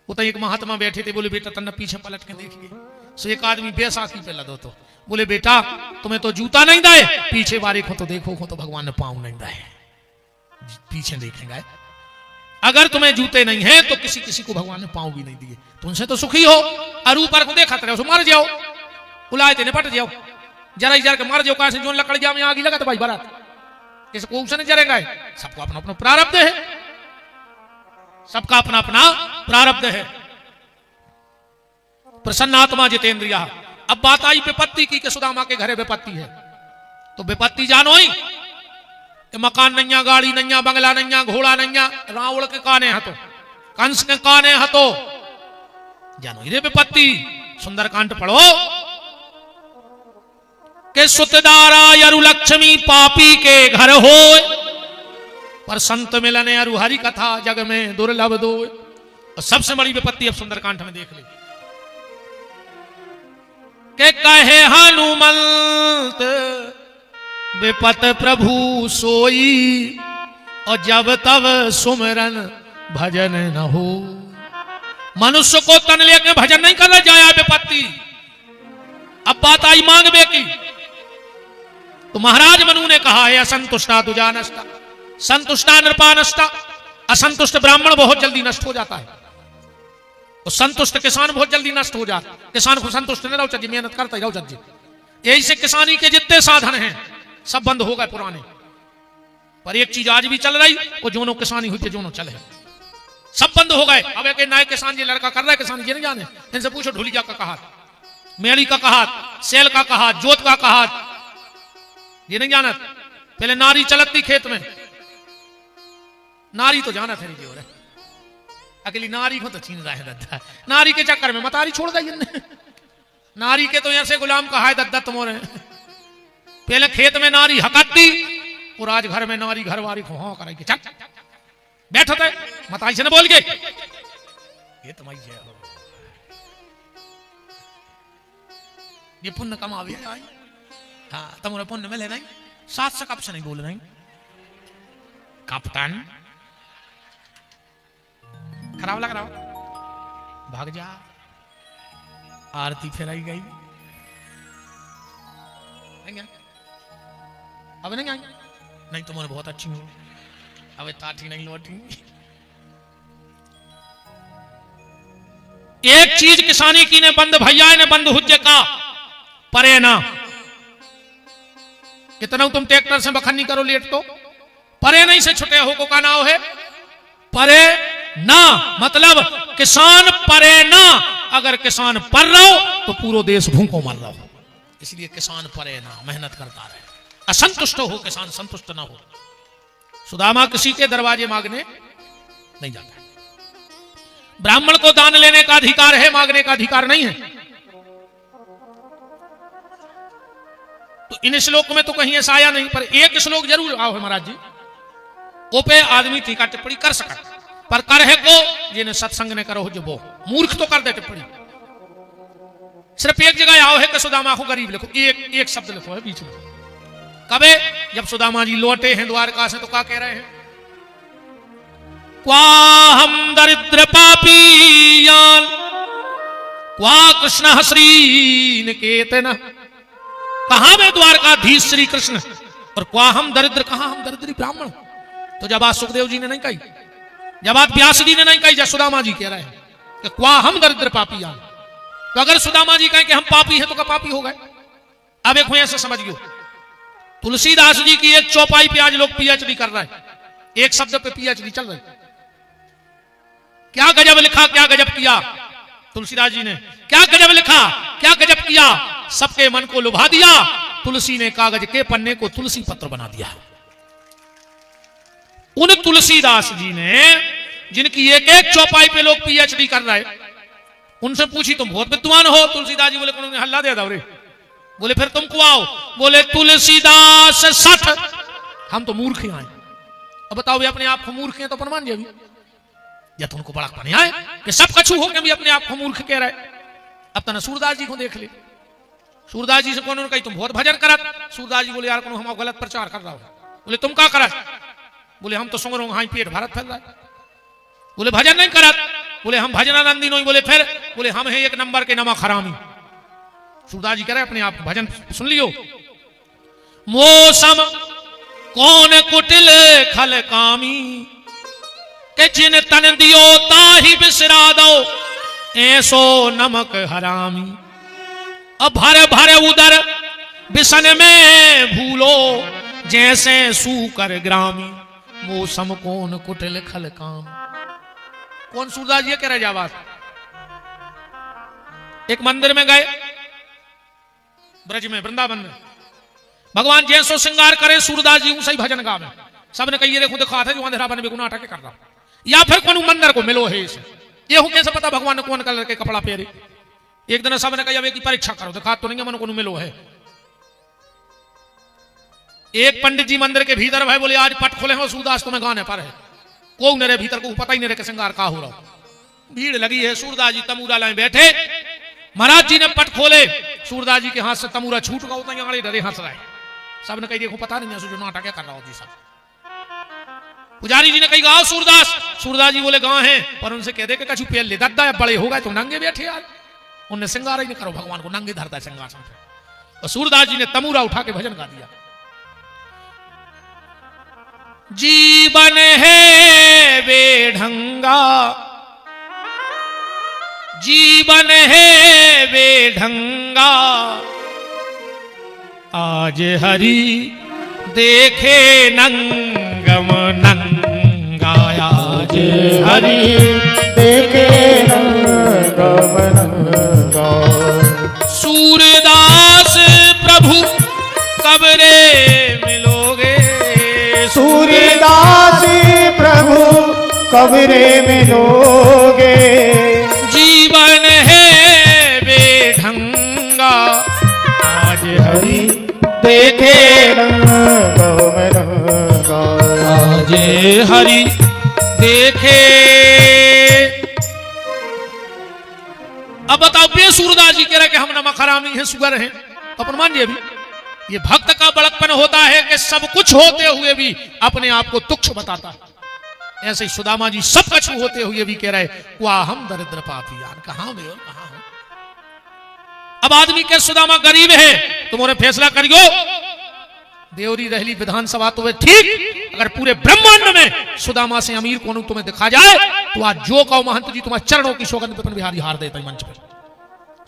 वो तो एक महात्मा बैठे थे, बोले बेटा तन्ना पीछे पलट के देखिए। सो एक आदमी बैसाखी पे लदो तो बोले बेटा तुम्हें तो जूता नहीं दाए, पीछे बारी को तो देखो को तो भगवान ने पाँव नहीं दाए, पीछे देखेंगे। अगर तुम्हें जूते नहीं हैं तो किसी किसी को भगवान ने पाँव भी नहीं दिए, तुमसे तो सुखी हो, और ऊपर को देखा रहे मर जाओ, बुलाए थे निपट जाओ, जरा ही जरा के मर जाओ, कहां से जोन लकड़ जाओ में आगे लगा तो भाई बारात किसी को उसने जरेगा। सबको अपना अपना प्रारब्ध है, सबका अपना अपना प्रारब्ध है। प्रसन्न आत्मा जितेंद्रिया। अब बात आई विपत्ति की कि सुदामा के घरे विपत्ति है, तो विपत्ति जानो ही कि मकान नैया, गाड़ी नैया, बंगला नैया, घोड़ा नैया, रावण के काने हतो, कंस के काने हतो, जानो ये विपत्ति। सुंदरकांड पढ़ो के सुतदारा यरु लक्ष्मी पापी के घर हो, पर संत मिलने अरु हरि कथा जग में दुर्लभ दो। और सबसे बड़ी विपत्ति अब सुंदरकांड में देख ली के कहे हनुमंत विपत प्रभु सोई, और जब तब सुमरन भजन न हो। मनुष्य को तन लेके भजन नहीं करना जाया विपत्ति। अब बात आई मांगवे की, तो महाराज मनु ने कहा है असंतुष्टा दुजा नष्टा, संतुष्टा नृपा नष्टा। असंतुष्ट ब्राह्मण बहुत जल्दी नष्ट हो जाता है, और संतुष्ट किसान बहुत जल्दी नष्ट हो जाता है। किसान को संतुष्ट नहीं रहो जी, मेहनत करता ही रहो जी। यही से किसानी के जितने साधन हैं सब बंद हो गए पुराने, पर एक चीज आज भी चल रही, वो जोनो किसानी हुई थे जोनो चले, सब बंद हो गए। अब एक नए किसान जी लड़का कर रहा है किसान जी नहीं जाने, इनसे पूछो ढुलिया का कहा, मेड़ी का कहा, सेल का कहा, जोत का कहा, ये नहीं जाना। पहले नारी चलती खेत में, नारी तो जाना थे नहीं हो रहा, अकेली नारी को तो छीन रहा है दद्दा, नारी के चक्कर में मतारी छोड़ दी इनने। नारी के तो ऐसे गुलाम कहा है दद्दा तुमोरे। पहले खेत में नारी हकती, और आज घर में नारी घरवारी को हाँ कराई, चल बैठो थे मताई से न बोल गए, ये तुम्हारी जय हो, ये पुण्य कमावे आई। हाँ तुम्हारा पुण्य मिले नहीं, साथ से कब से नहीं बोल नहीं। कप्तान खराब लग रहा हो, भाग जा। आरती फेराई गई, अब नहीं आई, नहीं तुम्हारे बहुत अच्छी हो, अब ताठी नहीं लौटी। एक चीज किसानी की ने बंद भैया ने बंद हुज्जे का परे ना, कितना तुम ट्रैक्टर से बखन्नी करो लेट तो परे नहीं से छुटे हो को का नाव है परे ना, मतलब किसान परे ना। अगर किसान पर रहो तो पूरा देश भूखों मर रहा हो, इसलिए किसान परे ना, मेहनत करता रहे। असंतुष्ट हो किसान, संतुष्ट ना हो। सुदामा किसी के दरवाजे मांगने नहीं जाता। ब्राह्मण को दान लेने का अधिकार है, मांगने का अधिकार नहीं है। तो इन श्लोक में तो कहीं ऐसा आया नहीं, पर एक श्लोक जरूर आओ है महाराज जी, ओपे आदमी टीका टिप्पणी कर सका, पर कर है को जिन्हें सत्संग ने करो जो वो मूर्ख तो कर दे टिप्पणी। सिर्फ एक जगह आओ है कि सुदामा को गरीब लिखो, एक शब्द लिखो है बीच में। कबे जब सुदामा जी लौटे हैं द्वारका से, तो क्या कह रहे हैं, क्वा हम दरिद्र पापीयान क्वा कृष्ण श्री निकेतन। कहां में द्वारकाधीश श्री कृष्ण, और क्वा हम दरिद्र, कहां हम दरिद्री ब्राह्मण। तो जब आज सुखदेव जी ने नहीं कही, जब आज व्यास जी ने नहीं कही, जब सुदामा जी कह रहे हैं कि क्वा हम दरिद्र पापीयान। तो अगर सुदामा जी कहें कि हम पापी हैं तो क्या पापी हो गए। अब एक ऐसे समझियो, तुलसीदास जी की एक चौपाई पे आज लोग पीएचडी कर रहे हैं, एक शब्द पे पीएचडी चल रही। क्या गजब लिखा, क्या गजब किया तुलसीदास जी ने, क्या गजब लिखा, क्या गजब किया, सबके मन को लुभा दिया। तुलसी ने कागज के पन्ने को तुलसी पत्र बना दिया। उन तुलसीदास जी ने जिनकी एक एक चौपाई पे लोग पीएचडी कर रहे, उनसे पूछी तुम बहुत विद्वान हो। तुलसीदास जी बोले उन्होंने हल्ला दे दो रे, बोले फिर तुमको आओ, बोले तुलसीदास 60, हम तो मूर्ख हैं। अब बताओ भी अपने आप को मूर्ख हैं तो प्रमाण जी, या तो उनको बड़ा पने आए कि सब कछु हो के भी अपने आप को मूर्ख कह रहे। अब तो सूरदास जी को देख ले, सूरदास जी से कौन कही तुम बहुत भजन करत। सूरदास जी बोले यार कौन हम गलत प्रचार कर रहा हो। बोले तुम क्या करत, बोले हम तो सुन रहे हाँ पेट भारत फैल रहा है। बोले भजन नहीं करत, बोले हम भजनानंदी नहीं। बोले फिर, बोले हम हैं एक नंबर के नमक हरामी। सूरदास जी कह रहे अपने आप भजन सुन लियो। मौसम कौन कुटिल खल कामी, के जिन तन दियो ताही बिसरा दो, ऐसो नमक हरामी। अब भर भर उदर बिसन में भूलो, जैसे सूकर ग्रामी। मौसम कौन कुटिल खल काम। कौन सूरदास जी कह रहे जावाज। एक मंदिर में गए ब्रज में, वृंदावन में, भगवान जैसो श्रृंगार करे, सूरदास जी सही भजन गावे। सबने कही देखो दिखा था जो अंधेरा बन बेगुना अटके कर रहा, या फिर कौन मंदिर को मिलो है इसे। ये हो कैसे पता भगवान ने कौन कलर के कपड़ा पहरे। एक दिन सबने कहा अब की परीक्षा करो, दिखा तो नहीं मन को मिलो है। एक पंडित जी मंदिर के भीतर भाई बोले आज पट खोले हो सूरदास तुम्हें गाने पर है। को मेरे भीतर को पता ही नहीं रहे श्रृंगार का हो रहा। भीड़ लगी है, सूरदास जी तमूरा लाए बैठे। महाराज जी ने पट खोले, सूरदास जी के हाथ से तमूरा छूट गया, उतना गाड़ी डरे हंस रहे। सबने कही देखो पता नहीं जो नाटक क्या कर रहा होती सब। पुजारी जी ने कही गाओ सूरदास। सूरदास जी बोले गांव है, पर उनसे कह दे कि कछु पेल ले दद्दा या बड़े हो गए तो नंगे बैठे यार। उनने श्रृंगार ही नहीं करो, भगवान को नंगे धरता है सिंहासन पे। और सूरदास जी ने तमूरा उठा के भजन गा दिया। जीवन है बेढंगा, जीवन है बेढंगा, आज हरि देखे नंगम नंगा, आज हरि देखे नंगम नंगा। सूरदास प्रभु कब रे मिलोगे, सूरदास प्रभु कब रे मिलोगे। जीवन है बेढंगा, आज हरि देखे नंगम नंगा, आज हरि देखे। अब बताओ, बे सूरदास जी कह रहे कि हम नमक हरामी हैं, सुगर हैं, तो अपन मान अभी ये भक्त का बड़कपन होता है कि सब कुछ होते हुए भी अपने आप को तुच्छ बताता है। ऐसे ही सुदामा जी सब कुछ होते हुए भी कह रहे वाह हम दरिद्र पापी यार, कहां में हो कहां हो। अब आदमी के सुदामा गरीब है, तुम्हारे फैसला करियो। देवरी रहली विधानसभा तो वे ठीक, अगर पूरे ब्रह्मांड में सुदामा से अमीर कौन तुम्हें दिखा जाए तो आज जो कहो महंत जी तुम्हारे चरणों की सौगंध पे बिहारी हार देता है मंच पर।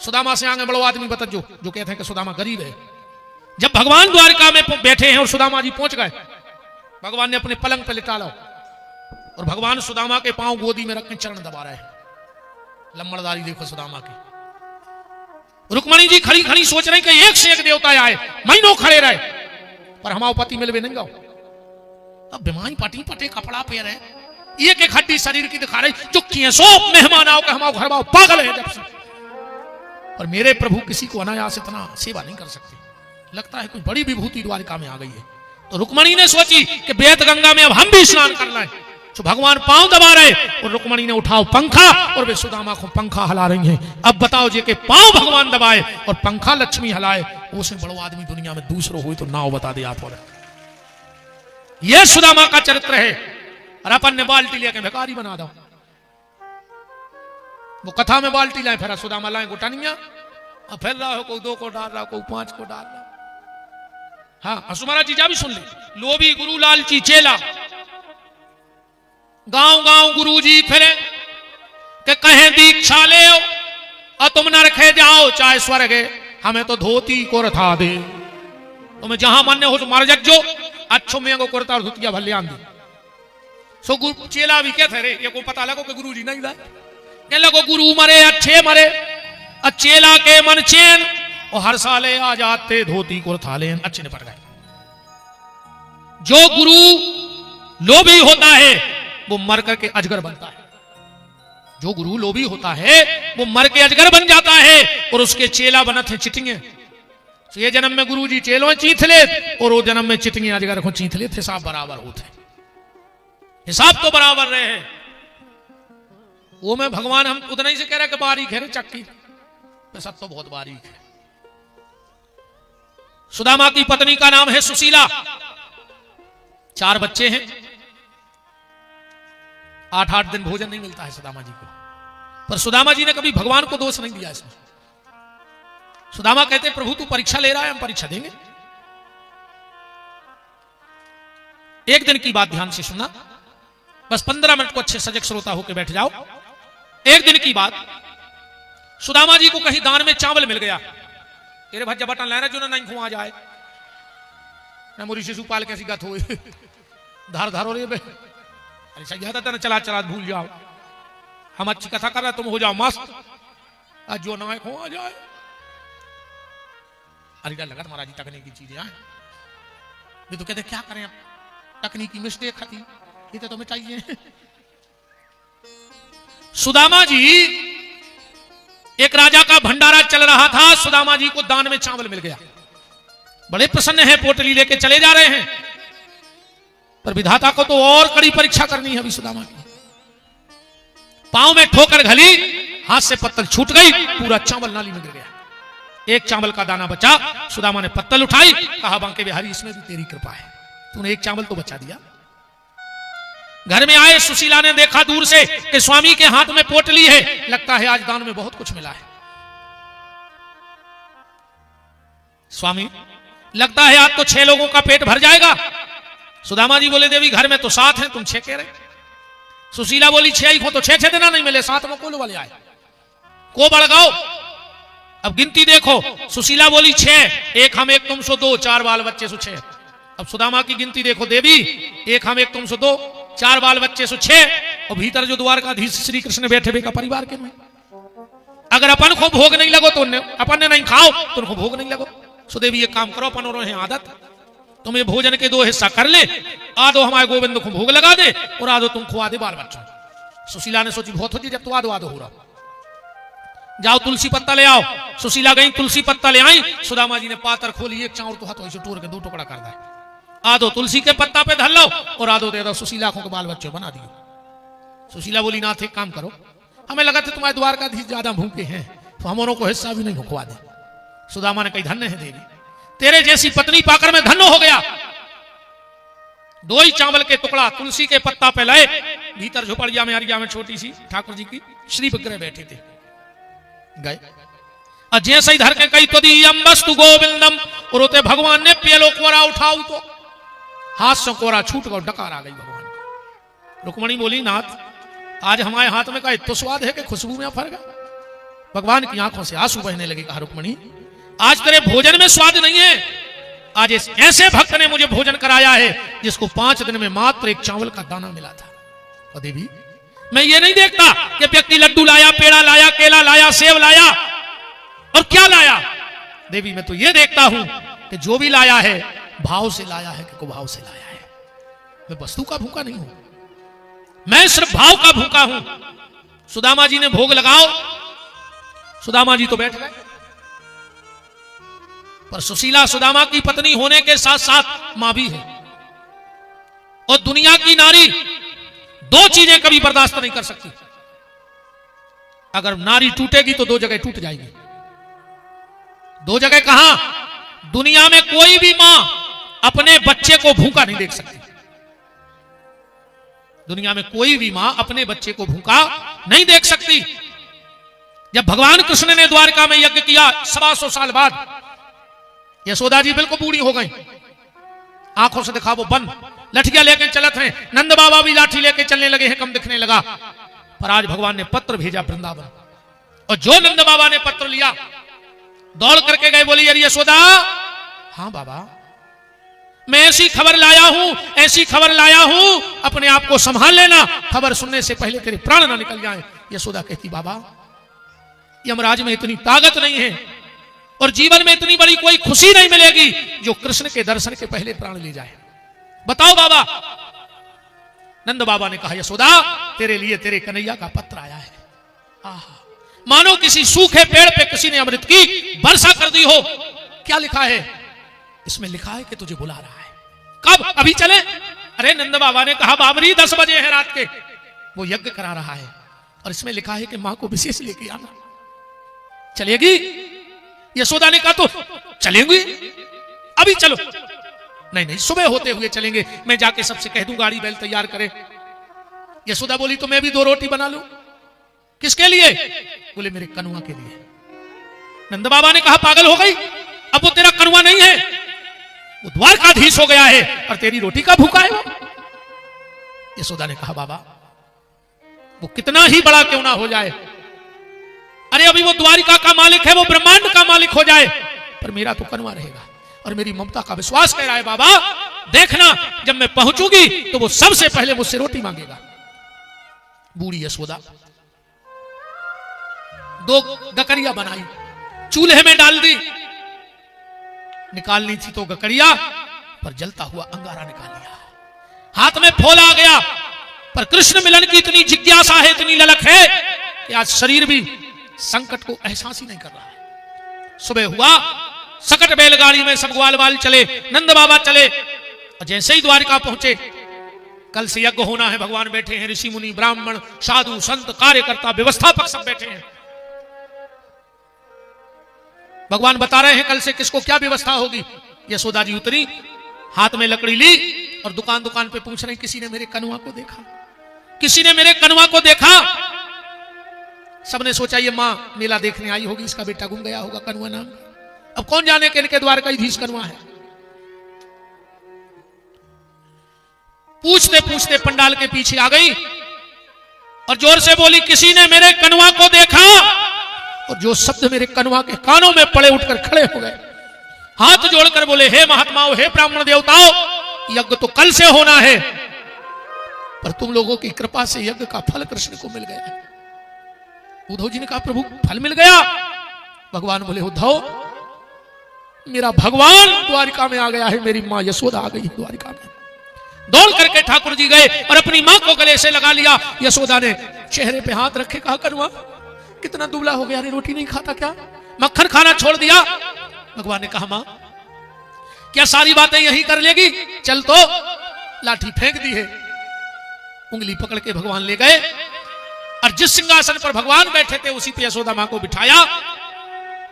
सुदामा से आगे बड़ो आदमी बता जो कहते हैं कि सुदामा गरीब है। जब भगवान द्वारका में बैठे हैं और सुदामा जी पहुंच गए, भगवान ने अपने पलंग पर लिटा लो और भगवान सुदामा के पांव गोदी में रख के चरण दबा रहे हैं। लम्बड़दारी देखो सुदामा की। रुक्मणी जी खड़ी खड़ी सोच रही कि एक से एक देवता आए, महीनों खड़े रहे, पर हमारे पति मिलवे नहीं गाओ। अब बीमारी पटी पटे कपड़ा पे रहे, एक एक हड्डी शरीर की दिखा रही, जो कैसो मेहमान आओ कि हमारे घर आओ, पागल है जब से। और मेरे प्रभु किसी को अनायास इतना सेवा नहीं कर सकते, लगता है कुछ बड़ी विभूति द्वारिका में आ गई है। तो रुक्मणी ने सोची कि बेत गंगा में अब हम भी स्नान करना है। तो भगवान पांव दबा रहे और रुक्मणी ने उठाओ पंखा और वे सुदामा को पंखा हला रही हैं। अब बताओ जे के पांव भगवान दबाए और पंखा लक्ष्मी हलाए, उससे बड़ो आदमी दुनिया में दूसरो हुई तो नाव बता दे आप। और यह सुदामा का चरित्र है। और अपन ने बाल्टी लेके भिखारी बना दो। वो कथा में बाल्टी लाए, फिर सुदामा लाए गुटानिया, अब फिर रहा हो कोई 2 को डाल रहा, कोई 5 को डाल रहा। हाँ, असुमारा जीजा भी सुन ले। लोभी गुरु लालची चेला, गांव गांव गुरु जी फिरे के कहें दीक्षा ले और तुम न रखे जाओ चाहे स्वर्ग, हमें तो धोती को रथा दे। तुम्हें जहां मान्य हो तो मार जो अच्छो में को कुर्ता और धोतिया भले आंदी। सो गुरु चेला भी कहते रे, ये को पता लगो कि गुरु जी नहीं लाए, कह लगो गुरु मरे अच्छे मरे, चेला के मन चैन और हर साले आ जाते धोती को रथा ले, अच्छे निपट गए। जो गुरु लोभी होता है वो मर करके अजगर बनता है। जो गुरु लोभी होता है वो मर के अजगर बन जाता है और उसके चेला बनत है चिटिंगे। तो ये जन्म में गुरु जी चेलो चीथ ले और वो जन्म में चिटिंगे अजगर को चीथ ले, हिसाब बराबर होते, हिसाब तो बराबर रहे हैं। वो में भगवान हम उतना ही से कह रहे कि बारीक है रे चक्की, सब तो बहुत बारीक है। सुदामा की पत्नी का नाम है सुशीला, 4 बच्चे हैं, 8-8 दिन भोजन नहीं मिलता है सुदामा जी को, पर सुदामा जी ने कभी भगवान को दोष नहीं दिया इसमें। सुदामा कहते प्रभु तू परीक्षा ले रहा है, हम परीक्षा देंगे। एक दिन की बात ध्यान से सुनना, बस 15 मिनट को अच्छे सजग श्रोता होकर बैठ जाओ। एक दिन की बात, सुदामा जी को कहीं दान में चावल मिल गया। तेरे भज्जा बटन लेना जो ना नहीं खुआ जाए ना, मोरी शिशुपाल कैसी गत हो धार धारो रे बे, अरे सही था ना, चला चला भूल जाओ, हम अच्छी कथा कर रहे तुम हो जाओ मस्त, आज जो ना खुआ जाए। अरे डर लगा महाराज जी तकनीकी चीजें आए, ये तो कहते क्या करें, तकनीकी मिस्टेक खाती, ये तो तुम्हें चाहिए। सुदामा जी, एक राजा का भंडारा चल रहा था, सुदामा जी को दान में चावल मिल गया, बड़े प्रसन्न हैं, पोटली लेके चले जा रहे हैं, पर विधाता को तो और कड़ी परीक्षा करनी है अभी सुदामा की। पांव में ठोकर घली, हाथ से पत्तल छूट गई, पूरा चावल नाली में गिर गया। एक चावल का दाना बचा, सुदामा ने पत्तल उठाई, कहा बांके बिहारी इसमें भी तेरी कृपा है, तूने एक चावल तो बचा दिया। घर में आए, सुशीला ने देखा दूर से कि स्वामी के हाथ में पोटली है, लगता है आज दान में बहुत कुछ मिला है। स्वामी, लगता है आज तो 6 लोगों का पेट भर जाएगा। सुदामा जी बोले, देवी घर में तो 7 हैं, तुम 6 कह रहे। सुशीला बोली, 6 ही हो तो 6 देना, नहीं मिले 7 में कोल वाले आए, को बढ़ाओ। अब गिनती देखो, सुशीला बोली 6, 1 हम 1 तुम सो 2, 4 बाल बच्चे सो 6। अब सुदामा की गिनती देखो, देवी 1 हम 1 तुम सो 2, 4 बाल बच्चे सो 6, और भीतर जो द्वारकाधीश श्री कृष्ण बैठे का परिवार के में। अगर अपन को भोग नहीं लगो तो अपन ने नहीं खाओ तो उनको भोग नहीं लगो। सो देवी ये काम करो, अपन और आदत, तुम्हें भोजन के 2 हिस्सा कर ले, आधो हमारे गोविंद को भोग लगा दे और आधो तुम खुआ दे बाल बच्चों। सुशीला ने सोची बहुत होती, जब तो आधो आधो हो रहा, जाओ तुलसी पत्ता ले आओ। सुशीला गई, तुलसी पत्ता ले आई। सुदामा जी ने पातर खोली, एक चाउर तो हाथों से टूर के 2 टुकड़ा कर दे, आधो तुलसी के पत्ता पे धर लो और आधो दे दो सुशीला को बाल बच्चों बना दियो। सुशीला बोली, नाथ एक काम करो, हमें लगा था तुम्हारे द्वारकाधीश ज्यादा भूखे हैं, तो हम को हिस्सा भी नहीं खुआ दे। सुदामा ने कही, धन्य है देवी, तेरे जैसी पत्नी पाकर मैं धन्य हो गया। 2 ही चावल के टुकड़ा तुलसी के पत्ता पे लाए, भीतर झोपड़िया में अरिया में छोटी सी ठाकुर जी की श्री विग्रह बैठे थे, गए और जैसे ही धर के कही तदीयम वस्तु गोविंदम, और होते भगवान ने पेलो कोरा उठाऊ तो हाथ से कोरा छूट गया, डकार आ गई भगवान को। रुक्मणी बोली, नाथ आज हमारे हाथ में का इतना स्वाद है कि खुशबू में फर गया। भगवान की आंखों से आंसू बहने लगे। कहा, रुक्मणी आज तेरे भोजन में स्वाद नहीं है, आज ऐसे भक्त ने मुझे भोजन कराया है जिसको 5 दिन में मात्र 1 चावल का दाना मिला था। और देवी मैं ये नहीं देखता कि व्यक्ति लड्डू लाया, पेड़ा लाया, केला लाया, सेब लाया और क्या लाया। देवी मैं तो ये देखता हूं कि जो भी लाया है भाव से लाया है कि कुभाव से लाया है। मैं वस्तु का भूखा नहीं हूं, मैं सिर्फ भाव का भूखा हूं। सुदामा जी ने भोग लगाओ, सुदामा जी तो बैठ गए, पर सुशीला सुदामा की पत्नी होने के साथ साथ मां भी है। और दुनिया की नारी 2 चीजें कभी बर्दाश्त नहीं कर सकती। अगर नारी टूटेगी तो 2 जगह टूट जाएगी। 2 जगह कहां? दुनिया में कोई भी मां अपने बच्चे को भूखा नहीं देख सकती। दुनिया में कोई भी मां अपने बच्चे को भूखा नहीं देख सकती। जब भगवान कृष्ण ने द्वारका में यज्ञ किया 125 साल बाद, यशोदा जी बिल्कुल बूढ़ी हो गई, आंखों से दिखा वो बंद, लठियां लेके चलत हैं। नंद बाबा भी लाठी लेके चलने लगे हैं, कम दिखने लगा। पर आज भगवान ने पत्र भेजा वृंदावन, और जो नंद बाबा ने पत्र लिया दौड़ करके गए, बोली अरे यशोदा, हाँ बाबा मैं ऐसी खबर लाया हूं, ऐसी खबर लाया हूं, अपने आप को संभाल लेना, खबर सुनने से पहले तेरे प्राण ना निकल जाए। यशोदा कहती, बाबा यमराज में इतनी ताकत नहीं है और जीवन में इतनी बड़ी कोई खुशी नहीं मिलेगी जो कृष्ण के दर्शन के पहले प्राण ले जाए। बताओ बाबा। नंद बाबा ने कहा, यशोदा तेरे लिए तेरे कन्हैया का पत्र आया है। आहा, मानो किसी सूखे पेड़ पे किसी ने अमृत की वर्षा कर दी हो। क्या लिखा है इसमें? लिखा है कि तुझे बुला रहा है। कब? अभी चले? अरे नंद बाबा ने कहा, बाबरी 10 बजे है रात के, वो यज्ञ करा रहा है और इसमें लिखा है कि मां को विशेष लेके आना। चलेगी? यशोदा ने कहा, तो चलेंगे, अभी चलो। नहीं नहीं, सुबह होते हुए चलेंगे, मैं जाके सबसे कह दूं गाड़ी बैल तैयार करे। यशोदा बोली, तो मैं भी 2 रोटी बना लूं। किसके लिए? बोले मेरे कनुआ के लिए। नंद बाबा ने कहा, पागल हो गई, अब वो तेरा कनुआ नहीं है, वो द्वारकाधीश हो गया है और तेरी रोटी का भूखा है वो। यशोदा ने कहा, बाबा वो कितना ही बड़ा क्यों ना हो जाए, अरे अभी वो द्वारिका का मालिक है, वो ब्रह्मांड का मालिक हो जाए, पर मेरा तो कनुआ रहेगा। और मेरी ममता का विश्वास कह रहा है, बाबा देखना जब मैं पहुंचूंगी तो वो सबसे पहले मुझसे रोटी मांगेगा। बूढ़ी यशोदा 2 गकरिया बनाई, चूल्हे में डाल दी, निकालनी थी तो गकरिया, पर जलता हुआ अंगारा निकाल लिया, हाथ में फूल आ गया। पर कृष्ण मिलन की इतनी जिज्ञासा है, इतनी ललक है कि आज शरीर भी संकट को एहसास ही नहीं कर रहा है। सुबह हुआ, सकट बैलगाड़ी में सब ग्वाल बाल चले, नंद बाबा चले, और जैसे ही द्वारिका पहुंचे, कल से यज्ञ होना है, भगवान बैठे हैं, ऋषि मुनि ब्राह्मण साधु संत कार्यकर्ता व्यवस्थापक सब बैठे हैं। भगवान बता रहे हैं कल से किसको क्या व्यवस्था होगी। यशोदा जी उतरी, हाथ में लकड़ी ली और दुकान दुकान पे पूछ रहे किसी ने मेरे कनुआ को देखा, किसी ने मेरे कनुआ को देखा। सबने सोचा ये माँ मेला देखने आई होगी, इसका बेटा गुम गया होगा कनुआ नाम। अब कौन जाने कि इनके द्वारकाधीश कनुआ है। पूछते पूछते पंडाल के पीछे आ गई और जोर से बोली किसी ने मेरे कनुआ को देखा। और जो शब्द मेरे कनुआ के कानों में पड़े उठकर खड़े हो गए, हाथ जोड़कर बोले हे महात्माओं, हे ब्राह्मण देवताओं, यज्ञ तो कल से होना है, पर तुम लोगों की कृपा से यज्ञ का फल कृष्ण को मिल गया। उद्धव जी ने कहा प्रभु फल मिल गया। भगवान बोले उद्धव, मेरा भगवान द्वारिका में आ गया है, मेरी मां यशोदा आ गई है द्वारिका में। दौड़ करके ठाकुर जी गए और अपनी मां को गले से लगा लिया। यशोदा ने चेहरे पे हाथ रखे कहा कनुआ कितना दुबला हो गया रे, रोटी नहीं खाता क्या, मक्खन खाना छोड़ दिया। भगवान ने कहा मां क्या सारी बातें यही कर लेगी, चल तो। लाठी फेंक दी है, उंगली पकड़ के भगवान ले गए और जिस सिंहासन पर भगवान बैठे थे उसी पे यशोदा मां को बिठाया।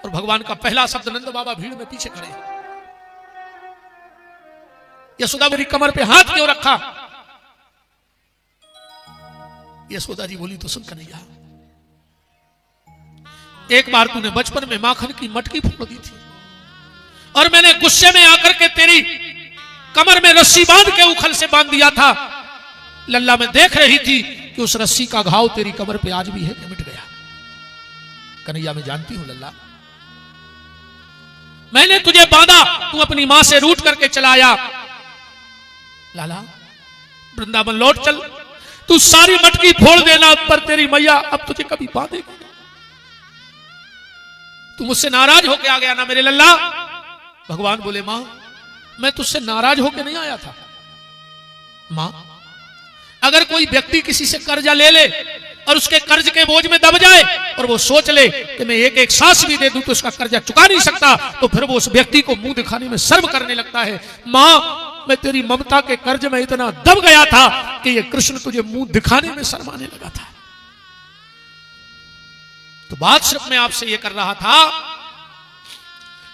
और भगवान का पहला शब्द, नंद बाबा भीड़ में पीछे खड़े, यशोदा मेरी कमर पे हाथ क्यों रखा। यशोदा जी बोली तो सुन कन्हैया, एक बार तूने बचपन में माखन की मटकी फोड़ दी थी और मैंने गुस्से में आकर के तेरी कमर में रस्सी बांध के उखल से बांध दिया था। लल्ला मैं देख रही थी कि उस रस्सी का घाव तेरी कमर पे आज भी है कि मिट गया। कन्हैया मैं जानती हूं लल्ला, मैंने तुझे बांधा, तू अपनी मां से रूठ करके चलाया। लाला वृंदावन लौट चल, तू सारी मटकी फोड़ देना पर तेरी मैया अब तुझे कभी बांधेगी। तू मुझसे नाराज होके आ गया ना मेरे लल्ला। भगवान बोले मां मैं तुझसे नाराज होके नहीं आया था। मां अगर कोई व्यक्ति किसी से कर्जा ले ले और उसके कर्ज के बोझ में दब जाए और वो सोच ले कि मैं एक एक सांस भी दे दूं तो उसका कर्जा चुका नहीं सकता, तो फिर वो उस व्यक्ति को मुंह दिखाने में शर्म करने लगता है। मां मैं तेरी ममता के कर्ज में इतना दब गया था कि ये कृष्ण तुझे मुंह दिखाने में शर्माने लगा था। तो बात सिर्फ मैं आपसे ये कर रहा था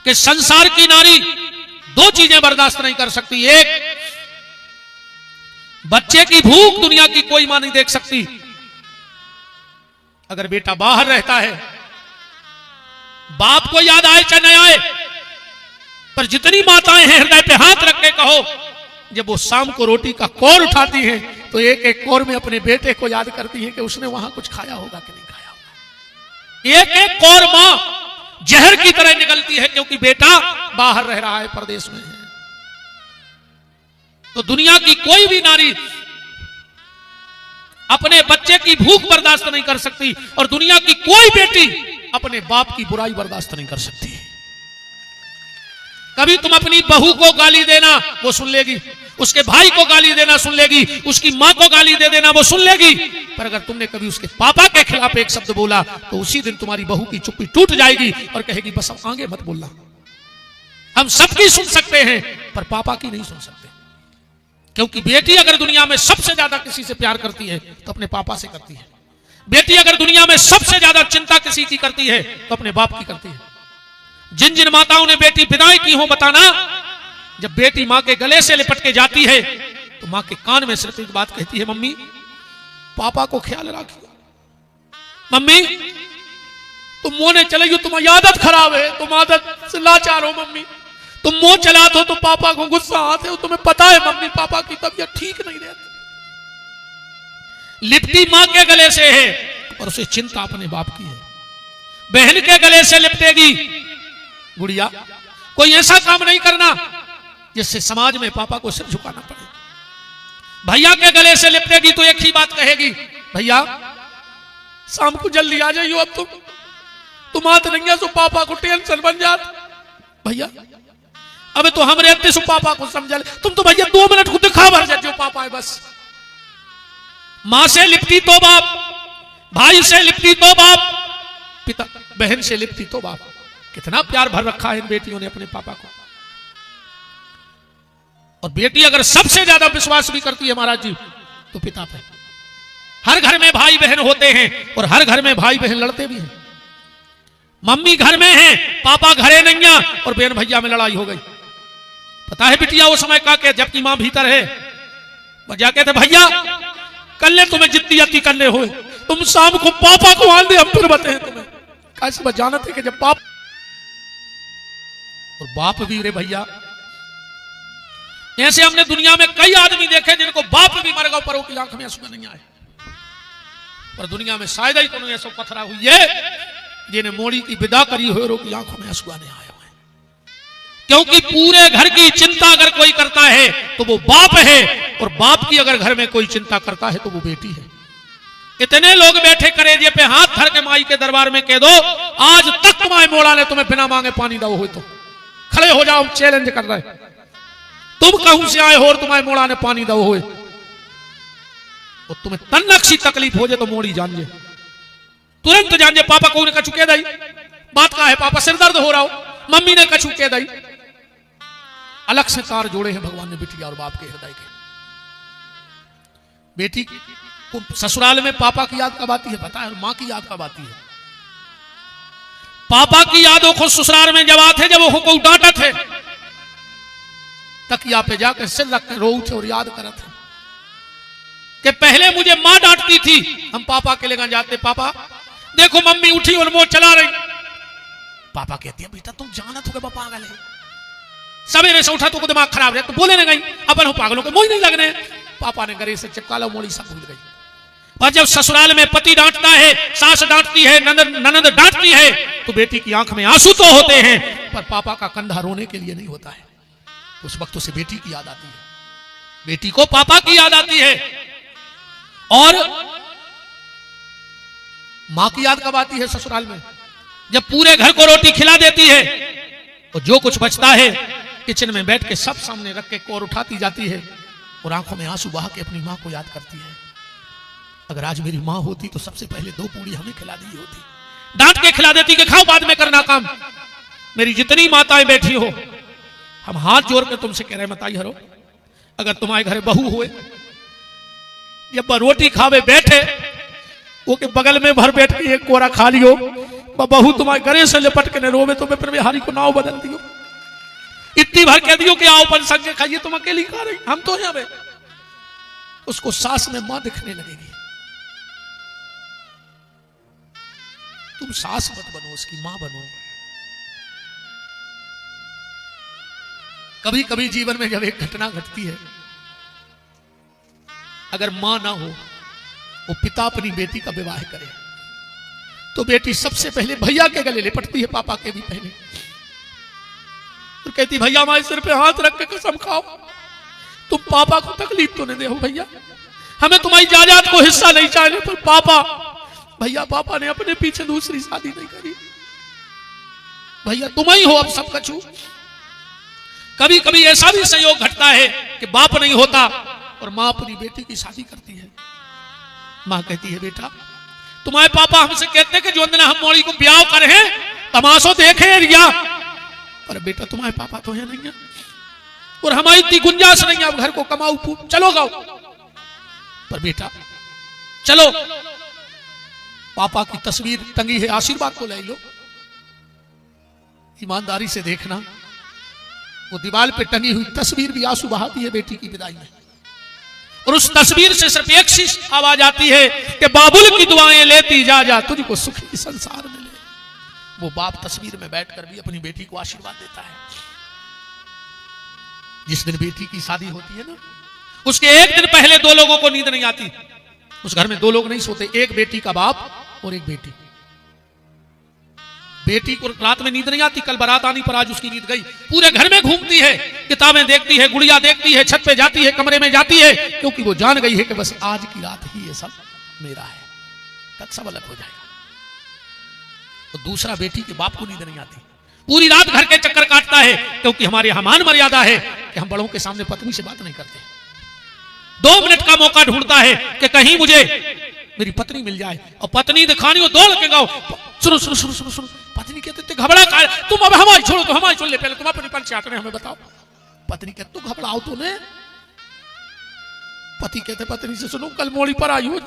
कि संसार की नारी दो चीजें बर्दाश्त नहीं कर सकती। एक, बच्चे की भूख दुनिया की कोई मां नहीं देख सकती। अगर बेटा बाहर रहता है, बाप को याद आए चाहे न आए, पर जितनी माताएं हैं हृदय पे हाथ रख के कहो, जब वो शाम को रोटी का कौर उठाती हैं तो एक एक कौर में अपने बेटे को याद करती हैं कि उसने वहां कुछ खाया होगा कि नहीं खाया होगा। एक एक कौर मां जहर की तरह निकलती है क्योंकि बेटा बाहर रह रहा है, परदेश में है। तो दुनिया की कोई भी नारी अपने बच्चे की भूख बर्दाश्त नहीं कर सकती और दुनिया की कोई बेटी अपने बाप की बुराई बर्दाश्त नहीं कर सकती। कभी तुम अपनी बहू को गाली देना वो सुन लेगी, उसके भाई को गाली देना सुन लेगी, उसकी मां को गाली दे देना वो सुन लेगी, पर अगर तुमने कभी उसके पापा के खिलाफ एक शब्द बोला तो उसी दिन तुम्हारी बहू की चुप्पी टूट जाएगी और कहेगी बस अब आगे मत बोलना। हम सबकी सुन सकते हैं पर पापा की नहीं सुन सकते, क्योंकि बेटी अगर दुनिया में सबसे ज्यादा किसी से प्यार करती है तो अपने पापा से करती है। बेटी अगर दुनिया में सबसे ज्यादा चिंता किसी की करती है तो अपने बाप की करती है। जिन जिन माताओं ने बेटी विदाई की हो बताना, जब बेटी मां के गले से लिपट के जाती है तो मां के कान में सिर्फ एक बात कहती है, मम्मी पापा को ख्याल रखिए, मम्मी तुम मोने चले गई, तुम्हारी आदत खराब है, तुम आदत से लाचार हो मम्मी, तुम मुंह चलाते हो तो पापा को गुस्सा आते हो, तुम्हें पता है मम्मी पापा की तबीयत ठीक नहीं रहती। लिपटी मां के गले से है और उसे चिंता अपने बाप की है। बहन के गले से लिपटेगी, गुड़िया कोई ऐसा काम नहीं करना जिससे समाज में पापा को सिर झुकाना पड़े। भैया के गले से लिपटेगी तो एक ही बात कहेगी, भैया शाम को जल्दी आ जाइयो, अब तुम आते नहीं है तो पापा को टेंशन बन जात। भैया अब तो हम रहते सो पापा को समझा ले, तुम तो भैया 2 मिनट को दिखा भर जाते हो पापा है बस। मां से लिपटी तो बाप, भाई से लिपटी तो बाप, पिता बहन से लिपटी तो बाप। कितना प्यार भर रखा है इन बेटियों ने अपने पापा को। और बेटी अगर सबसे ज्यादा विश्वास भी करती है महाराज जी तो पिता पे। हर घर में भाई बहन होते हैं और हर घर में भाई बहन लड़ते भी हैं। मम्मी घर में है, पापा घरे नहीं है और बहन भैया में लड़ाई हो गई। पता है बिटिया वो समय का, जबकि मां भीतर है बजा कहते भैया कल तुम्हें जितनी अति करने हो तुम शाम को पापा को आन दे, हम फिर बताए तुम्हें कैसे बजाना थे कि जब बाप और बाप भी रे भैया। ऐसे हमने दुनिया में कई आदमी देखे जिनको बाप भी मर गए पर उनकी आंख में आंसू नहीं आए, पर दुनिया में शायद ही कोई ऐसा पथरा हुई है जिन्हें मोड़ी की विदा करी हो और की आंखों में आंसू नहीं आए हुए। क्योंकि पूरे घर की चिंता अगर कोई करता है तो वो बाप है, और बाप की अगर घर में कोई चिंता करता है तो वो बेटी है। इतने लोग बैठे करेजे पे हाथ धर के माई के दरबार में कह दो आज तक तुम्हारे मोड़ा ने तुम्हें बिना मांगे पानी दो हो तो खड़े हो जाओ, चैलेंज कर रहे तुम कहूं से आए हो और तुम्हारे मोड़ा ने पानी दो हो, और तुम्हें तन्नक सी तकलीफ हो जाए तो मोड़ी जान जाए, तुरंत जान जाए पापा को कछु कह दई बात का है, पापा सिर दर्द हो रहा हो, मम्मी ने कछु कह दई। अलग से तार जोड़े हैं भगवान ने बिटिया और बाप के हृदय के। बेटी को ससुराल में पापा की याद कब आती है पता है, और मां की याद कब आती है। पापा की यादों को ससुराल में जब आते जब वो को डांटा थे तकिया पे जाकर सिर रख कर रो उठे और याद करा था कि पहले मुझे मां डांटती थी, हम पापा के लेकर जाते पापा देखो मम्मी उठी और वो चला रही, पापा कहती है बेटा तुम जाना तो पापा पागल है, सवेरे से उठा तो दिमाग खराब है तो बोले नहीं गई अपन हो पागलों के मोही नहीं लगने, पापा ने गले से चिपका लो मोड़ी सब भूल गई। और जब ससुराल में पति डांटता है, सास डांटती है, ननद डांटती है तो बेटी की आंख में आंसू तो होते हैं पर पापा का कंधा रोने के लिए नहीं होता है। उस वक्त उसे बेटी की याद आती है, बेटी को पापा की याद आती है। और मां की याद कब आती है ससुराल में, जब पूरे घर को रोटी खिला देती है और जो कुछ बचता है किचन में बैठ के सब सामने रख के कोर उठाती जाती है और आंखों में आंसू बहा के अपनी मां को याद करती है। अगर आज मेरी मां होती तो सबसे पहले 2 पूड़ी हमें खिला दी होती, डांट के खिला देती कि खाओ बाद में करना काम। मेरी जितनी माताएं बैठी हो हम हाथ जोड़ के तुमसे कह रहे मताई हरो, अगर तुम्हारे घर बहू हुए जब रोटी खावे बैठे वो के बगल में भर बैठ के एक कोरा खा लियो, बहू तुम्हारे घरे से लिपट के न रोवे तो मैं फिर बिहारी को नाव बदल दियो, इतनी भर कह दियो कि आओ पन संग खाइए, तुम अकेली खा रही हम तो यहाँ पे। उसको सास में मां दिखने लगेगी। तुम सास मत बनो, उसकी मां बनो। कभी कभी जीवन में जब एक घटना घटती है, अगर मां ना हो वो पिता अपनी बेटी का विवाह करे तो बेटी सबसे पहले भैया के गले लिपटती है, पापा के भी पहले, और कहती भैया हमारे सिर पे हाथ रख के कसम खाओ तुम पापा को तकलीफ तो नहीं दे हो भैया, हमें तुम्हारी जायदाद को हिस्सा नहीं चाहिए, पर पापा भैया पापा ने अपने पीछे दूसरी शादी नहीं करी, भैया तुम ही हो अब सब कछु। कभी कभी ऐसा भी संयोग घटता है कि बाप नहीं होता और मां अपनी बेटी की शादी करती है। मां कहती है बेटा तुम्हारे पापा हमसे कहते कि जो दिन हम मोड़ी को ब्याह करे हैं तमाशो देखे रिया, पर बेटा तुम्हारे पापा तो है नहीं है और हमारी इतनी गुंजाइश नहीं है अब घर को कमाऊ चलो गाओ, पर बेटा चलो पापा की तस्वीर टंगी है आशीर्वाद तो ले लो। ईमानदारी से देखना वो दीवार पे टंगी हुई तस्वीर भी आंसू बहाती है बेटी की विदाई में, और उस तस्वीर से सिर्फ एक सी आवाज आती है कि बाबुल की दुआएं लेती जा जा तुझको सुखी संसार मिले। वो बाप तस्वीर में बैठकर भी अपनी बेटी को आशीर्वाद देता है। जिस दिन बेटी की शादी होती है ना उसके एक दिन पहले 2 लोगों को नींद नहीं आती, उस घर में 2 लोग नहीं सोते, एक बेटी का बाप और एक बेटी। बेटी को रात में नींद नहीं आती, कल बारात आनी पर आज उसकी नींद गई, पूरे घर में घूमती है, किताबें देखती है, गुड़िया देखती है, छत पे जाती है, कमरे में जाती है, क्योंकि वो जान गई है कि बस आज की रात ही ये सब मेरा है, तक सब अलग हो जाएगा। तो दूसरा बेटी के बाप को नींद नहीं आती, पूरी रात घर के चक्कर काटता है, क्योंकि हमारे यहाँ मान मर्यादा है कि हम बड़ों के सामने पत्नी से बात नहीं करते। 2 मिनट का मौका ढूंढता है कि कहीं मुझे मेरी पत्नी मिल जाए, और पत्नी दिखानी हो दौड़ के गाओ सुनो सुनो सुनो सुनो सुनो, पत्नी कहते घबरा का तुम अब हमारी छोड़ो तो हमारी छोड़ ले, पहले तुम अपनी पंचायत ने हमें बताओ। पत्नी कहते तू घबराओ तो ने, पति कहते पत्नी से सुनो कल मोड़ी पर आई हो,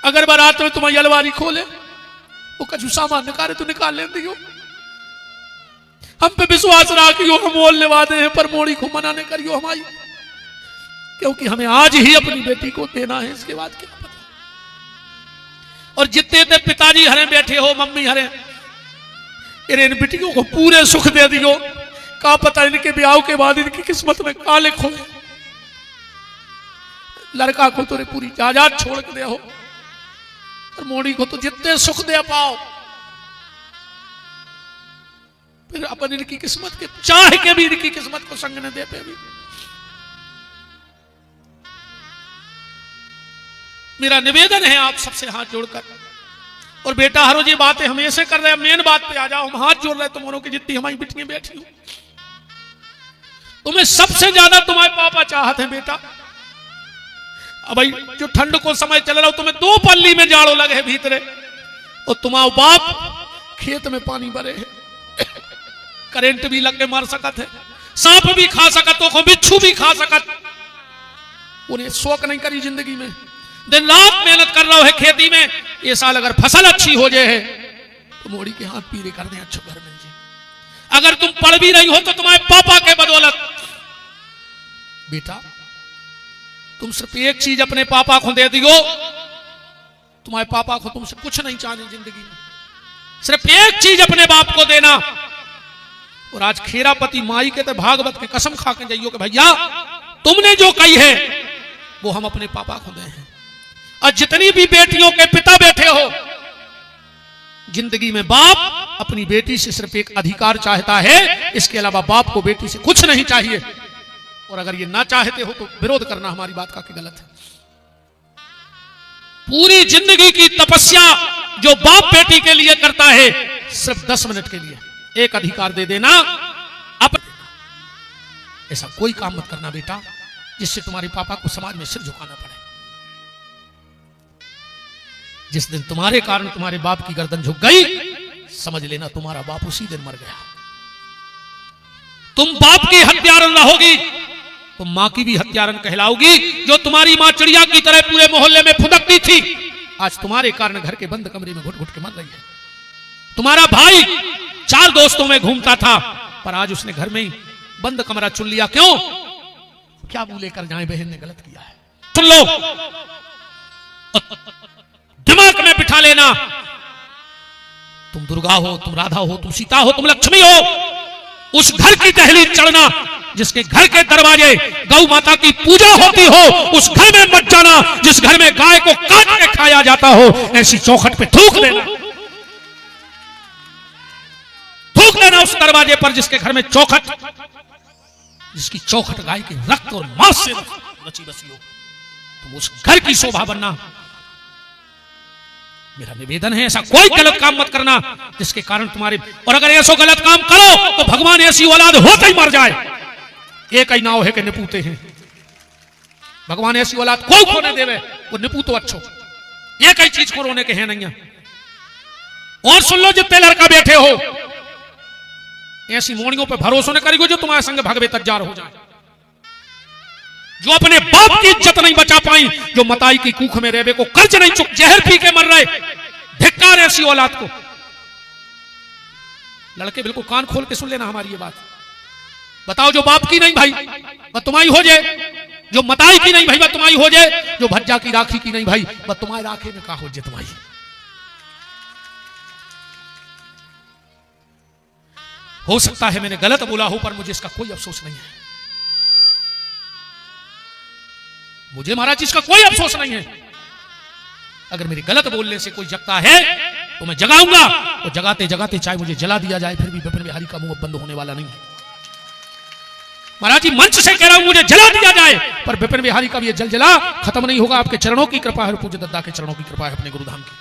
अगर बारात में तुम्हारी अलमारी खोले वो कछु सामान निकाले तो निकाल ले दियो, हम पे विश्वास रखियो, हम मोल लेवा दे पर मोड़ी को मना नहीं करियो हमारी, क्योंकि हमें आज ही अपनी बेटी को देना है, इसके बाद क्या पता। और जितने ते पिताजी हरे बैठे हो, मम्मी हरे, इन बेटियों को पूरे सुख दे दियो, का पता इनके ब्याह के बाद इनकी किस्मत में का लिखो। लड़का को तो पूरी जायदाद छोड़ के दे हो, और मोड़ी को तो जितने सुख दे पाओ, फिर अपन इनकी किस्मत के चाह के भी इनकी किस्मत को संग न दे पे भी। मेरा निवेदन है आप सबसे हाथ जोड़कर, और बेटा हरो जी बातें हम ऐसे कर रहे हैं, मेन बात पे आ जाओ। हम हाथ जोड़ रहे तुम्हारों की जितनी हमारी बिटियां बैठी हो, तुम्हें सबसे ज्यादा तुम्हारे पापा चाहते हैं बेटा। अब भाई जो ठंड को समय चल रहा हो, तुम्हें 2 पल्ली में जाड़ो लगे है भीतरे, और तुम्हारा बाप खेत में पानी भरे है, करंट भी लग के मार सकत है, सांप भी खा सकत हो, बिच्छू भी खा सकत। उन्हें शौक नहीं करी जिंदगी में, दिन रात मेहनत कर रहा है खेती में। ये साल अगर फसल अच्छी हो जाए तो मोड़ी के हाथ पीरे कर दे, अच्छा घर मिल जाए। अगर तुम पढ़ भी नहीं हो तो तुम्हारे पापा के बदौलत बेटा, तुम सिर्फ एक चीज अपने पापा को दे दियो, तुम्हारे पापा को तुमसे कुछ नहीं चाहिए जिंदगी में, सिर्फ एक चीज अपने बाप को देना। और आज खेरापति माई के तो भागवत के कसम खा के जाइयो कि भैया तुमने जो कही है वो हम अपने पापा को दे हैं। और जितनी भी बेटियों के पिता बैठे हो, जिंदगी में बाप अपनी बेटी से सिर्फ एक अधिकार चाहता है, इसके अलावा बाप को बेटी से कुछ नहीं चाहिए। और अगर ये ना चाहते हो तो विरोध करना हमारी बात का कि गलत है। पूरी जिंदगी की तपस्या जो बाप बेटी के लिए करता है, सिर्फ 10 मिनट के लिए एक अधिकार दे देना, ऐसा कोई काम मत करना बेटा जिससे तुम्हारे पापा को समाज में सिर झुकाना पड़े। जिस दिन तुम्हारे कारण तुम्हारे बाप की गर्दन झुक गई, समझ लेना तुम्हारा बाप उसी दिन मर गया। तुम बाप की हत्यारन रहोगी, तुम मां की भी हत्यारन कहलाओगी। जो तुम्हारी मां चिड़िया की तरह पूरे मोहल्ले में फुदकती थी, आज तुम्हारे कारण घर के बंद कमरे में घुट घुट के मर रही है। तुम्हारा भाई 4 दोस्तों में घूमता था, पर आज उसने घर में ही बंद कमरा चुन लिया। क्यों? क्या मुंह लेकर जाए, बहन ने गलत किया है। सुन लो, दिमाग में बिठा लेना, तुम दुर्गा हो, तुम राधा हो, तुम सीता हो, तुम लक्ष्मी हो। उस घर की दहलीज चढ़ना जिसके घर के दरवाजे गौ माता की पूजा होती हो, उस घर में मत जाना जिस घर में गाय को काट के खाया जाता हो। ऐसी चौखट पे थूक देना, थूक देना उस दरवाजे पर जिसके घर में चौखट, जिसकी चौखट गाय के रक्त और मांस से रची बसी हो। तुम उस घर की शोभा बनना। मेरा निवेदन है, ऐसा कोई गलत काम मत करना जिसके कारण तुम्हारे, और अगर ऐसा गलत काम करो तो भगवान ऐसी औलाद होते ही मर जाए। एक ही नाव है कि निपूते हैं, भगवान ऐसी औलाद कोई खोने देवे, वो निपूतो अच्छो। एक ही चीज को रोने के हैं नहीं। और सुन लो जितने लड़का बैठे हो, ऐसी मोड़ियों पे भरोसा न करियो जो तुम्हारे संग भगवे तज्जार हो जाए, जो अपने बाप की इज्जत नहीं बचा पाई, जो मताई की कूख में रेबे को कर्ज नहीं चुक, जहर पी के मर रहे। धिक्कार ऐसी औलाद को। लड़के बिल्कुल कान खोल के सुन लेना हमारी ये बात। बताओ जो बाप की नहीं भाई वह तुम्हारी हो जाए, जो मताई की नहीं भाई वह तुम्हारी हो जाए, जो भज्जा की राखी की नहीं भाई वह तुम्हारे राखे में का हो जाए तुम्हारी। हो सकता है मैंने गलत बोला हो, पर मुझे इसका कोई अफसोस नहीं है। मुझे महाराज इसका कोई अफसोस नहीं है। अगर मेरे गलत बोलने से कोई जगता है तो मैं जगाऊंगा, तो जगाते जगाते चाहे मुझे जला दिया जाए, फिर भी विपिन बिहारी का मुंह बंद होने वाला नहीं है। महाराज जी मंच से कह रहा हूं मुझे जला दिया जाए, पर विपिन बिहारी का भी ये जल खत्म नहीं होगा। आपके चरणों की कृपा है, पूज्य दद्दा के चरणों की कृपा है, अपने गुरुधाम की।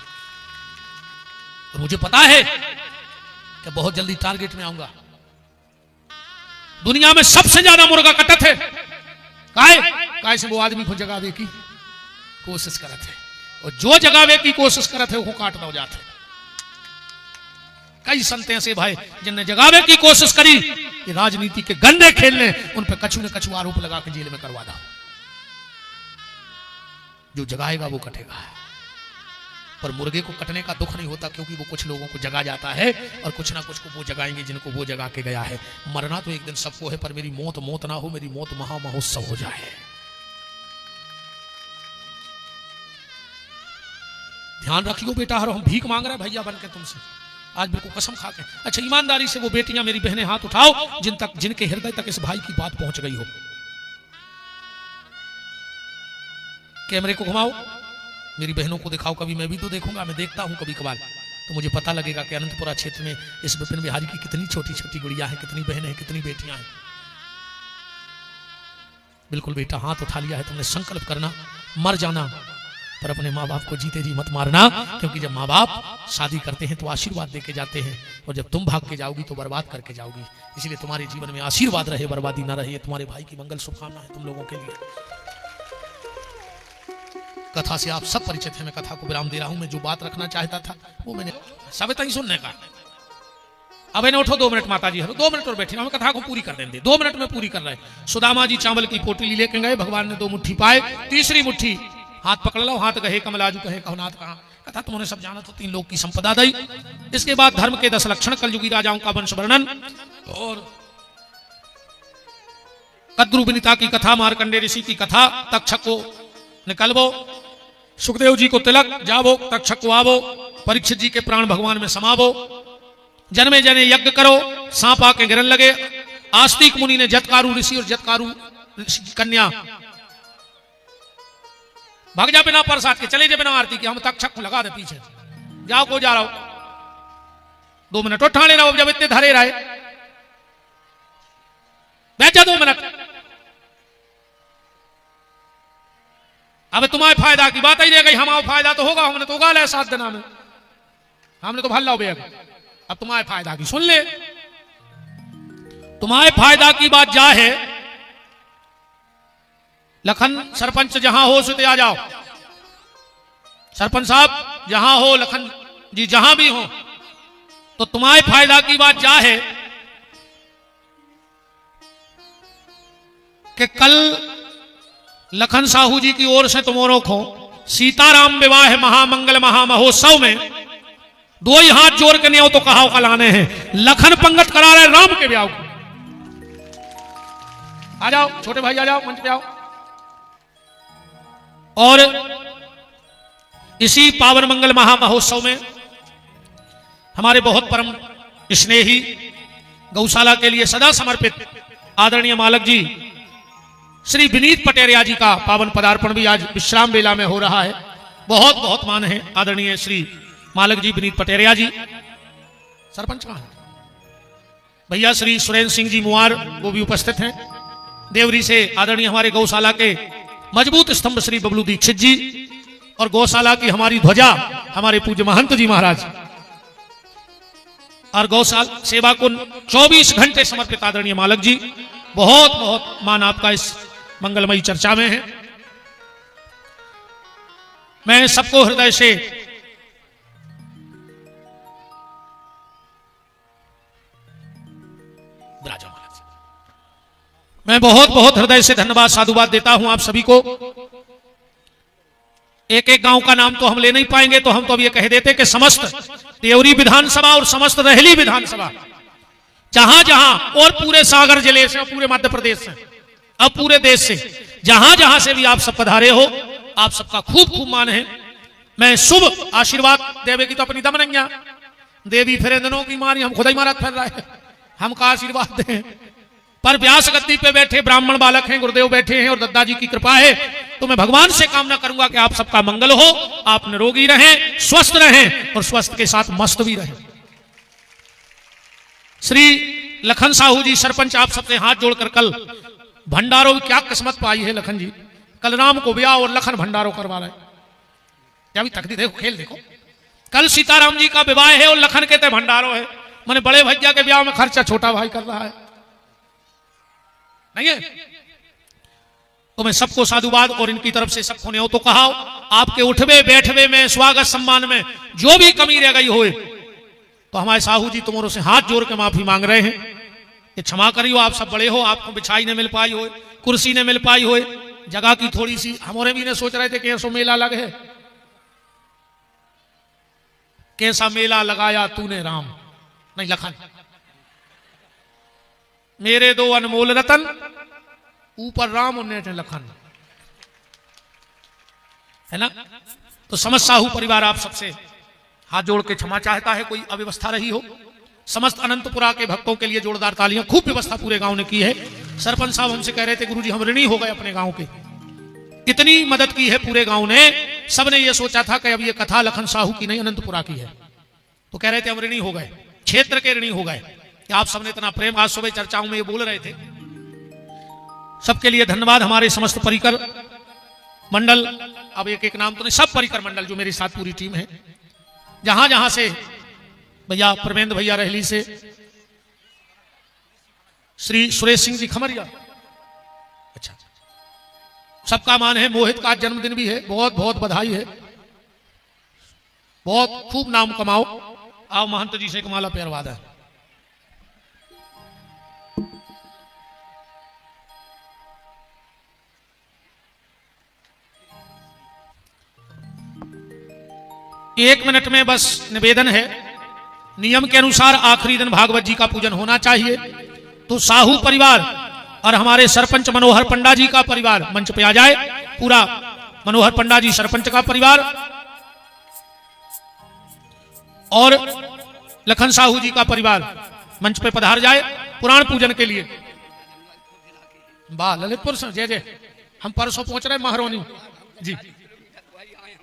और मुझे पता है कि बहुत जल्दी टारगेट में आऊंगा। दुनिया में सबसे ज्यादा मुर्गा कटत है काय से वो आदमी को जगावे की कोशिश करत है, और जो जगावे की कोशिश करत है वो काट हो जाते है। कई संत ऐसे भाई जिनने जगावे की कोशिश करी, ये राजनीति के गंदे खेलने, उन पर कछु न कछु आरोप लगा के जेल में करवा दो। जो जगाएगा वो कटेगा, पर मुर्गे को कटने का दुख नहीं होता, क्योंकि वो कुछ लोगों को जगा जाता है और कुछ ना कुछ को वो जगाएंगे जिनको वो जगा के गया है। मरना तो एक दिन सबको है, पर मेरी मौत मौत ना हो, मेरी मौत महा महोत्सव हो जाए। ध्यान रखियो बेटा, हर हम भीख मांग रहे भैया बन के तुमसे, आज मेरे को कसम खा के। अच्छा ईमानदारी से वो बेटियां मेरी बहनें हाथ उठाओ जिनके हृदय तक इस भाई की बात पहुंच गई हो। कैमरे को घुमाओ, मेरी बहनों को दिखाओ, कभी मैं भी तो देखूंगा, मैं देखता हूं कभी कभार, तो मुझे पता लगेगा कि अनंतपुरा क्षेत्र में इस विपिन बिहारी की कितनी छोटी छोटी गुड़िया है, कितनी बहनें हैं, कितनी बेटियां हैं। बिल्कुल बेटा, हाथ उठा लिया है तुमने, संकल्प करना, मर जाना पर अपने माँ बाप को जीते जी मत मारना, क्योंकि जब माँ बाप शादी करते हैं तो आशीर्वाद देके जाते हैं, और जब तुम भाग के जाओगी तो बर्बाद करके जाओगी। इसलिए तुम्हारे जीवन में आशीर्वाद रहे, बर्बादी ना रहे। तुम्हारे भाई की मंगल शुभकामना है तुम लोगों के लिए। कथा से आप सब परिचित हैं, मैं कथा को विराम दे रहा हूं। मैं जो बात रखना चाहता था वो मैंने सब तक सुनने का। अब इन्हें उठो 2 मिनट माता जी, 2 मिनट और बैठे, हम कथा को पूरी कर देंगे, 2 मिनट में पूरी कर रहे हैं। सुदामा जी चावल की पोटली लेके गए, भगवान ने 2 मुट्ठी पाए, तीसरी मुट्ठी हाथ पकड़ लो, हाथ गहे कमलाजू कहे कहुनाथ कहा। कथा तुमने सब जाना, तो 3 लोग की संपदा दी। इसके बाद धर्म के 10 लक्षण, कलयुगी राजाओं का वंश वर्णन, और कद्रु विनीता की कथा, मार्कंडे ऋषि की कथा, तक्षक को निकलबो, सुखदेव जी को तिलक जावो, तक्षक को आवो, परीक्षित जी के प्राण भगवान में समावो, जन्मे जने यज्ञ करो, सांप आके गिरन लगे, आस्तिक मुनि ने जतकारु ऋषि और जतकारु ऋषि कन्या भाग जा बिना प्रसाद के, चले जा बिना आरती के, हम तक्षक को लगा दे पीछे, जाओ को जा रहा हो, 2 मिनट और ठाणे रहो, जब इतने धरे रहे बैठ जा 2 मिनट। अब तुम्हारे फायदा की बात ही रह गई, हमारा फायदा तो होगा, हमने तो गाल है 7 दिन में, हमने तो भल्ला बेग। अब तुम्हारे फायदा की सुन ले, तुम्हारे फायदा की बात जा है, लखन सरपंच जहां हो सुते आ जाओ, सरपंच साहब जहां हो, लखन जी जहां भी हो, तो तुम्हारे फायदा की बात जा है कि कल लखन साहू जी की ओर से तुम्हारों को सीताराम विवाह महामंगल महामहोत्सव में 2 ही हाथ जोड़ के नहीं हो तो कहाओ कल आने हैं, लखन पंगत करा रहे राम के ब्याह को। आ जाओ छोटे भाई, आ जाओ मंच पे आओ। और इसी पावन मंगल महामहोत्सव में हमारे बहुत परम स्नेही, गौशाला के लिए सदा समर्पित आदरणीय मालक जी श्री विनीत पटेरिया जी का पावन पदार्पण भी आज विश्राम बेला में हो रहा है। बहुत बहुत मान है आदरणीय श्री मालक जी विनीत पटेरिया जी। सरपंच कहां है? भैया श्री सुरेंद्र सिंह जी मुआर वो भी उपस्थित हैं। देवरी से आदरणीय हमारे गौशाला के मजबूत स्तंभ श्री बबलू दीक्षित जी, और गौशाला की हमारी ध्वजा हमारे पूज्य महंत जी महाराज, और गौशाला सेवा को 24 घंटे समर्पित आदरणीय मालक जी। बहुत बहुत मान आपका इस मंगलमयी चर्चा में है। मैं सबको हृदय से मैं बहुत बहुत हृदय से धन्यवाद साधुवाद देता हूं आप सभी को। एक एक गांव का नाम तो हम ले नहीं पाएंगे, तो हम तो अब ये कह देते कि समस्त देवरी विधानसभा और समस्त रहली विधानसभा जहां जहां, और पूरे सागर जिले से और पूरे मध्य प्रदेश से, अब पूरे देश से, जहां जहां से भी आप सब पधारे हो, आप सबका खूब खूब मान है। मैं शुभ आशीर्वाद देवे की तो अपनी दम नहीं, देवी फिर दिनों की मारी, हम खुदा ही महाराज फिर रहे हैं, हमका आशीर्वाद दें। पर व्यास गद्दी पे बैठे ब्राह्मण बालक हैं, गुरुदेव बैठे हैं, और दद्दा जी की कृपा है, तो मैं भगवान से कामना करूंगा कि आप सबका मंगल हो, आप निरोगी रहें, स्वस्थ रहें, और स्वस्थ के साथ मस्त भी रहें। श्री लखन साहू जी सरपंच आप सबसे हाथ जोड़कर कल भंडारों की क्या किस्मत पाई है लखन जी, कल राम को ब्याह और लखन भंडारों करवा रहे। क्या भी तकदीर देखो, खेल देखो, कल सीताराम जी का विवाह है और लखन कहते भंडारों है। मैंने बड़े भैया के ब्याह में खर्चा छोटा भाई कर रहा है, नहीं है? तो मैं सबको साधुवाद और इनकी तरफ से सबको ने तो कहा, आपके उठवे बैठवे में, स्वागत सम्मान में जो भी कमी रह गई हो, तो हमारे साहू जी तुम्हारों से हाथ जोड़ के माफी मांग रहे हैं कि क्षमा करियो, आप सब बड़े हो, आपको बिछाई ने मिल पाई हो, कुर्सी ने मिल पाई हो, जगह की थोड़ी सी हमारे भी ने सोच रहे थे कि ऐसा मेला लगे है, कैसा मेला लगाया तूने राम, नहीं लखन, मेरे 2 अनमोल रतन, ऊपर राम और नीचे लखन, है ना? तो समस्त साहू परिवार आप सबसे हाथ जोड़ के क्षमा चाहता है, कोई अव्यवस्था रही हो। समस्त अनंतपुरा के भक्तों के लिए जोरदार तालियां। खूब व्यवस्था पूरे गांव ने की है। सरपंच साहब हमसे कह रहे थे गुरुजी हम ऋणी हो गए अपने गांव के, इतनी मदद की है पूरे गांव ने। सबने ये सोचा था कि अब ये कथा लखन साहू की नहीं अनंतपुरा की है, तो कह रहे थे हम ऋणी हो गए, क्षेत्र के ऋणी हो गए कि आप सबने इतना प्रेम। आज सुबह चर्चाओं में ये बोल रहे थे। सबके लिए धन्यवाद। हमारे समस्त परिकर मंडल, अब एक एक नाम तो नहीं, सब परिकर मंडल जो मेरे साथ पूरी टीम है, जहां जहां से भैया प्रवेंद्र भैया रहली से, श्री सुरेश सिंह जी खमरिया, अच्छा सबका मान है। मोहित का जन्मदिन भी है, बहुत बहुत बधाई है। बहुत खूब नाम कमाओ। आओ महंत जी से एक माला पेरवादा है। एक मिनट में बस निवेदन है। नियम के अनुसार आखिरी दिन भागवत जी का पूजन होना चाहिए, तो साहू परिवार और हमारे सरपंच मनोहर पंडा जी का परिवार मंच पे आ जाए। पूरा मनोहर पंडा जी सरपंच का परिवार और लखन साहू जी का परिवार मंच पे पधार जाए पुराण पूजन के लिए। वाह ललितपुर से जय जय। हम परसों पहुंच रहे महारोनी जी,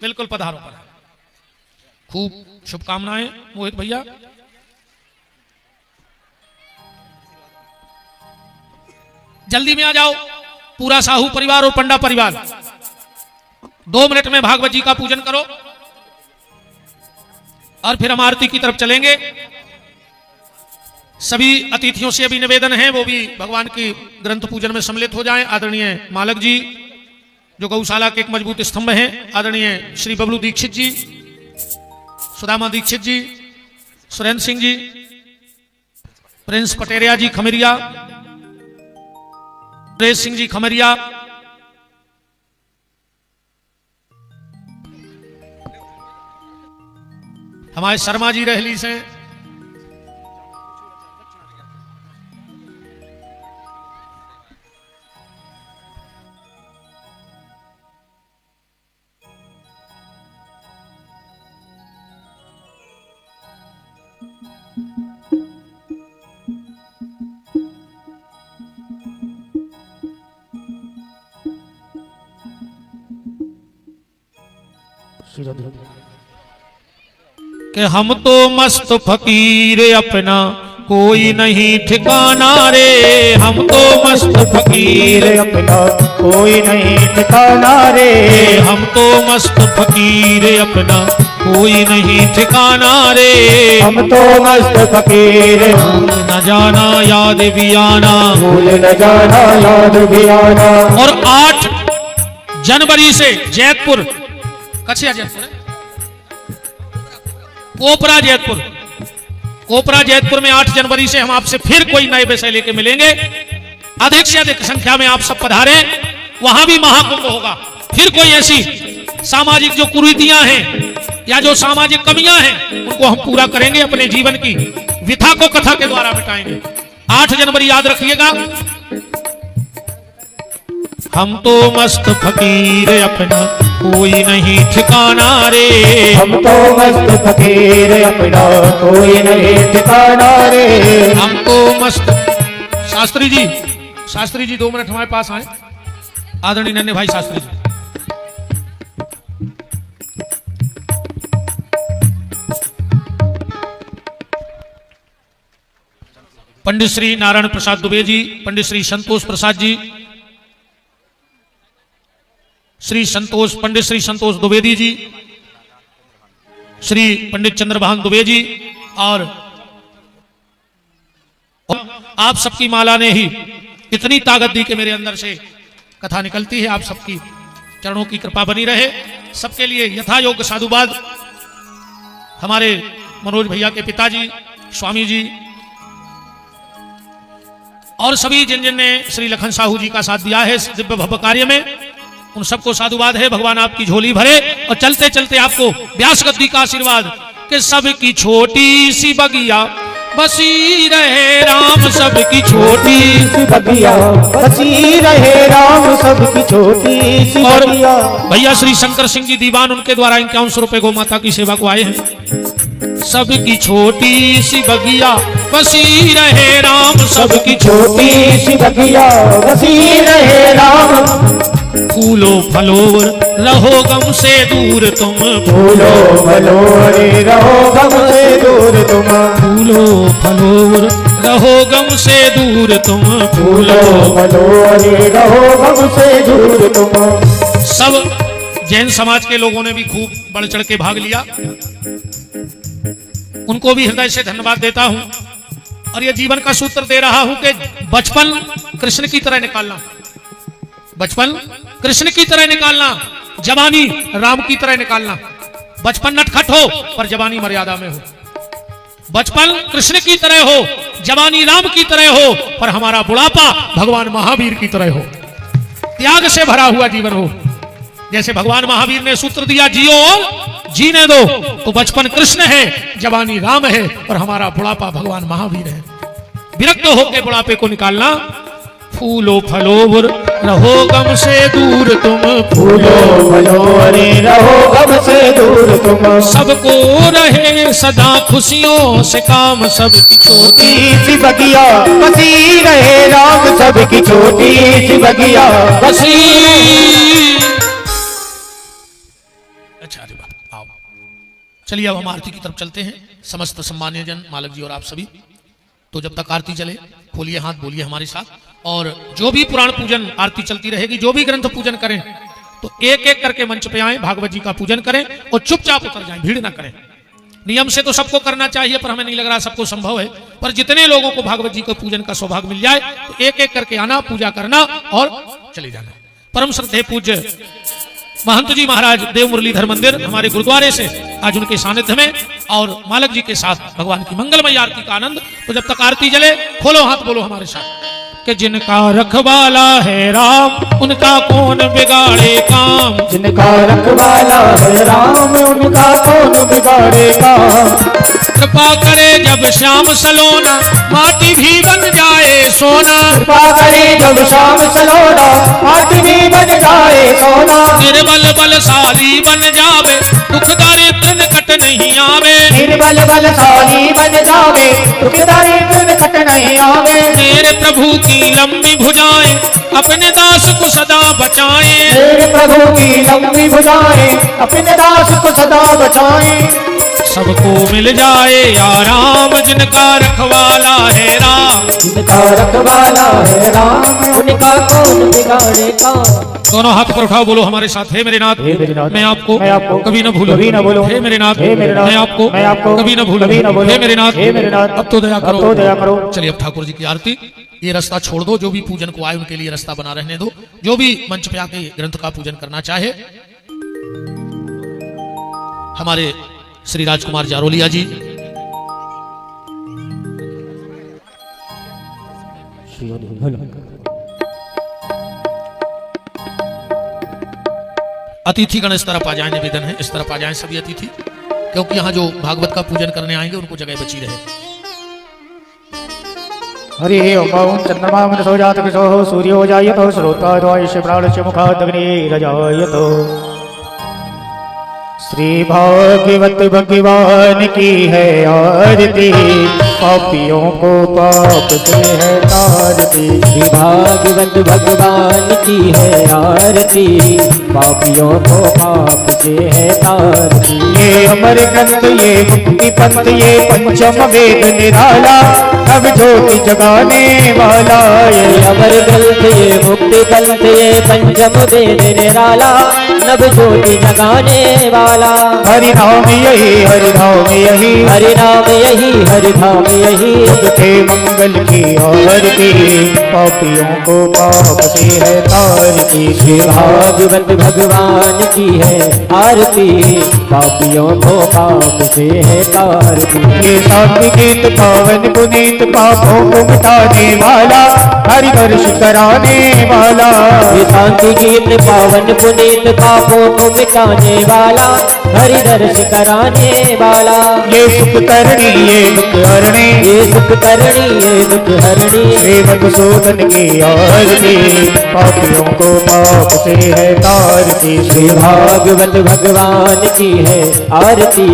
बिल्कुल पधारो पधारो। खूब शुभकामनाएं मोहित भैया। जल्दी में आ जाओ पूरा साहू परिवार और पंडा परिवार। 2 मिनट में भागवत जी का पूजन करो और फिर हम आरती की तरफ चलेंगे। सभी अतिथियों से अभी निवेदन है वो भी भगवान की ग्रंथ पूजन में सम्मिलित हो जाएं। आदरणीय मालक जी जो गौशाला के एक मजबूत स्तंभ हैं, आदरणीय श्री बबलू दीक्षित जी, सुदामा दीक्षित जी, सुरेंद्र सिंह जी, प्रिंस पटेरिया जी खमरिया, सुरेश सिंह जी खमरिया, हमारे शर्मा जी रहली से, कि हम तो मस्त फकीर अपना कोई नहीं ठिकाना रे। हम तो मस्त फकीर अपना कोई नहीं ठिकाना रे। हम तो मस्त फकीर अपना कोई नहीं ठिकाना रे। हम तो मस्त फकीर न जाना याद भी आना, भूल न जाना याद भी आना। और 8 जनवरी से जैतपुर, कछिया जैतपुर है, कोपरा जैतपुर में 8 जनवरी से हम आपसे फिर कोई नए विषय लेके मिलेंगे। अधिक से अधिक संख्या में आप सब पधारे। वहां भी महाकुंभ होगा। फिर कोई ऐसी सामाजिक जो कुरीतियां हैं या जो सामाजिक कमियां हैं उनको हम पूरा करेंगे, अपने जीवन की विथा को कथा के द्वारा मिटाएंगे। 8 जनवरी याद रखिएगा। हम तो मस्त फकीर अपना कोई नहीं ठिकाना रे। हम तो मस्त फकीर अपना कोई नहीं ठिकाना रे। हम तो मस्त। शास्त्री जी 2 मिनट हमारे पास आए। आदरणीय नन्हे भाई शास्त्री जी। पंडित श्री नारायण प्रसाद दुबे जी, पंडित श्री संतोष प्रसाद जी, पंडित श्री संतोष द्विवेदी जी, श्री पंडित चंद्रभान दुबे जी, और आप सबकी माला ने ही इतनी ताकत दी कि मेरे अंदर से कथा निकलती है। आप सबकी चरणों की कृपा बनी रहे। सबके लिए यथा योग्य साधुवाद। हमारे मनोज भैया के पिताजी स्वामी जी और सभी जिन जिन ने श्री लखन साहू जी का साथ दिया है इस दिव्य भव्य कार्य में, उन सबको साधुवाद है। भगवान आपकी झोली भरे और चलते चलते आपको व्यास गद्दी का आशीर्वाद कि सबकी छोटी सी बगिया बसी रहे राम सबकी छोटी सी बगिया, बसी रहे राम सबकी छोटी सी और बगिया। भैया श्री शंकर सिंह जी दीवान, उनके द्वारा 51 रुपए गौ माता की सेवा को आए हैं। सबकी छोटी सी बगिया बसी रहे राम सबकी छोटी सी बगिया, बसी रहे राम। फूलो फलो रहो गम से दूर तुम, फूलो फलो रे रहो गम से दूर तुम, फूलो फलो रहो गम से दूर तुम, फूलो फलो रे रहो गम से दूर तुम। सब जैन समाज के लोगों ने भी खूब बढ़ चढ़ के भाग लिया, उनको भी हृदय से धन्यवाद देता हूं। और ये जीवन का सूत्र दे रहा हूं कि बचपन कृष्ण की तरह निकालना, बचपन कृष्ण की तरह निकालना, जवानी राम की तरह निकालना। बचपन नटखट हो पर जवानी मर्यादा में हो, बचपन कृष्ण की तरह हो, जवानी राम की तरह हो, पर हमारा बुढ़ापा भगवान महावीर की तरह हो, त्याग से भरा हुआ जीवन हो। जैसे भगवान महावीर ने सूत्र दिया, जियो और जीने दो, तो बचपन कृष्ण है, जवानी राम है, और हमारा बुढ़ापा भगवान महावीर है। विरक्त होकर बुढ़ापे को निकालना। फूलो फलो रहो गम से दूर तुम, फूलो फलो रे रहो गम से दूर तुम। सबको रहे सदा खुशियों से काम सबकी छोटी छोटी सी बगिया, बसी रहे राम सबकी छोटी सी बगिया, बसी। अच्छा अरे बाप, आओ चलिए अब हम आरती की तरफ चलते हैं। समस्त सम्मान्य जन, मालक जी और आप सभी, तो जब तक आरती चले खोलिए हाथ, बोलिए हमारे साथ। और जो भी पुराण पूजन आरती चलती रहेगी, जो भी ग्रंथ पूजन करें तो एक एक करके मंच पे आए, भागवत जी का पूजन करें और चुपचाप उतर जाएं, भीड़ ना करें। नियम से तो सबको करना चाहिए, पर हमें नहीं लग रहा सबको संभव है। पर जितने लोगों को भागवत जी को पूजन का सौभाग्य मिल जाए तो एक एक करके आना, पूजा करना और चले जाना। परम श्रद्धेय पूज्य महंत जी महाराज देव मुरलीधर मंदिर हमारे गुरुद्वारे से आज उनके सानिध्य में और मालक जी के साथ भगवान की मंगलमय आरती का आनंद। तो जब तक आरती जले खोलो हाथ, बोलो हमारे साथ कि जिनका रखवाला है राम, उनका कौन बिगाड़े काम। जिनका रखवाला है राम, उनका कौन बिगाड़े काम। कृपा करे जब श्याम सलोना, माटी भी बन जाए सोना। कृपा करे जब श्याम सलोना, माटी भी बन जाए सोना। निर्बल बलशाली बन जावे, दुख दारिद्र निकट नहीं आवे। निर्बल बलशाली बन जावे, दुख दारिद्र निकट नहीं आवे। मेरे प्रभु की लंबी भुजाएं अपने दास को सदा बचाएं। मेरे प्रभु की लंबी भुजाएं अपने दास को सदा बचाएं। सबको मिल जाए आराम, जिनका रखवाला है राम। जिनका रखवाला है राम, उनका कौन बिगाड़े काम। दोनों हाथ पर उठाओ, बोलो हमारे साथ, हे मेरे नाथ, मैं आपको कभी न भूलूं, कभी न भूलूं। हे मेरे नाथ, मैं आपको कभी न भूलूं, हे मेरे नाथ, अब तो दया करो। चलिए अब ठाकुर जी की आरती। ये रास्ता छोड़ दो, जो भी पूजन को आए उनके लिए रास्ता बना रहने दो। जो भी मंच पे आके ग्रंथ का पूजन करना चाहे, हमारे श्री राजकुमार जारोलिया जी, अतिथि गण इस तरफ आ जाए, निवेदन है इस तरफ आ जाए सभी अतिथि, क्योंकि यहाँ जो भागवत का पूजन करने आएंगे उनको जगह बची रहे। हरि ओम चंद्रमा मनसो जात कृशो सूर्यो जायतो श्रोता द्वायश्य प्राणस्य मुखादग्निरजायतो। श्री भागवत भगवान की है आरती, पापियों को पाप से है तारती। श्री भागवत भगवान की है आरती, पापियों को पाप से है तारती। ये अमर ग्रंथ, ये मुक्ति पंथ, ये पंचम वेद निराला, अब ज्योति जगाने वाला। ये अमर ग्रंथ, ये मुक्ति पंथ, ये पंचम वेद निराला, नव ज्योति जगाने वाला। हरि नाम यही, हरि नाम यही, हरि नाम यही, हरि धाम यही। थे मंगल की आरती, पापियों को पाप से है तारती। श्री भागवत भगवान की है आरती, पापियों को पाप से है तारती। ये शांति गीत पावन पुनीत, पापों को मिटाने वाला, हरि दर्श कराने वाला। ये शांति गीत पावन पुनीत, पापों को मिटाने वाला, हरि दर्श कराने वाला। ये सुख करणी ये दुख हरणी, ये सुख करणी ये दुख हरणी। श्री मधुसूदन की आरती, पापियों को पाप से है तारती। श्री भागवत भगवान की है आरती,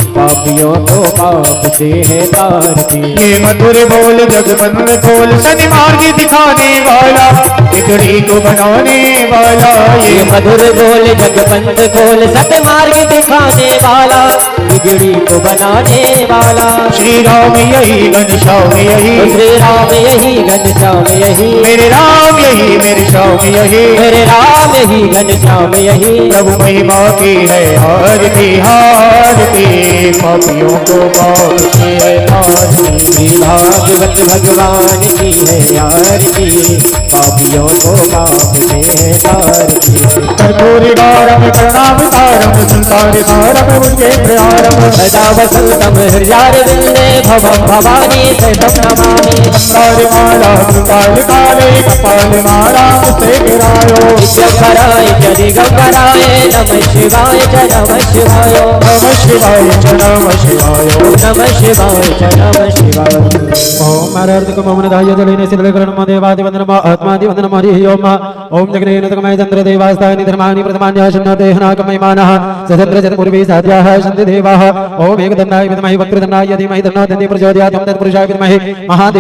पापियों को पाप से है तारती। ये मधुर बोल जगबंद खोल, सन्मार्ग दिखाने वाला, बिगड़ी को बनाने वाला। ये मधुर बोल जगबंद खोल, सतमार्ग दिखाने वाला, बिगड़ी को बनाने वाला। श्री राम यही घनश्याम यही, श्री राम यही घनश्याम यही, मेरे राम यही मेरे श्याम यही। मेरे राम यही घनश्याम यही। प्रभु महिमा की है आरती आरती, पापियों को पाप से है तारती। श्री भागवत भगवान की है आरती, पापियों को पाप से है तारती। कर्पूरी गारम प्रणाम तारम, संसार सारम उनके प्यारम। सदा वसंतम हृदयारविंदे, भवं भवानी सहितं नमामि। संसार माला सुकाल काले, कपाल माला से गिरायो। दिगंबराय च दिगंबराय, नमः शिवाय च नमः शिवाय। नमः शिवाय च नमः शिवाय। नमः शिवाय च नमः शिवाय। ओम अरर्धक ममनदाय जलेन सिद्धकरणम देवादिवंदनम आत्मादिवंदनम हरि ओम। ओम जगनेनतकमय चंद्र देवास्तानि धर्माणि प्रथमान्याशन्नदेहनाकमयमानः सदत्र जतपूर्वी साध्याः सन्ति देवाः। ओम एकदन्नाय विद्महे वक्रतुण्डाय धीमहि तन्नो दन्ति प्रचोदयात्। ओम तत्पुरुषाय विद्महे महादेव